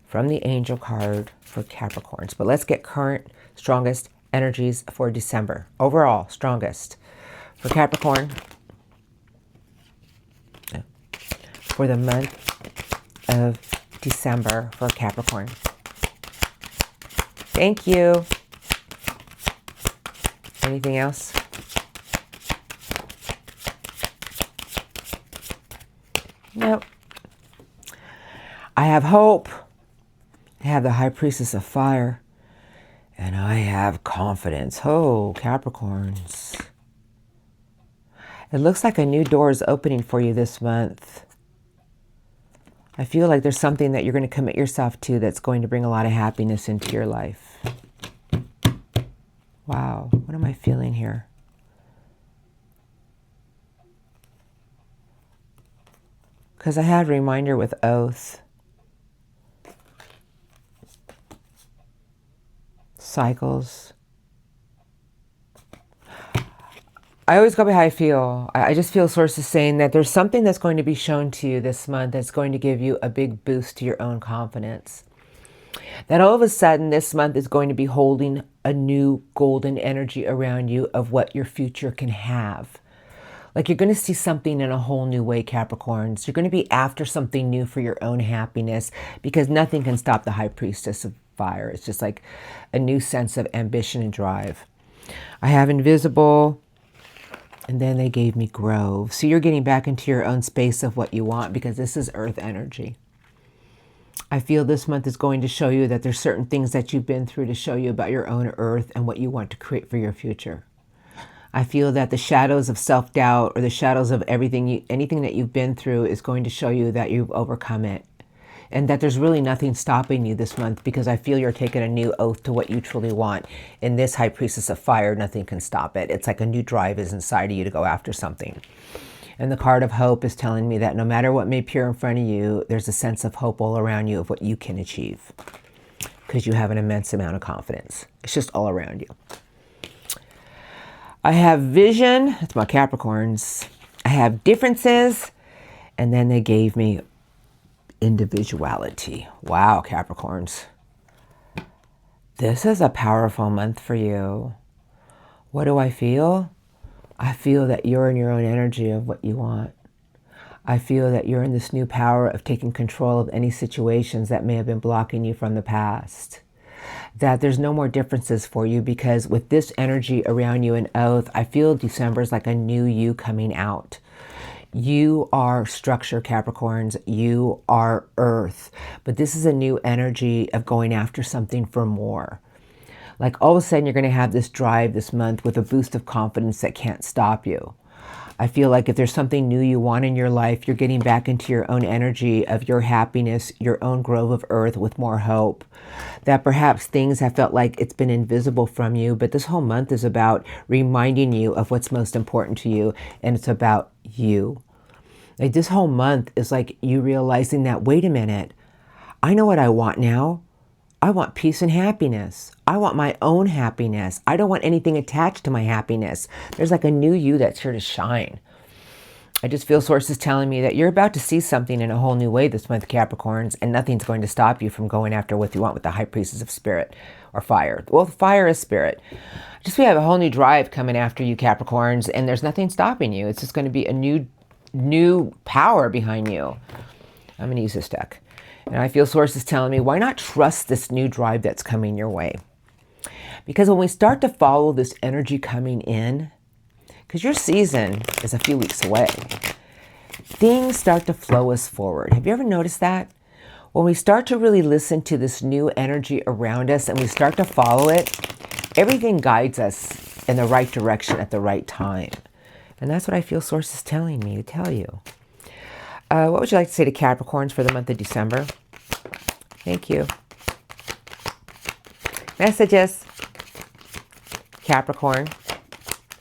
from the angel card for Capricorns. But let's get current strongest energies for December. Overall, strongest. For Capricorn, for the month of December for Capricorn. Thank you. Anything else? Nope. I have hope. I have the High Priestess of Fire. And I have confidence. Oh, Capricorns. It looks like a new door is opening for you this month. I feel like there's something that you're going to commit yourself to that's going to bring a lot of happiness into your life. Wow, what am I feeling here? Because I had a reminder with oath. Cycles. I always go by how I feel. I just feel sources saying that there's something that's going to be shown to you this month that's going to give you a big boost to your own confidence. That all of a sudden this month is going to be holding a new golden energy around you of what your future can have. Like you're going to see something in a whole new way, Capricorns. You're going to be after something new for your own happiness because nothing can stop the High Priestess of Fire. It's just like a new sense of ambition and drive. I have invisible. And then they gave me Grove. So you're getting back into your own space of what you want because this is earth energy. I feel this month is going to show you that there's certain things that you've been through to show you about your own earth and what you want to create for your future. I feel that the shadows of self-doubt or the shadows of anything that you've been through is going to show you that you've overcome it. And that there's really nothing stopping you this month because I feel you're taking a new oath to what you truly want. In this High Priestess of Fire, nothing can stop it. It's like a new drive is inside of you to go after something. And the card of hope is telling me that no matter what may appear in front of you, there's a sense of hope all around you of what you can achieve. Because you have an immense amount of confidence. It's just all around you. I have vision. That's my Capricorns. I have differences. And then they gave me individuality. Wow, Capricorns. This is a powerful month for you. What do I feel? I feel that you're in your own energy of what you want. I feel that you're in this new power of taking control of any situations that may have been blocking you from the past. That there's no more differences for you, because with this energy around you in Oath, I feel December is like a new you coming out. You are structure, Capricorns. You are earth. But this is a new energy of going after something for more. Like all of a sudden you're going to have this drive this month with a boost of confidence that can't stop you. I feel like if there's something new you want in your life, you're getting back into your own energy of your happiness, your own grove of earth with more hope. That perhaps things have felt like it's been invisible from you, but this whole month is about reminding you of what's most important to you, and it's about you. Like this whole month is like you realizing that, wait a minute, I know what I want now. I want peace and happiness. I want my own happiness. I don't want anything attached to my happiness. There's like a new you that's here to shine. I just feel sources telling me that you're about to see something in a whole new way this month, Capricorns, and nothing's going to stop you from going after what you want with the High Priestess of Spirit or fire. Well, fire is spirit. Just we have a whole new drive coming after you, Capricorns, and there's nothing stopping you. It's just going to be a new power behind you. I'm going to use this deck. And I feel sources telling me, why not trust this new drive that's coming your way? Because when we start to follow this energy coming in, because your season is a few weeks away, things start to flow us forward. Have you ever noticed that? When we start to really listen to this new energy around us and we start to follow it, everything guides us in the right direction at the right time. And that's what I feel sources telling me to tell you. What would you like to say to Capricorns for the month of December? Thank you. Messages. Capricorn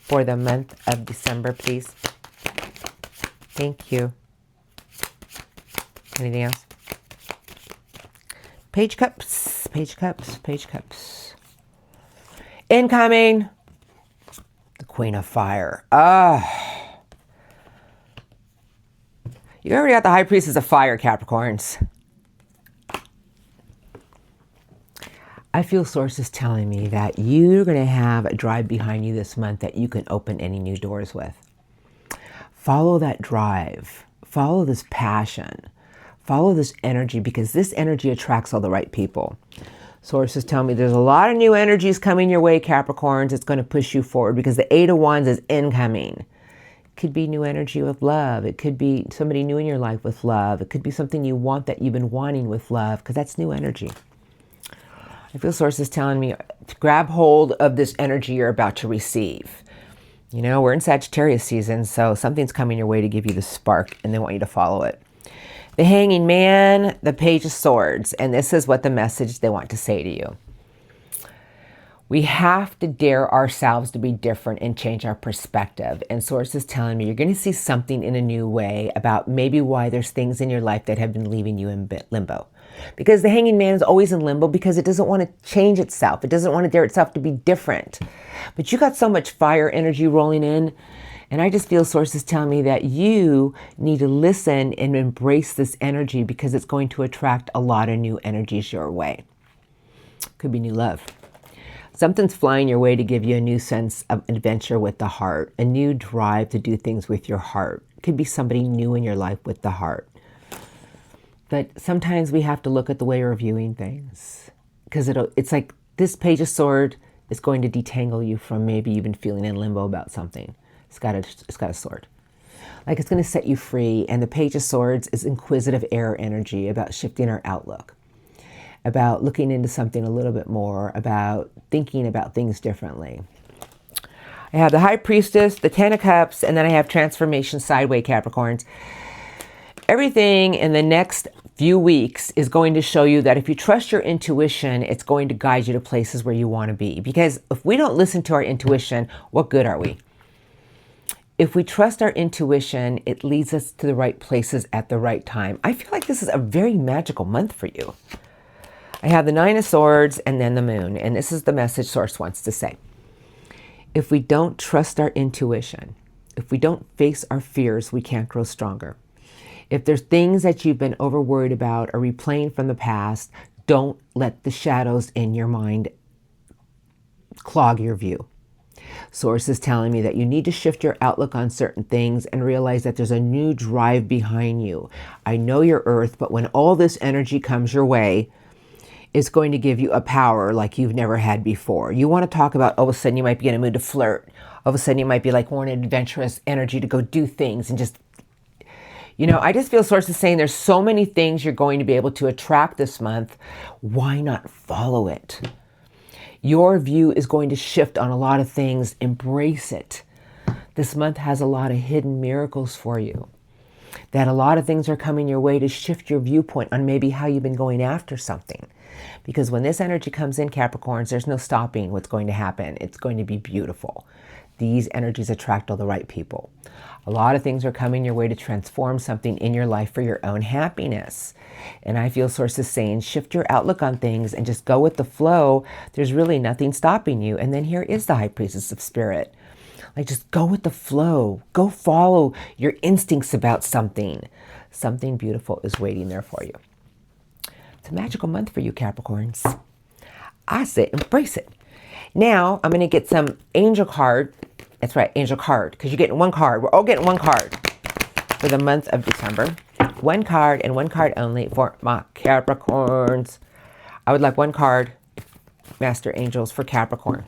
for the month of December, please. Thank you. Anything else? Page Cups, Page Cups, Page Cups. Incoming. The Queen of Fire. You already got the High Priestess of Fire, Capricorns. I feel sources telling me that you're going to have a drive behind you this month that you can open any new doors with. Follow that drive. Follow this passion. Follow this energy, because this energy attracts all the right people. Sources tell me there's a lot of new energies coming your way, Capricorns. It's going to push you forward because the Eight of Wands is incoming. Could be new energy with love. It could be somebody new in your life with love. It could be something you want that you've been wanting with love, because that's new energy. I feel sources telling me to grab hold of this energy you're about to receive. You know, we're in Sagittarius season, so something's coming your way to give you the spark, and they want you to follow it. The Hanging Man, the Page of Swords, and this is what the message they want to say to you. We have to dare ourselves to be different and change our perspective. And sources telling me you're going to see something in a new way about maybe why there's things in your life that have been leaving you in limbo. Because the Hanging Man is always in limbo because it doesn't want to change itself. It doesn't want to dare itself to be different. But you got so much fire energy rolling in. And I just feel sources telling me that you need to listen and embrace this energy, because it's going to attract a lot of new energies your way. Could be new love. Something's flying your way to give you a new sense of adventure with the heart, a new drive to do things with your heart. It could be somebody new in your life with the heart. But sometimes we have to look at the way we're viewing things, because it's like this Page of Sword is going to detangle you from maybe you've been feeling in limbo about something. It's got a sword. Like it's going to set you free. And the Page of Swords is inquisitive air energy, about shifting our outlook, about looking into something a little bit more, about thinking about things differently. I have the High Priestess, the Ten of Cups, and then I have Transformation Sideways, Capricorns. Everything in the next few weeks is going to show you that if you trust your intuition, it's going to guide you to places where you want to be. Because if we don't listen to our intuition, what good are we? If we trust our intuition, it leads us to the right places at the right time. I feel like this is a very magical month for you. I have the Nine of Swords and then the Moon. And this is the message Source wants to say. If we don't trust our intuition, if we don't face our fears, we can't grow stronger. If there's things that you've been over worried about or replaying from the past, don't let the shadows in your mind clog your view. Source is telling me that you need to shift your outlook on certain things and realize that there's a new drive behind you. I know you're Earth, but when all this energy comes your way, it's going to give you a power like you've never had before. You want to talk about, all of a sudden you might be in a mood to flirt. All of a sudden you might be like more an adventurous energy to go do things and just, you know, I just feel Source is saying there's so many things you're going to be able to attract this month. Why not follow it? Your view is going to shift on a lot of things. Embrace it. This month has a lot of hidden miracles for you. That a lot of things are coming your way to shift your viewpoint on maybe how you've been going after something. Because when this energy comes in, Capricorns, there's no stopping what's going to happen. It's going to be beautiful. These energies attract all the right people. A lot of things are coming your way to transform something in your life for your own happiness. And I feel Source is saying, shift your outlook on things and just go with the flow. There's really nothing stopping you. And then here is the High Priestess of Spirit. Like, just go with the flow. Go follow your instincts about something. Something beautiful is waiting there for you. It's a magical month for you, Capricorns. I say embrace it. Now, I'm going to get some angel card. That's right, angel card, because you're getting one card. We're all getting one card for the month of December. One card and one card only for my Capricorns. I would like one card, Master Angels, for Capricorn.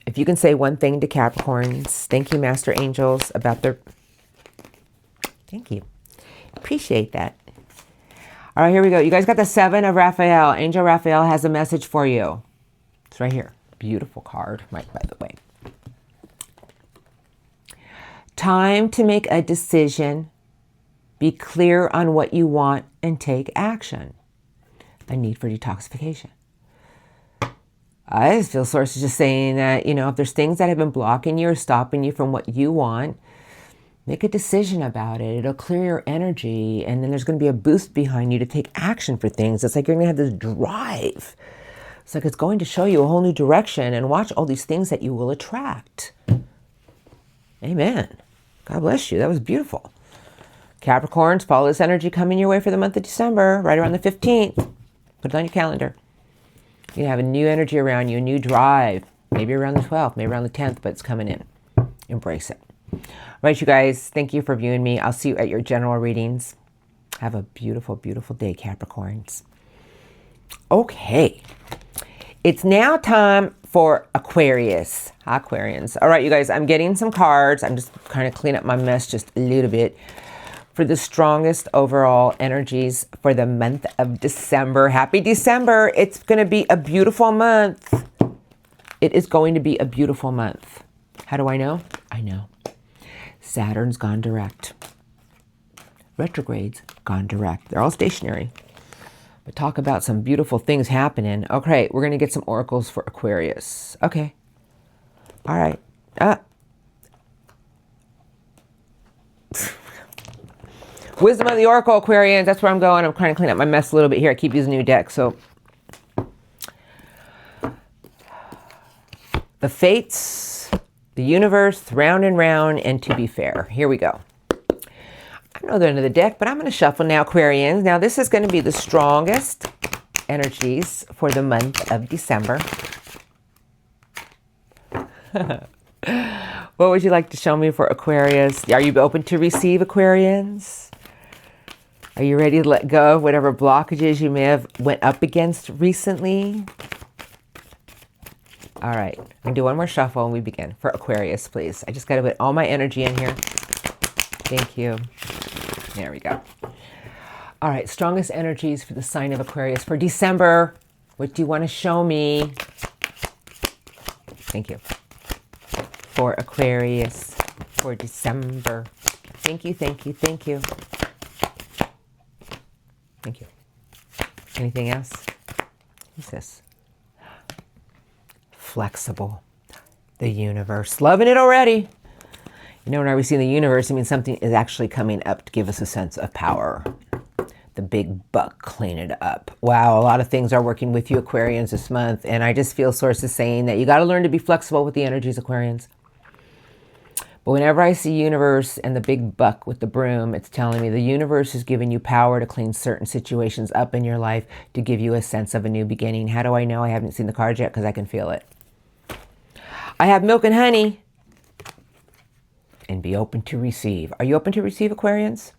If you can say one thing to Capricorns, thank you, Master Angels, about their... Thank you. Appreciate that. All right, here we go. You guys got the Seven of Raphael. Angel Raphael has a message for you. It's right here. Beautiful card, right, by the way. Time to make a decision. Be clear on what you want and take action. A need for detoxification. I just feel Source is just saying that, you know, if there's things that have been blocking you or stopping you from what you want, make a decision about it. It'll clear your energy, and then there's going to be a boost behind you to take action for things. It's like you're going to have this drive. It's like it's going to show you a whole new direction, and watch all these things that you will attract. Amen. God bless you. That was beautiful. Capricorns, follow this energy coming your way for the month of December, right around the 15th. Put it on your calendar. You have a new energy around you, a new drive. Maybe around the 12th, maybe around the 10th, but it's coming in. Embrace it. All right, you guys, thank you for viewing me. I'll see you at your general readings. Have a beautiful, beautiful day, Capricorns. Okay. It's now time for Aquarius. Aquarians. All right, you guys, I'm getting some cards. I'm just kind of clean up my mess just a little bit for the strongest overall energies for the month of December. Happy December. It's going to be a beautiful month. It is going to be a beautiful month. How do I know? I know. Saturn's gone direct. Retrogrades gone direct. They're all stationary. But talk about some beautiful things happening. Okay, we're going to get some oracles for Aquarius. Okay. All right. Wisdom of the Oracle, Aquarians. That's where I'm going. I'm trying to clean up my mess a little bit here. I keep using a new deck. So the fates, the universe, round and round, and to be fair. Here we go. I know the end of the deck, but I'm going to shuffle now, Aquarians. Now, this is going to be the strongest energies for the month of December. What would you like to show me for Aquarius? Are you open to receive, Aquarians? Are you ready to let go of whatever blockages you may have went up against recently? All right. I'm going to do one more shuffle and we begin. For Aquarius, please. I just got to put all my energy in here. Thank you. There we go. All right. Strongest energies for the sign of Aquarius for December. What do you want to show me? Thank you. For Aquarius for December. Thank you, thank you, thank you. Thank you. Anything else? What's this? Flexible. The universe. Loving it already. You know, when we see the universe, it means something is actually coming up to give us a sense of power. The big buck clean it up. Wow, a lot of things are working with you, Aquarians, this month. And I just feel sources saying that you got to learn to be flexible with the energies, Aquarians. But whenever I see universe and the big buck with the broom, it's telling me the universe is giving you power to clean certain situations up in your life to give you a sense of a new beginning. How do I know? I haven't seen the cards yet because I can feel it. I have milk and honey. And be open to receive. Are you open to receive, Aquarians?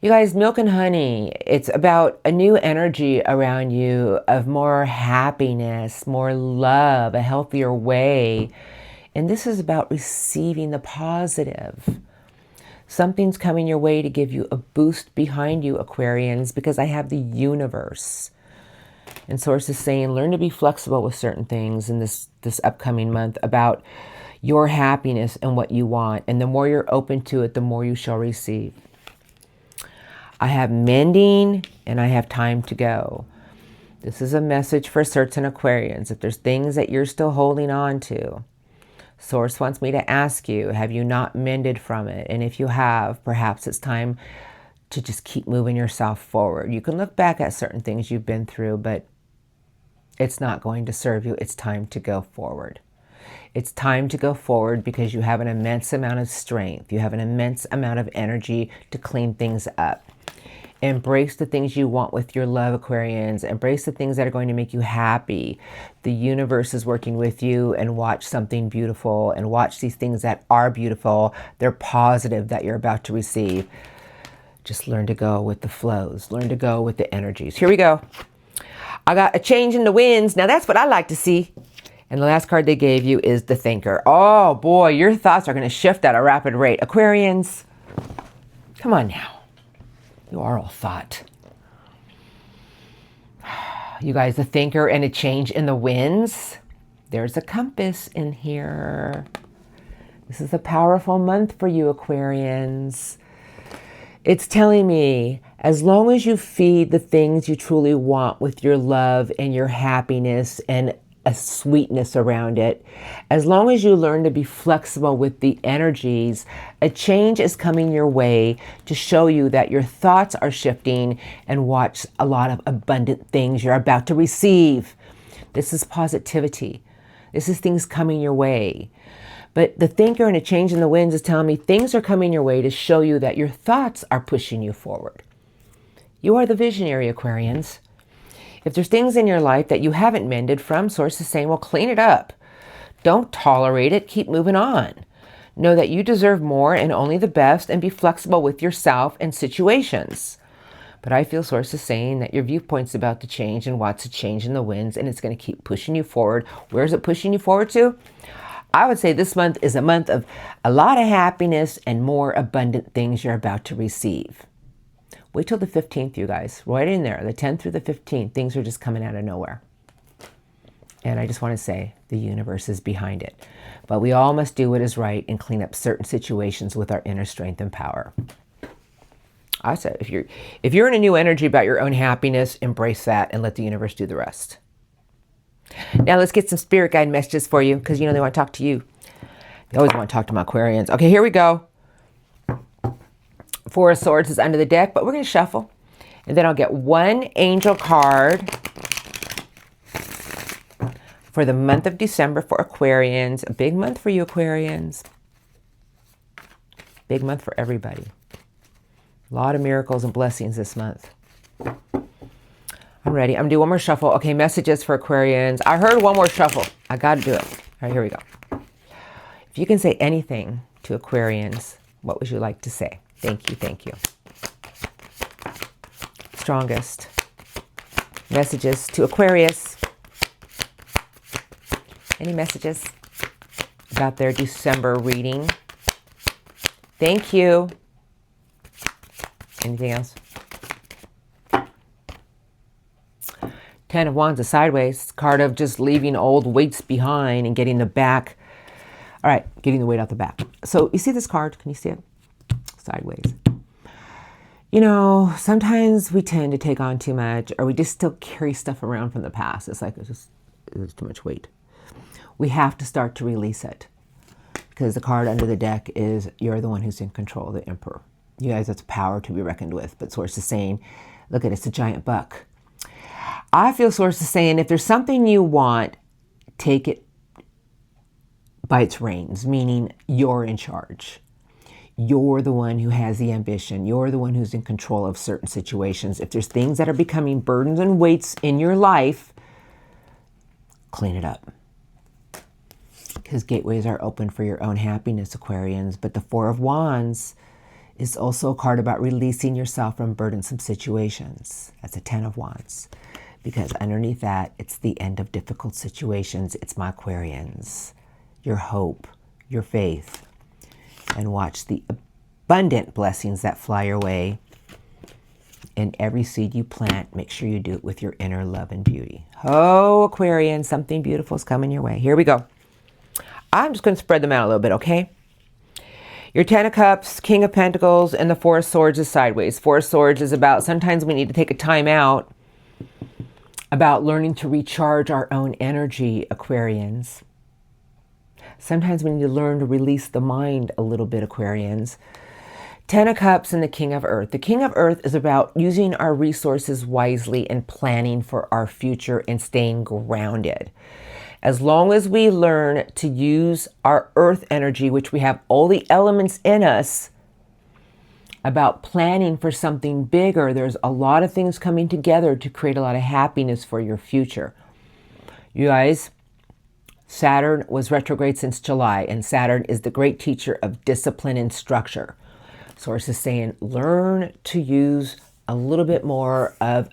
You guys, milk and honey, it's about a new energy around you of more happiness, more love, a healthier way. And this is about receiving the positive. Something's coming your way to give you a boost behind you, Aquarians, because I have the universe. And Source is saying, learn to be flexible with certain things in this upcoming month about your happiness and what you want. And the more you're open to it, the more you shall receive. I have mending and I have time to go. This is a message for certain Aquarians. If there's things that you're still holding on to, Source wants me to ask you, have you not mended from it? And if you have, perhaps it's time to just keep moving yourself forward. You can look back at certain things you've been through, but it's not going to serve you. It's time to go forward. It's time to go forward because you have an immense amount of strength. You have an immense amount of energy to clean things up. Embrace the things you want with your love, Aquarians. Embrace the things that are going to make you happy. The universe is working with you, and watch something beautiful and watch these things that are beautiful. They're positive that you're about to receive. Just learn to go with the flows. Learn to go with the energies. Here we go. I got a change in the winds. Now that's what I like to see. And the last card they gave you is the Thinker. Oh boy, your thoughts are going to shift at a rapid rate. Aquarians, come on now. You are all thought. You guys, the Thinker and a change in the winds. There's a compass in here. This is a powerful month for you, Aquarians. It's telling me, as long as you feed the things you truly want with your love and your happiness and a sweetness around it, as long as you learn to be flexible with the energies, a change is coming your way to show you that your thoughts are shifting, and watch a lot of abundant things you're about to receive. This is positivity. This is things coming your way. But the Thinker and a change in the winds is telling me things are coming your way to show you that your thoughts are pushing you forward. You are the visionary, Aquarians. If there's things in your life that you haven't mended from, Source is saying, well, clean it up. Don't tolerate it. Keep moving on. Know that you deserve more and only the best, and be flexible with yourself and situations. But I feel Source is saying that your viewpoint's about to change, and watch a change in the winds, and it's going to keep pushing you forward. Where is it pushing you forward to? I would say this month is a month of a lot of happiness and more abundant things you're about to receive. Wait till the 15th, you guys. Right in there, the 10th through the 15th, things are just coming out of nowhere. And I just want to say the universe is behind it. But we all must do what is right and clean up certain situations with our inner strength and power. I said, if you're in a new energy about your own happiness, embrace that and let the universe do the rest. Now let's get some spirit guide messages for you, because you know they want to talk to you. They always want to talk to my Aquarians. Okay, here we go. Four of Swords is under the deck, but we're going to shuffle. And then I'll get one angel card for the month of December for Aquarians. A big month for you, Aquarians. Big month for everybody. A lot of miracles and blessings this month. I'm ready. I'm going to do one more shuffle. Okay, messages for Aquarians. I heard one more shuffle. I got to do it. All right, here we go. If you can say anything to Aquarians, what would you like to say? Thank you, thank you. Strongest messages to Aquarius. Any messages about their December reading? Thank you. Anything else? 10 of Wands is sideways. Card of just leaving old weights behind and getting the back. All right, getting the weight out the back. So you see this card? Can you see it? Sideways. You know, sometimes we tend to take on too much, or we just still carry stuff around from the past. It's like it's too much weight. We have to start to release it, because the card under the deck is you're the one who's in control, the Emperor. You guys, that's power to be reckoned with. But Source is saying, look at it, it's a giant buck. I feel Source is saying if there's something you want, take it by its reins, meaning you're in charge. You're the one who has the ambition. You're the one who's in control of certain situations. If there's things that are becoming burdens and weights in your life, clean it up. because gateways are open for your own happiness, Aquarians. But the Four of Wands is also a card about releasing yourself from burdensome situations. That's a 10 of Wands. Because underneath that, it's the end of difficult situations. It's my Aquarians. Your hope, your faith. And watch the abundant blessings that fly your way. And every seed you plant, make sure you do it with your inner love and beauty. Oh, Aquarian, something beautiful is coming your way. Here we go. I'm just going to spread them out a little bit, okay? Your 10 of Cups, King of Pentacles, and the Four of Swords is sideways. Four of Swords is about sometimes we need to take a time out, about learning to recharge our own energy, Aquarians. Sometimes we need to learn to release the mind a little bit, Aquarians. 10 of Cups and the King of Earth. The King of Earth is about using our resources wisely and planning for our future and staying grounded. As long as we learn to use our earth energy, which we have all the elements in us, about planning for something bigger, there's a lot of things coming together to create a lot of happiness for your future. You guys, Saturn was retrograde since July, and Saturn is the great teacher of discipline and structure. Source is saying, learn to use a little bit more of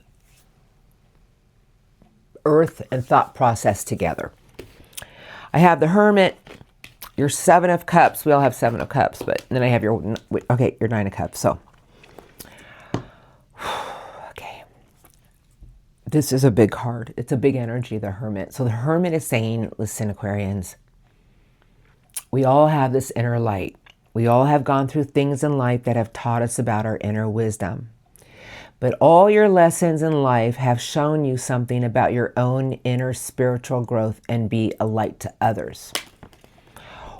earth and thought process together. I have the Hermit, your 7 of Cups. We all have 7 of Cups, but then I have your 9 of Cups. So, okay. This is a big card. It's a big energy, the Hermit. So the Hermit is saying, listen, Aquarians, we all have this inner light. We all have gone through things in life that have taught us about our inner wisdom. But all your lessons in life have shown you something about your own inner spiritual growth and be a light to others.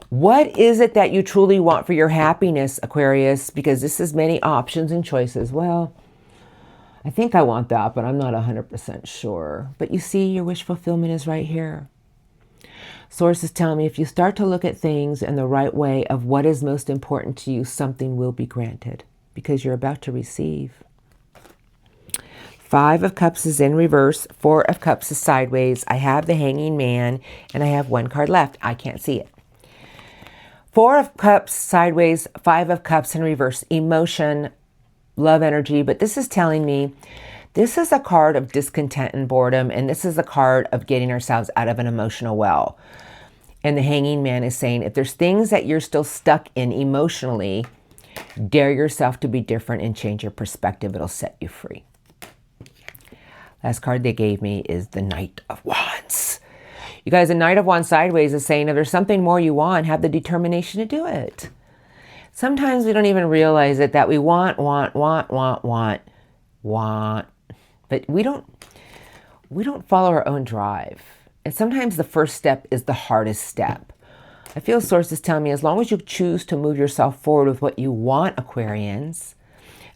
What is it that you truly want for your happiness, Aquarius? Because this is many options and choices. Well, I think I want that, but I'm not 100% sure. But you see, your wish fulfillment is right here. Sources tell me if you start to look at things in the right way of what is most important to you, something will be granted because you're about to receive. 5 of Cups is in reverse. 4 of Cups is sideways. I have the Hanging Man, and I have 1 card left. I can't see it. 4 of Cups sideways, 5 of Cups in reverse. Emotion, love energy. But this is telling me this is a card of discontent and boredom, and this is a card of getting ourselves out of an emotional well. And the Hanging Man is saying if there's things that you're still stuck in emotionally, dare yourself to be different and change your perspective. It'll set you free. Last card they gave me is the Knight of Wands. You guys, the Knight of Wands sideways is saying if there's something more you want, have the determination to do it. Sometimes we don't even realize it, that we want. But we don't follow our own drive. And sometimes the first step is the hardest step. I feel sources tell me as long as you choose to move yourself forward with what you want, Aquarians,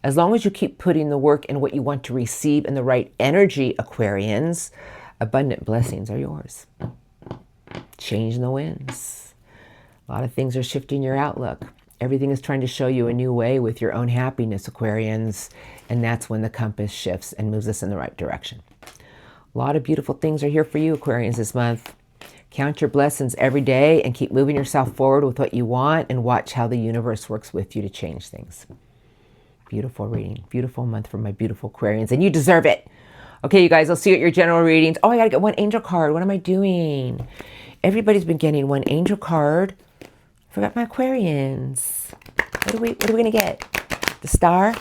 as long as you keep putting the work in what you want to receive in the right energy, Aquarians, abundant blessings are yours. Changing the winds. A lot of things are shifting your outlook. Everything is trying to show you a new way with your own happiness, Aquarians, and that's when the compass shifts and moves us in the right direction. A lot of beautiful things are here for you, Aquarians, this month. Count your blessings every day and keep moving yourself forward with what you want and watch how the universe works with you to change things. Beautiful reading. Beautiful month for my beautiful Aquarians, and you deserve it. Okay, you guys, I'll see you at your general readings. Oh, I got to get 1 angel card. What am I doing? Everybody's been getting 1 angel card. Forgot my Aquarians. What are we going to get? The star?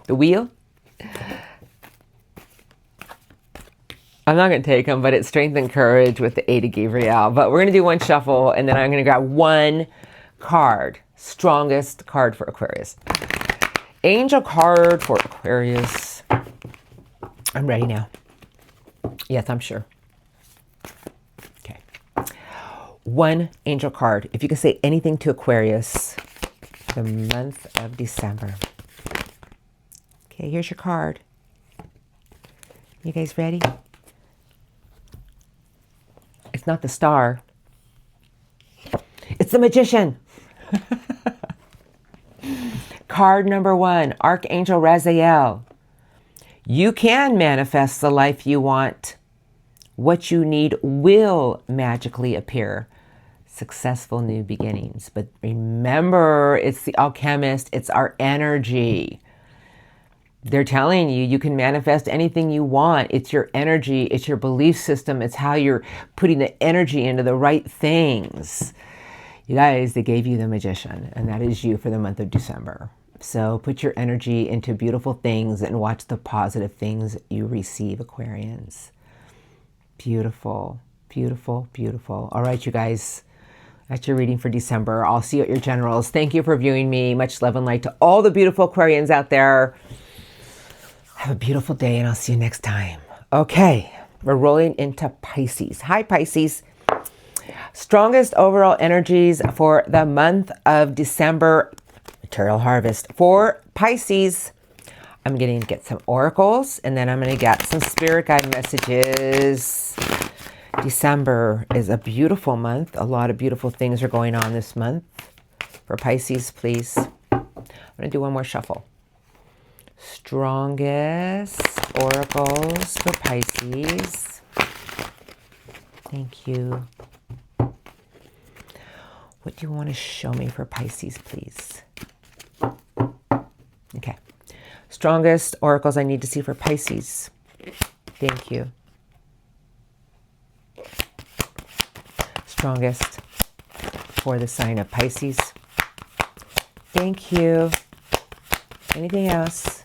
The wheel? I'm not going to take them, but it's strength and courage with the 8 of Gabriel. But we're going to do 1 shuffle, and then I'm going to grab 1 card. Strongest card for Aquarius. Angel card for Aquarius. I'm ready now. Yes, I'm sure. Okay. 1 angel card. If you could say anything to Aquarius, the month of December. Okay, here's your card. You guys ready? It's not the star. It's the Magician. Card number 1, Archangel Raziel. You can manifest the life you want What you need will magically appear. Successful new beginnings. But remember, it's the alchemist. It's our energy. They're telling you, you can manifest anything you want. It's your energy. It's your belief system. It's how you're putting the energy into the right things. You guys, they gave you the magician, and that is you for the month of December. So put your energy into beautiful things and watch the positive things you receive, Aquarians. Beautiful, beautiful, beautiful. All right, you guys, that's your reading for December. I'll see you at your generals. Thank you for viewing me. Much love and light to all the beautiful Aquarians out there. Have a beautiful day, and I'll see you next time. Okay, we're rolling into Pisces. Hi, Pisces. Strongest overall energies for the month of December. Material harvest for Pisces. I'm going to get some oracles, and then I'm going to get some spirit guide messages. December is a beautiful month. A lot of beautiful things are going on this month. For Pisces, please. I'm going to do one more shuffle. Strongest oracles for Pisces. Thank you. What do you want to show me for Pisces, please? Okay. Strongest oracles I need to see for Pisces. Thank you. Strongest for the sign of Pisces. Thank you. Anything else?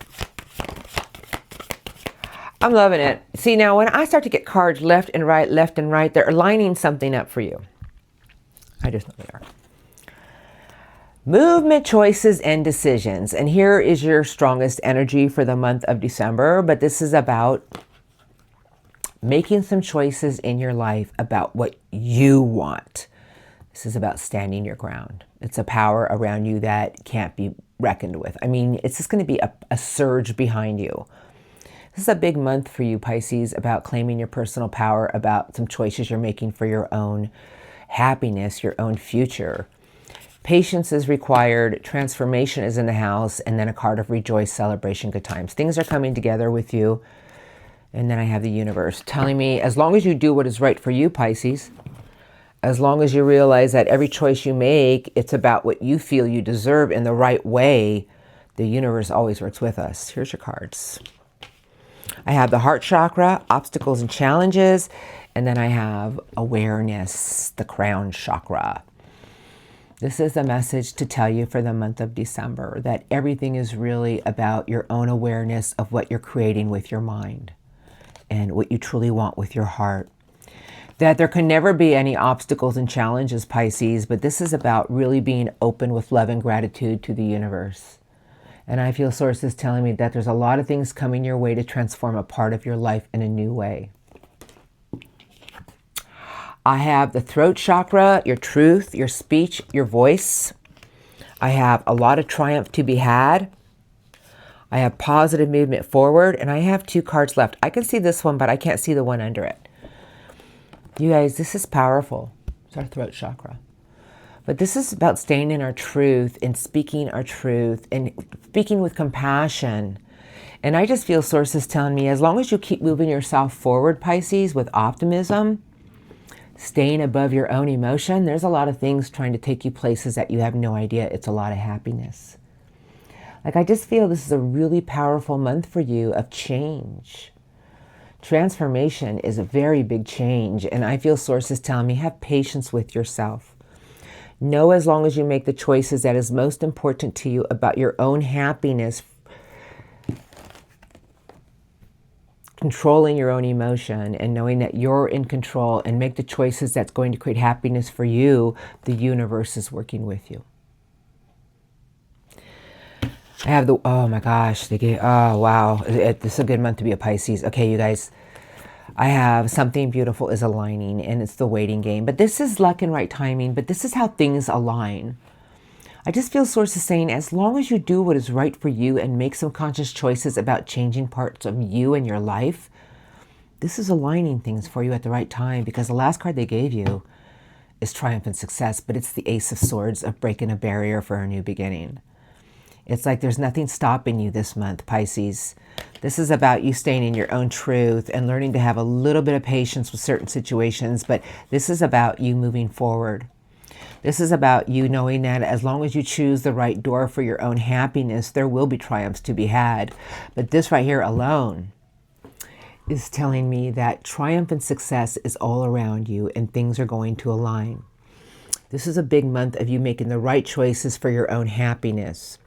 I'm loving it. See, now when I start to get cards left and right, they're lining something up for you. I just know they are. Movement, choices, and decisions. And here is your strongest energy for the month of December. But this is about making some choices in your life about what you want. This is about standing your ground. It's a power around you that can't be reckoned with. I mean, it's just going to be a surge behind you. This is a big month for you, Pisces, about claiming your personal power, about some choices you're making for your own happiness, your own future. Patience is required, transformation is in the house, and then a card of rejoice, celebration, good times. Things are coming together with you. And then I have the universe telling me, as long as you do what is right for you, Pisces, as long as you realize that every choice you make, it's about what you feel you deserve in the right way, the universe always works with us. Here's your cards. I have the heart chakra, obstacles and challenges, and then I have awareness, the crown chakra. This is a message to tell you for the month of December that everything is really about your own awareness of what you're creating with your mind and what you truly want with your heart. That there can never be any obstacles and challenges, Pisces, but this is about really being open with love and gratitude to the universe. And I feel sources telling me that there's a lot of things coming your way to transform a part of your life in a new way. I have the throat chakra, your truth, your speech, your voice. I have a lot of triumph to be had. I have positive movement forward, and I have 2 cards left. I can see this one, but I can't see the one under it. You guys, this is powerful. It's our throat chakra. But this is about staying in our truth and speaking our truth and speaking with compassion. And I just feel sources telling me, as long as you keep moving yourself forward, Pisces, with optimism, staying above your own emotion, there's a lot of things trying to take you places that you have no idea. It's a lot of happiness. Like, I just feel this is a really powerful month for you of change. Transformation is a very big change. And I feel sources telling me, have patience with yourself. Know as long as you make the choices that is most important to you about your own happiness, controlling your own emotion and knowing that you're in control, and make the choices that's going to create happiness for you, the universe is working with you. I have the, oh my gosh, oh wow, this is a good month to be a Pisces. Okay, you guys, I have something beautiful is aligning, and it's the waiting game. But this is luck and right timing, but this is how things align. I just feel sources saying, as long as you do what is right for you and make some conscious choices about changing parts of you and your life, this is aligning things for you at the right time, because the last card they gave you is triumph and success, but it's the Ace of Swords of breaking a barrier for a new beginning. It's like there's nothing stopping you this month, Pisces. This is about you staying in your own truth and learning to have a little bit of patience with certain situations, but this is about you moving forward. This is about you knowing that as long as you choose the right door for your own happiness, there will be triumphs to be had. But this right here alone is telling me that triumph and success is all around you and things are going to align. This is a big month of you making the right choices for your own happiness.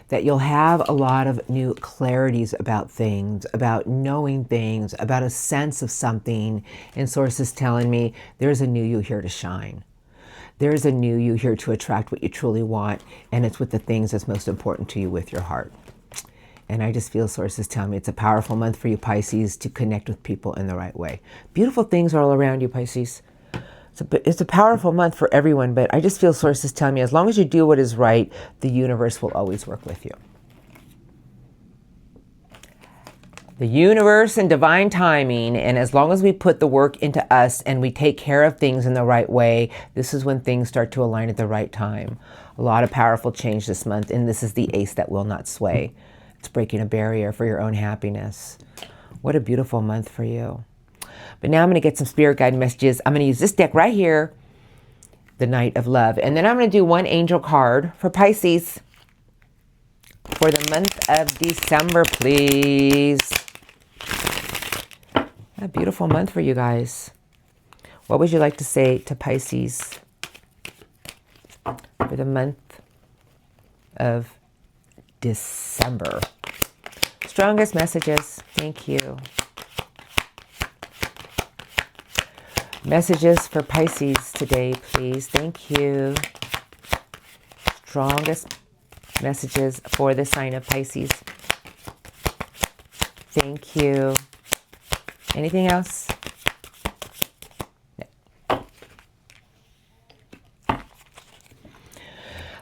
That you'll have a lot of new clarities about things, about knowing things, about a sense of something. And sources telling me there's a new you here to shine. There's a new you here to attract what you truly want. And it's with the things that's most important to you with your heart. And I just feel sources tell me it's a powerful month for you, Pisces, to connect with people in the right way. Beautiful things are all around you, Pisces. It's a powerful month for everyone, but I just feel sources telling me as long as you do what is right, the universe will always work with you. The universe and divine timing, and as long as we put the work into us and we take care of things in the right way, this is when things start to align at the right time. A lot of powerful change this month, and this is the ace that will not sway. It's breaking a barrier for your own happiness. What a beautiful month for you. But now I'm going to get some spirit guide messages. I'm going to use this deck right here, the Knight of Love. And then I'm going to do one angel card for Pisces for the month of December, please. A beautiful month for you guys. What would you like to say to Pisces for the month of December? Strongest messages. Thank you. Messages for Pisces today, please. Thank you. Strongest messages for the sign of Pisces. Thank you. Anything else? No.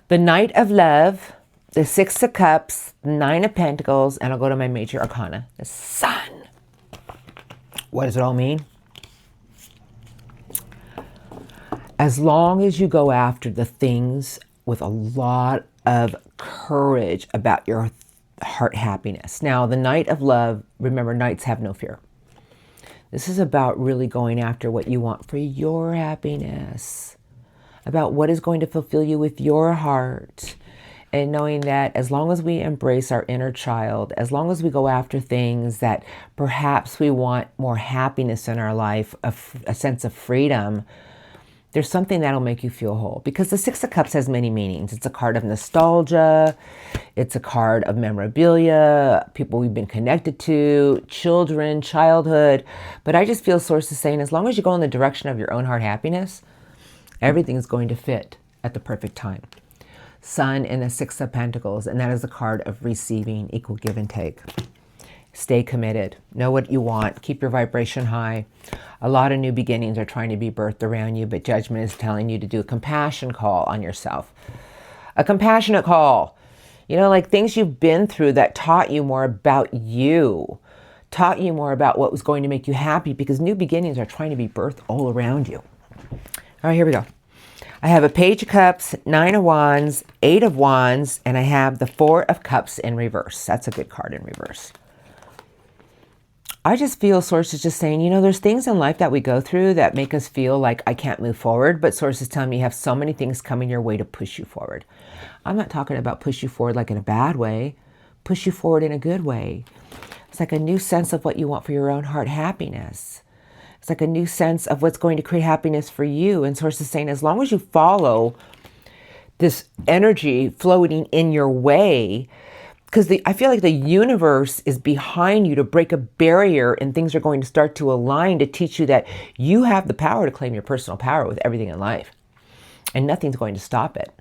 The Knight of Love, the Six of Cups, Nine of Pentacles, and I'll go to my major arcana, the Sun. What does it all mean? As long as you go after the things with a lot of courage about your heart happiness. Now, the Knight of Love, remember, knights have no fear. This is about really going after what you want for your happiness, about what is going to fulfill you with your heart, and knowing that as long as we embrace our inner child, as long as we go after things that perhaps we want more happiness in our life, a sense of freedom, there's something that'll make you feel whole. Because the Six of Cups has many meanings. It's a card of nostalgia. It's a card of memorabilia, people we've been connected to, children, childhood. But I just feel sources saying as long as you go in the direction of your own heart happiness, everything's going to fit at the perfect time. Sun and the Six of Pentacles, and that is a card of receiving, equal give and take. Stay committed. Know what you want. Keep your vibration high. A lot of new beginnings are trying to be birthed around you, but judgment is telling you to do a compassion call on yourself. A compassionate call. You know, like things you've been through that taught you more about you, taught you more about what was going to make you happy, because new beginnings are trying to be birthed all around you. All right, here we go. I have a Page of Cups, Nine of Wands, Eight of Wands, and I have the Four of Cups in reverse. That's a good card in reverse. I just feel sources just saying, you know, there's things in life that we go through that make us feel like I can't move forward, but sources tell me you have so many things coming your way to push you forward. I'm not talking about push you forward like in a bad way, push you forward in a good way. It's like a new sense of what you want for your own heart happiness. It's like a new sense of what's going to create happiness for you. And sources saying, as long as you follow this energy floating in your way, because I feel like the universe is behind you to break a barrier, and things are going to start to align to teach you that you have the power to claim your personal power with everything in life. And nothing's going to stop it.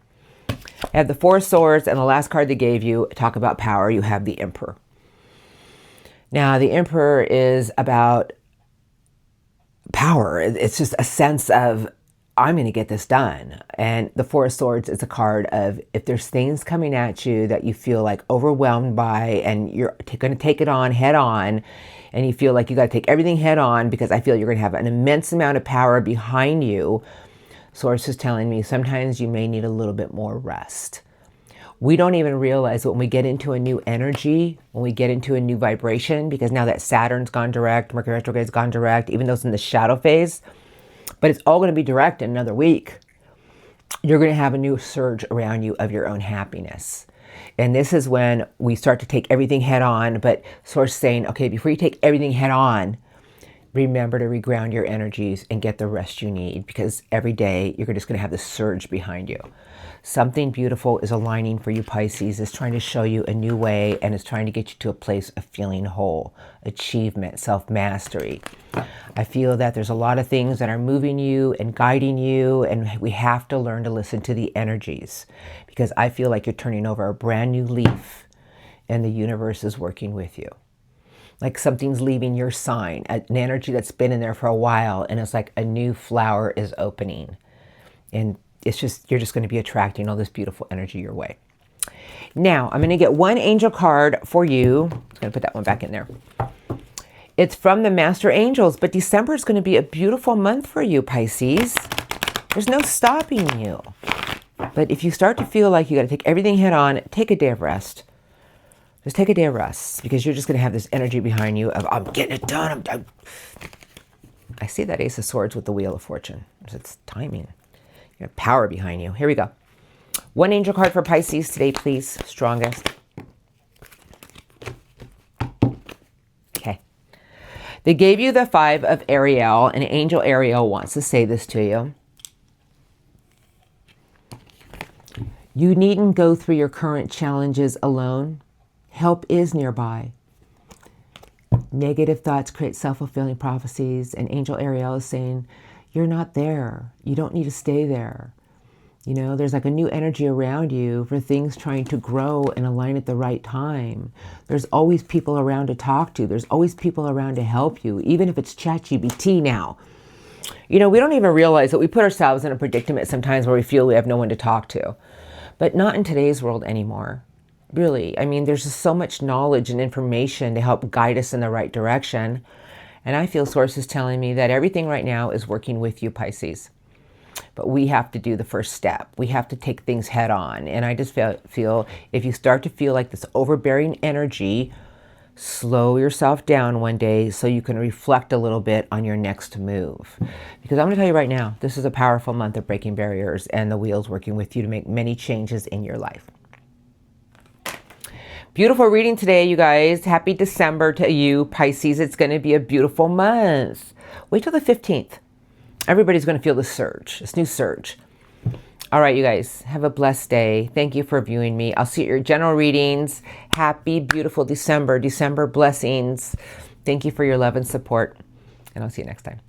I have the Four of Swords, and the last card they gave you, talk about power, you have the Emperor. Now, the Emperor is about power. It's just a sense of, I'm going to get this done. And the Four of Swords is a card of if there's things coming at you that you feel like overwhelmed by, and you're going to take it on head on, and you feel like you got to take everything head on because I feel you're going to have an immense amount of power behind you. Source is telling me sometimes you may need a little bit more rest. We don't even realize when we get into a new energy, when we get into a new vibration, because now that Saturn's gone direct, Mercury retrograde's gone direct, even though it's in the shadow phase, but it's all going to be direct in another week. You're going to have a new surge around you of your own happiness. And this is when we start to take everything head on, but Source saying, okay, before you take everything head on, remember to reground your energies and get the rest you need, because every day you're just going to have this surge behind you. Something beautiful is aligning for you, Pisces. It's trying to show you a new way, and it's trying to get you to a place of feeling whole, achievement, self-mastery. I feel that there's a lot of things that are moving you and guiding you, and we have to learn to listen to the energies, because I feel like you're turning over a brand new leaf and the universe is working with you. Like something's leaving your sign, an energy that's been in there for a while, and it's like a new flower is opening. And it's just, you're just going to be attracting all this beautiful energy your way. Now, I'm going to get one angel card for you. I'm just going to put that one back in there. It's from the Master Angels, but December is going to be a beautiful month for you, Pisces. There's no stopping you. But if you start to feel like you got to take everything head on, take a day of rest. Just take a day of rest, because you're just going to have this energy behind you of, I'm getting it done. I see that Ace of Swords with the Wheel of Fortune. It's timing. You have power behind you. Here we go. One angel card for Pisces today, please. Strongest. Okay. They gave you the 5 of Ariel, and Angel Ariel wants to say this to you. You needn't go through your current challenges alone. Help is nearby. Negative thoughts create self-fulfilling prophecies, and Angel Ariel is saying, you're not there. You don't need to stay there. You know, there's like a new energy around you for things trying to grow and align at the right time. There's always people around to talk to. There's always people around to help you, even if it's ChatGPT now. You know, we don't even realize that we put ourselves in a predicament sometimes where we feel we have no one to talk to. But not in today's world anymore. Really. I mean, there's just so much knowledge and information to help guide us in the right direction. And I feel Source is telling me that everything right now is working with you, Pisces. But we have to do the first step. We have to take things head on. And I just feel if you start to feel like this overbearing energy, slow yourself down one day so you can reflect a little bit on your next move. Because I'm going to tell you right now, this is a powerful month of breaking barriers, and the wheel's working with you to make many changes in your life. Beautiful reading today, you guys. Happy December to you, Pisces. It's going to be a beautiful month. Wait till the 15th. Everybody's going to feel the surge, this new surge. All right, you guys, have a blessed day. Thank you for viewing me. I'll see you at your general readings. Happy, beautiful December. December blessings. Thank you for your love and support, and I'll see you next time.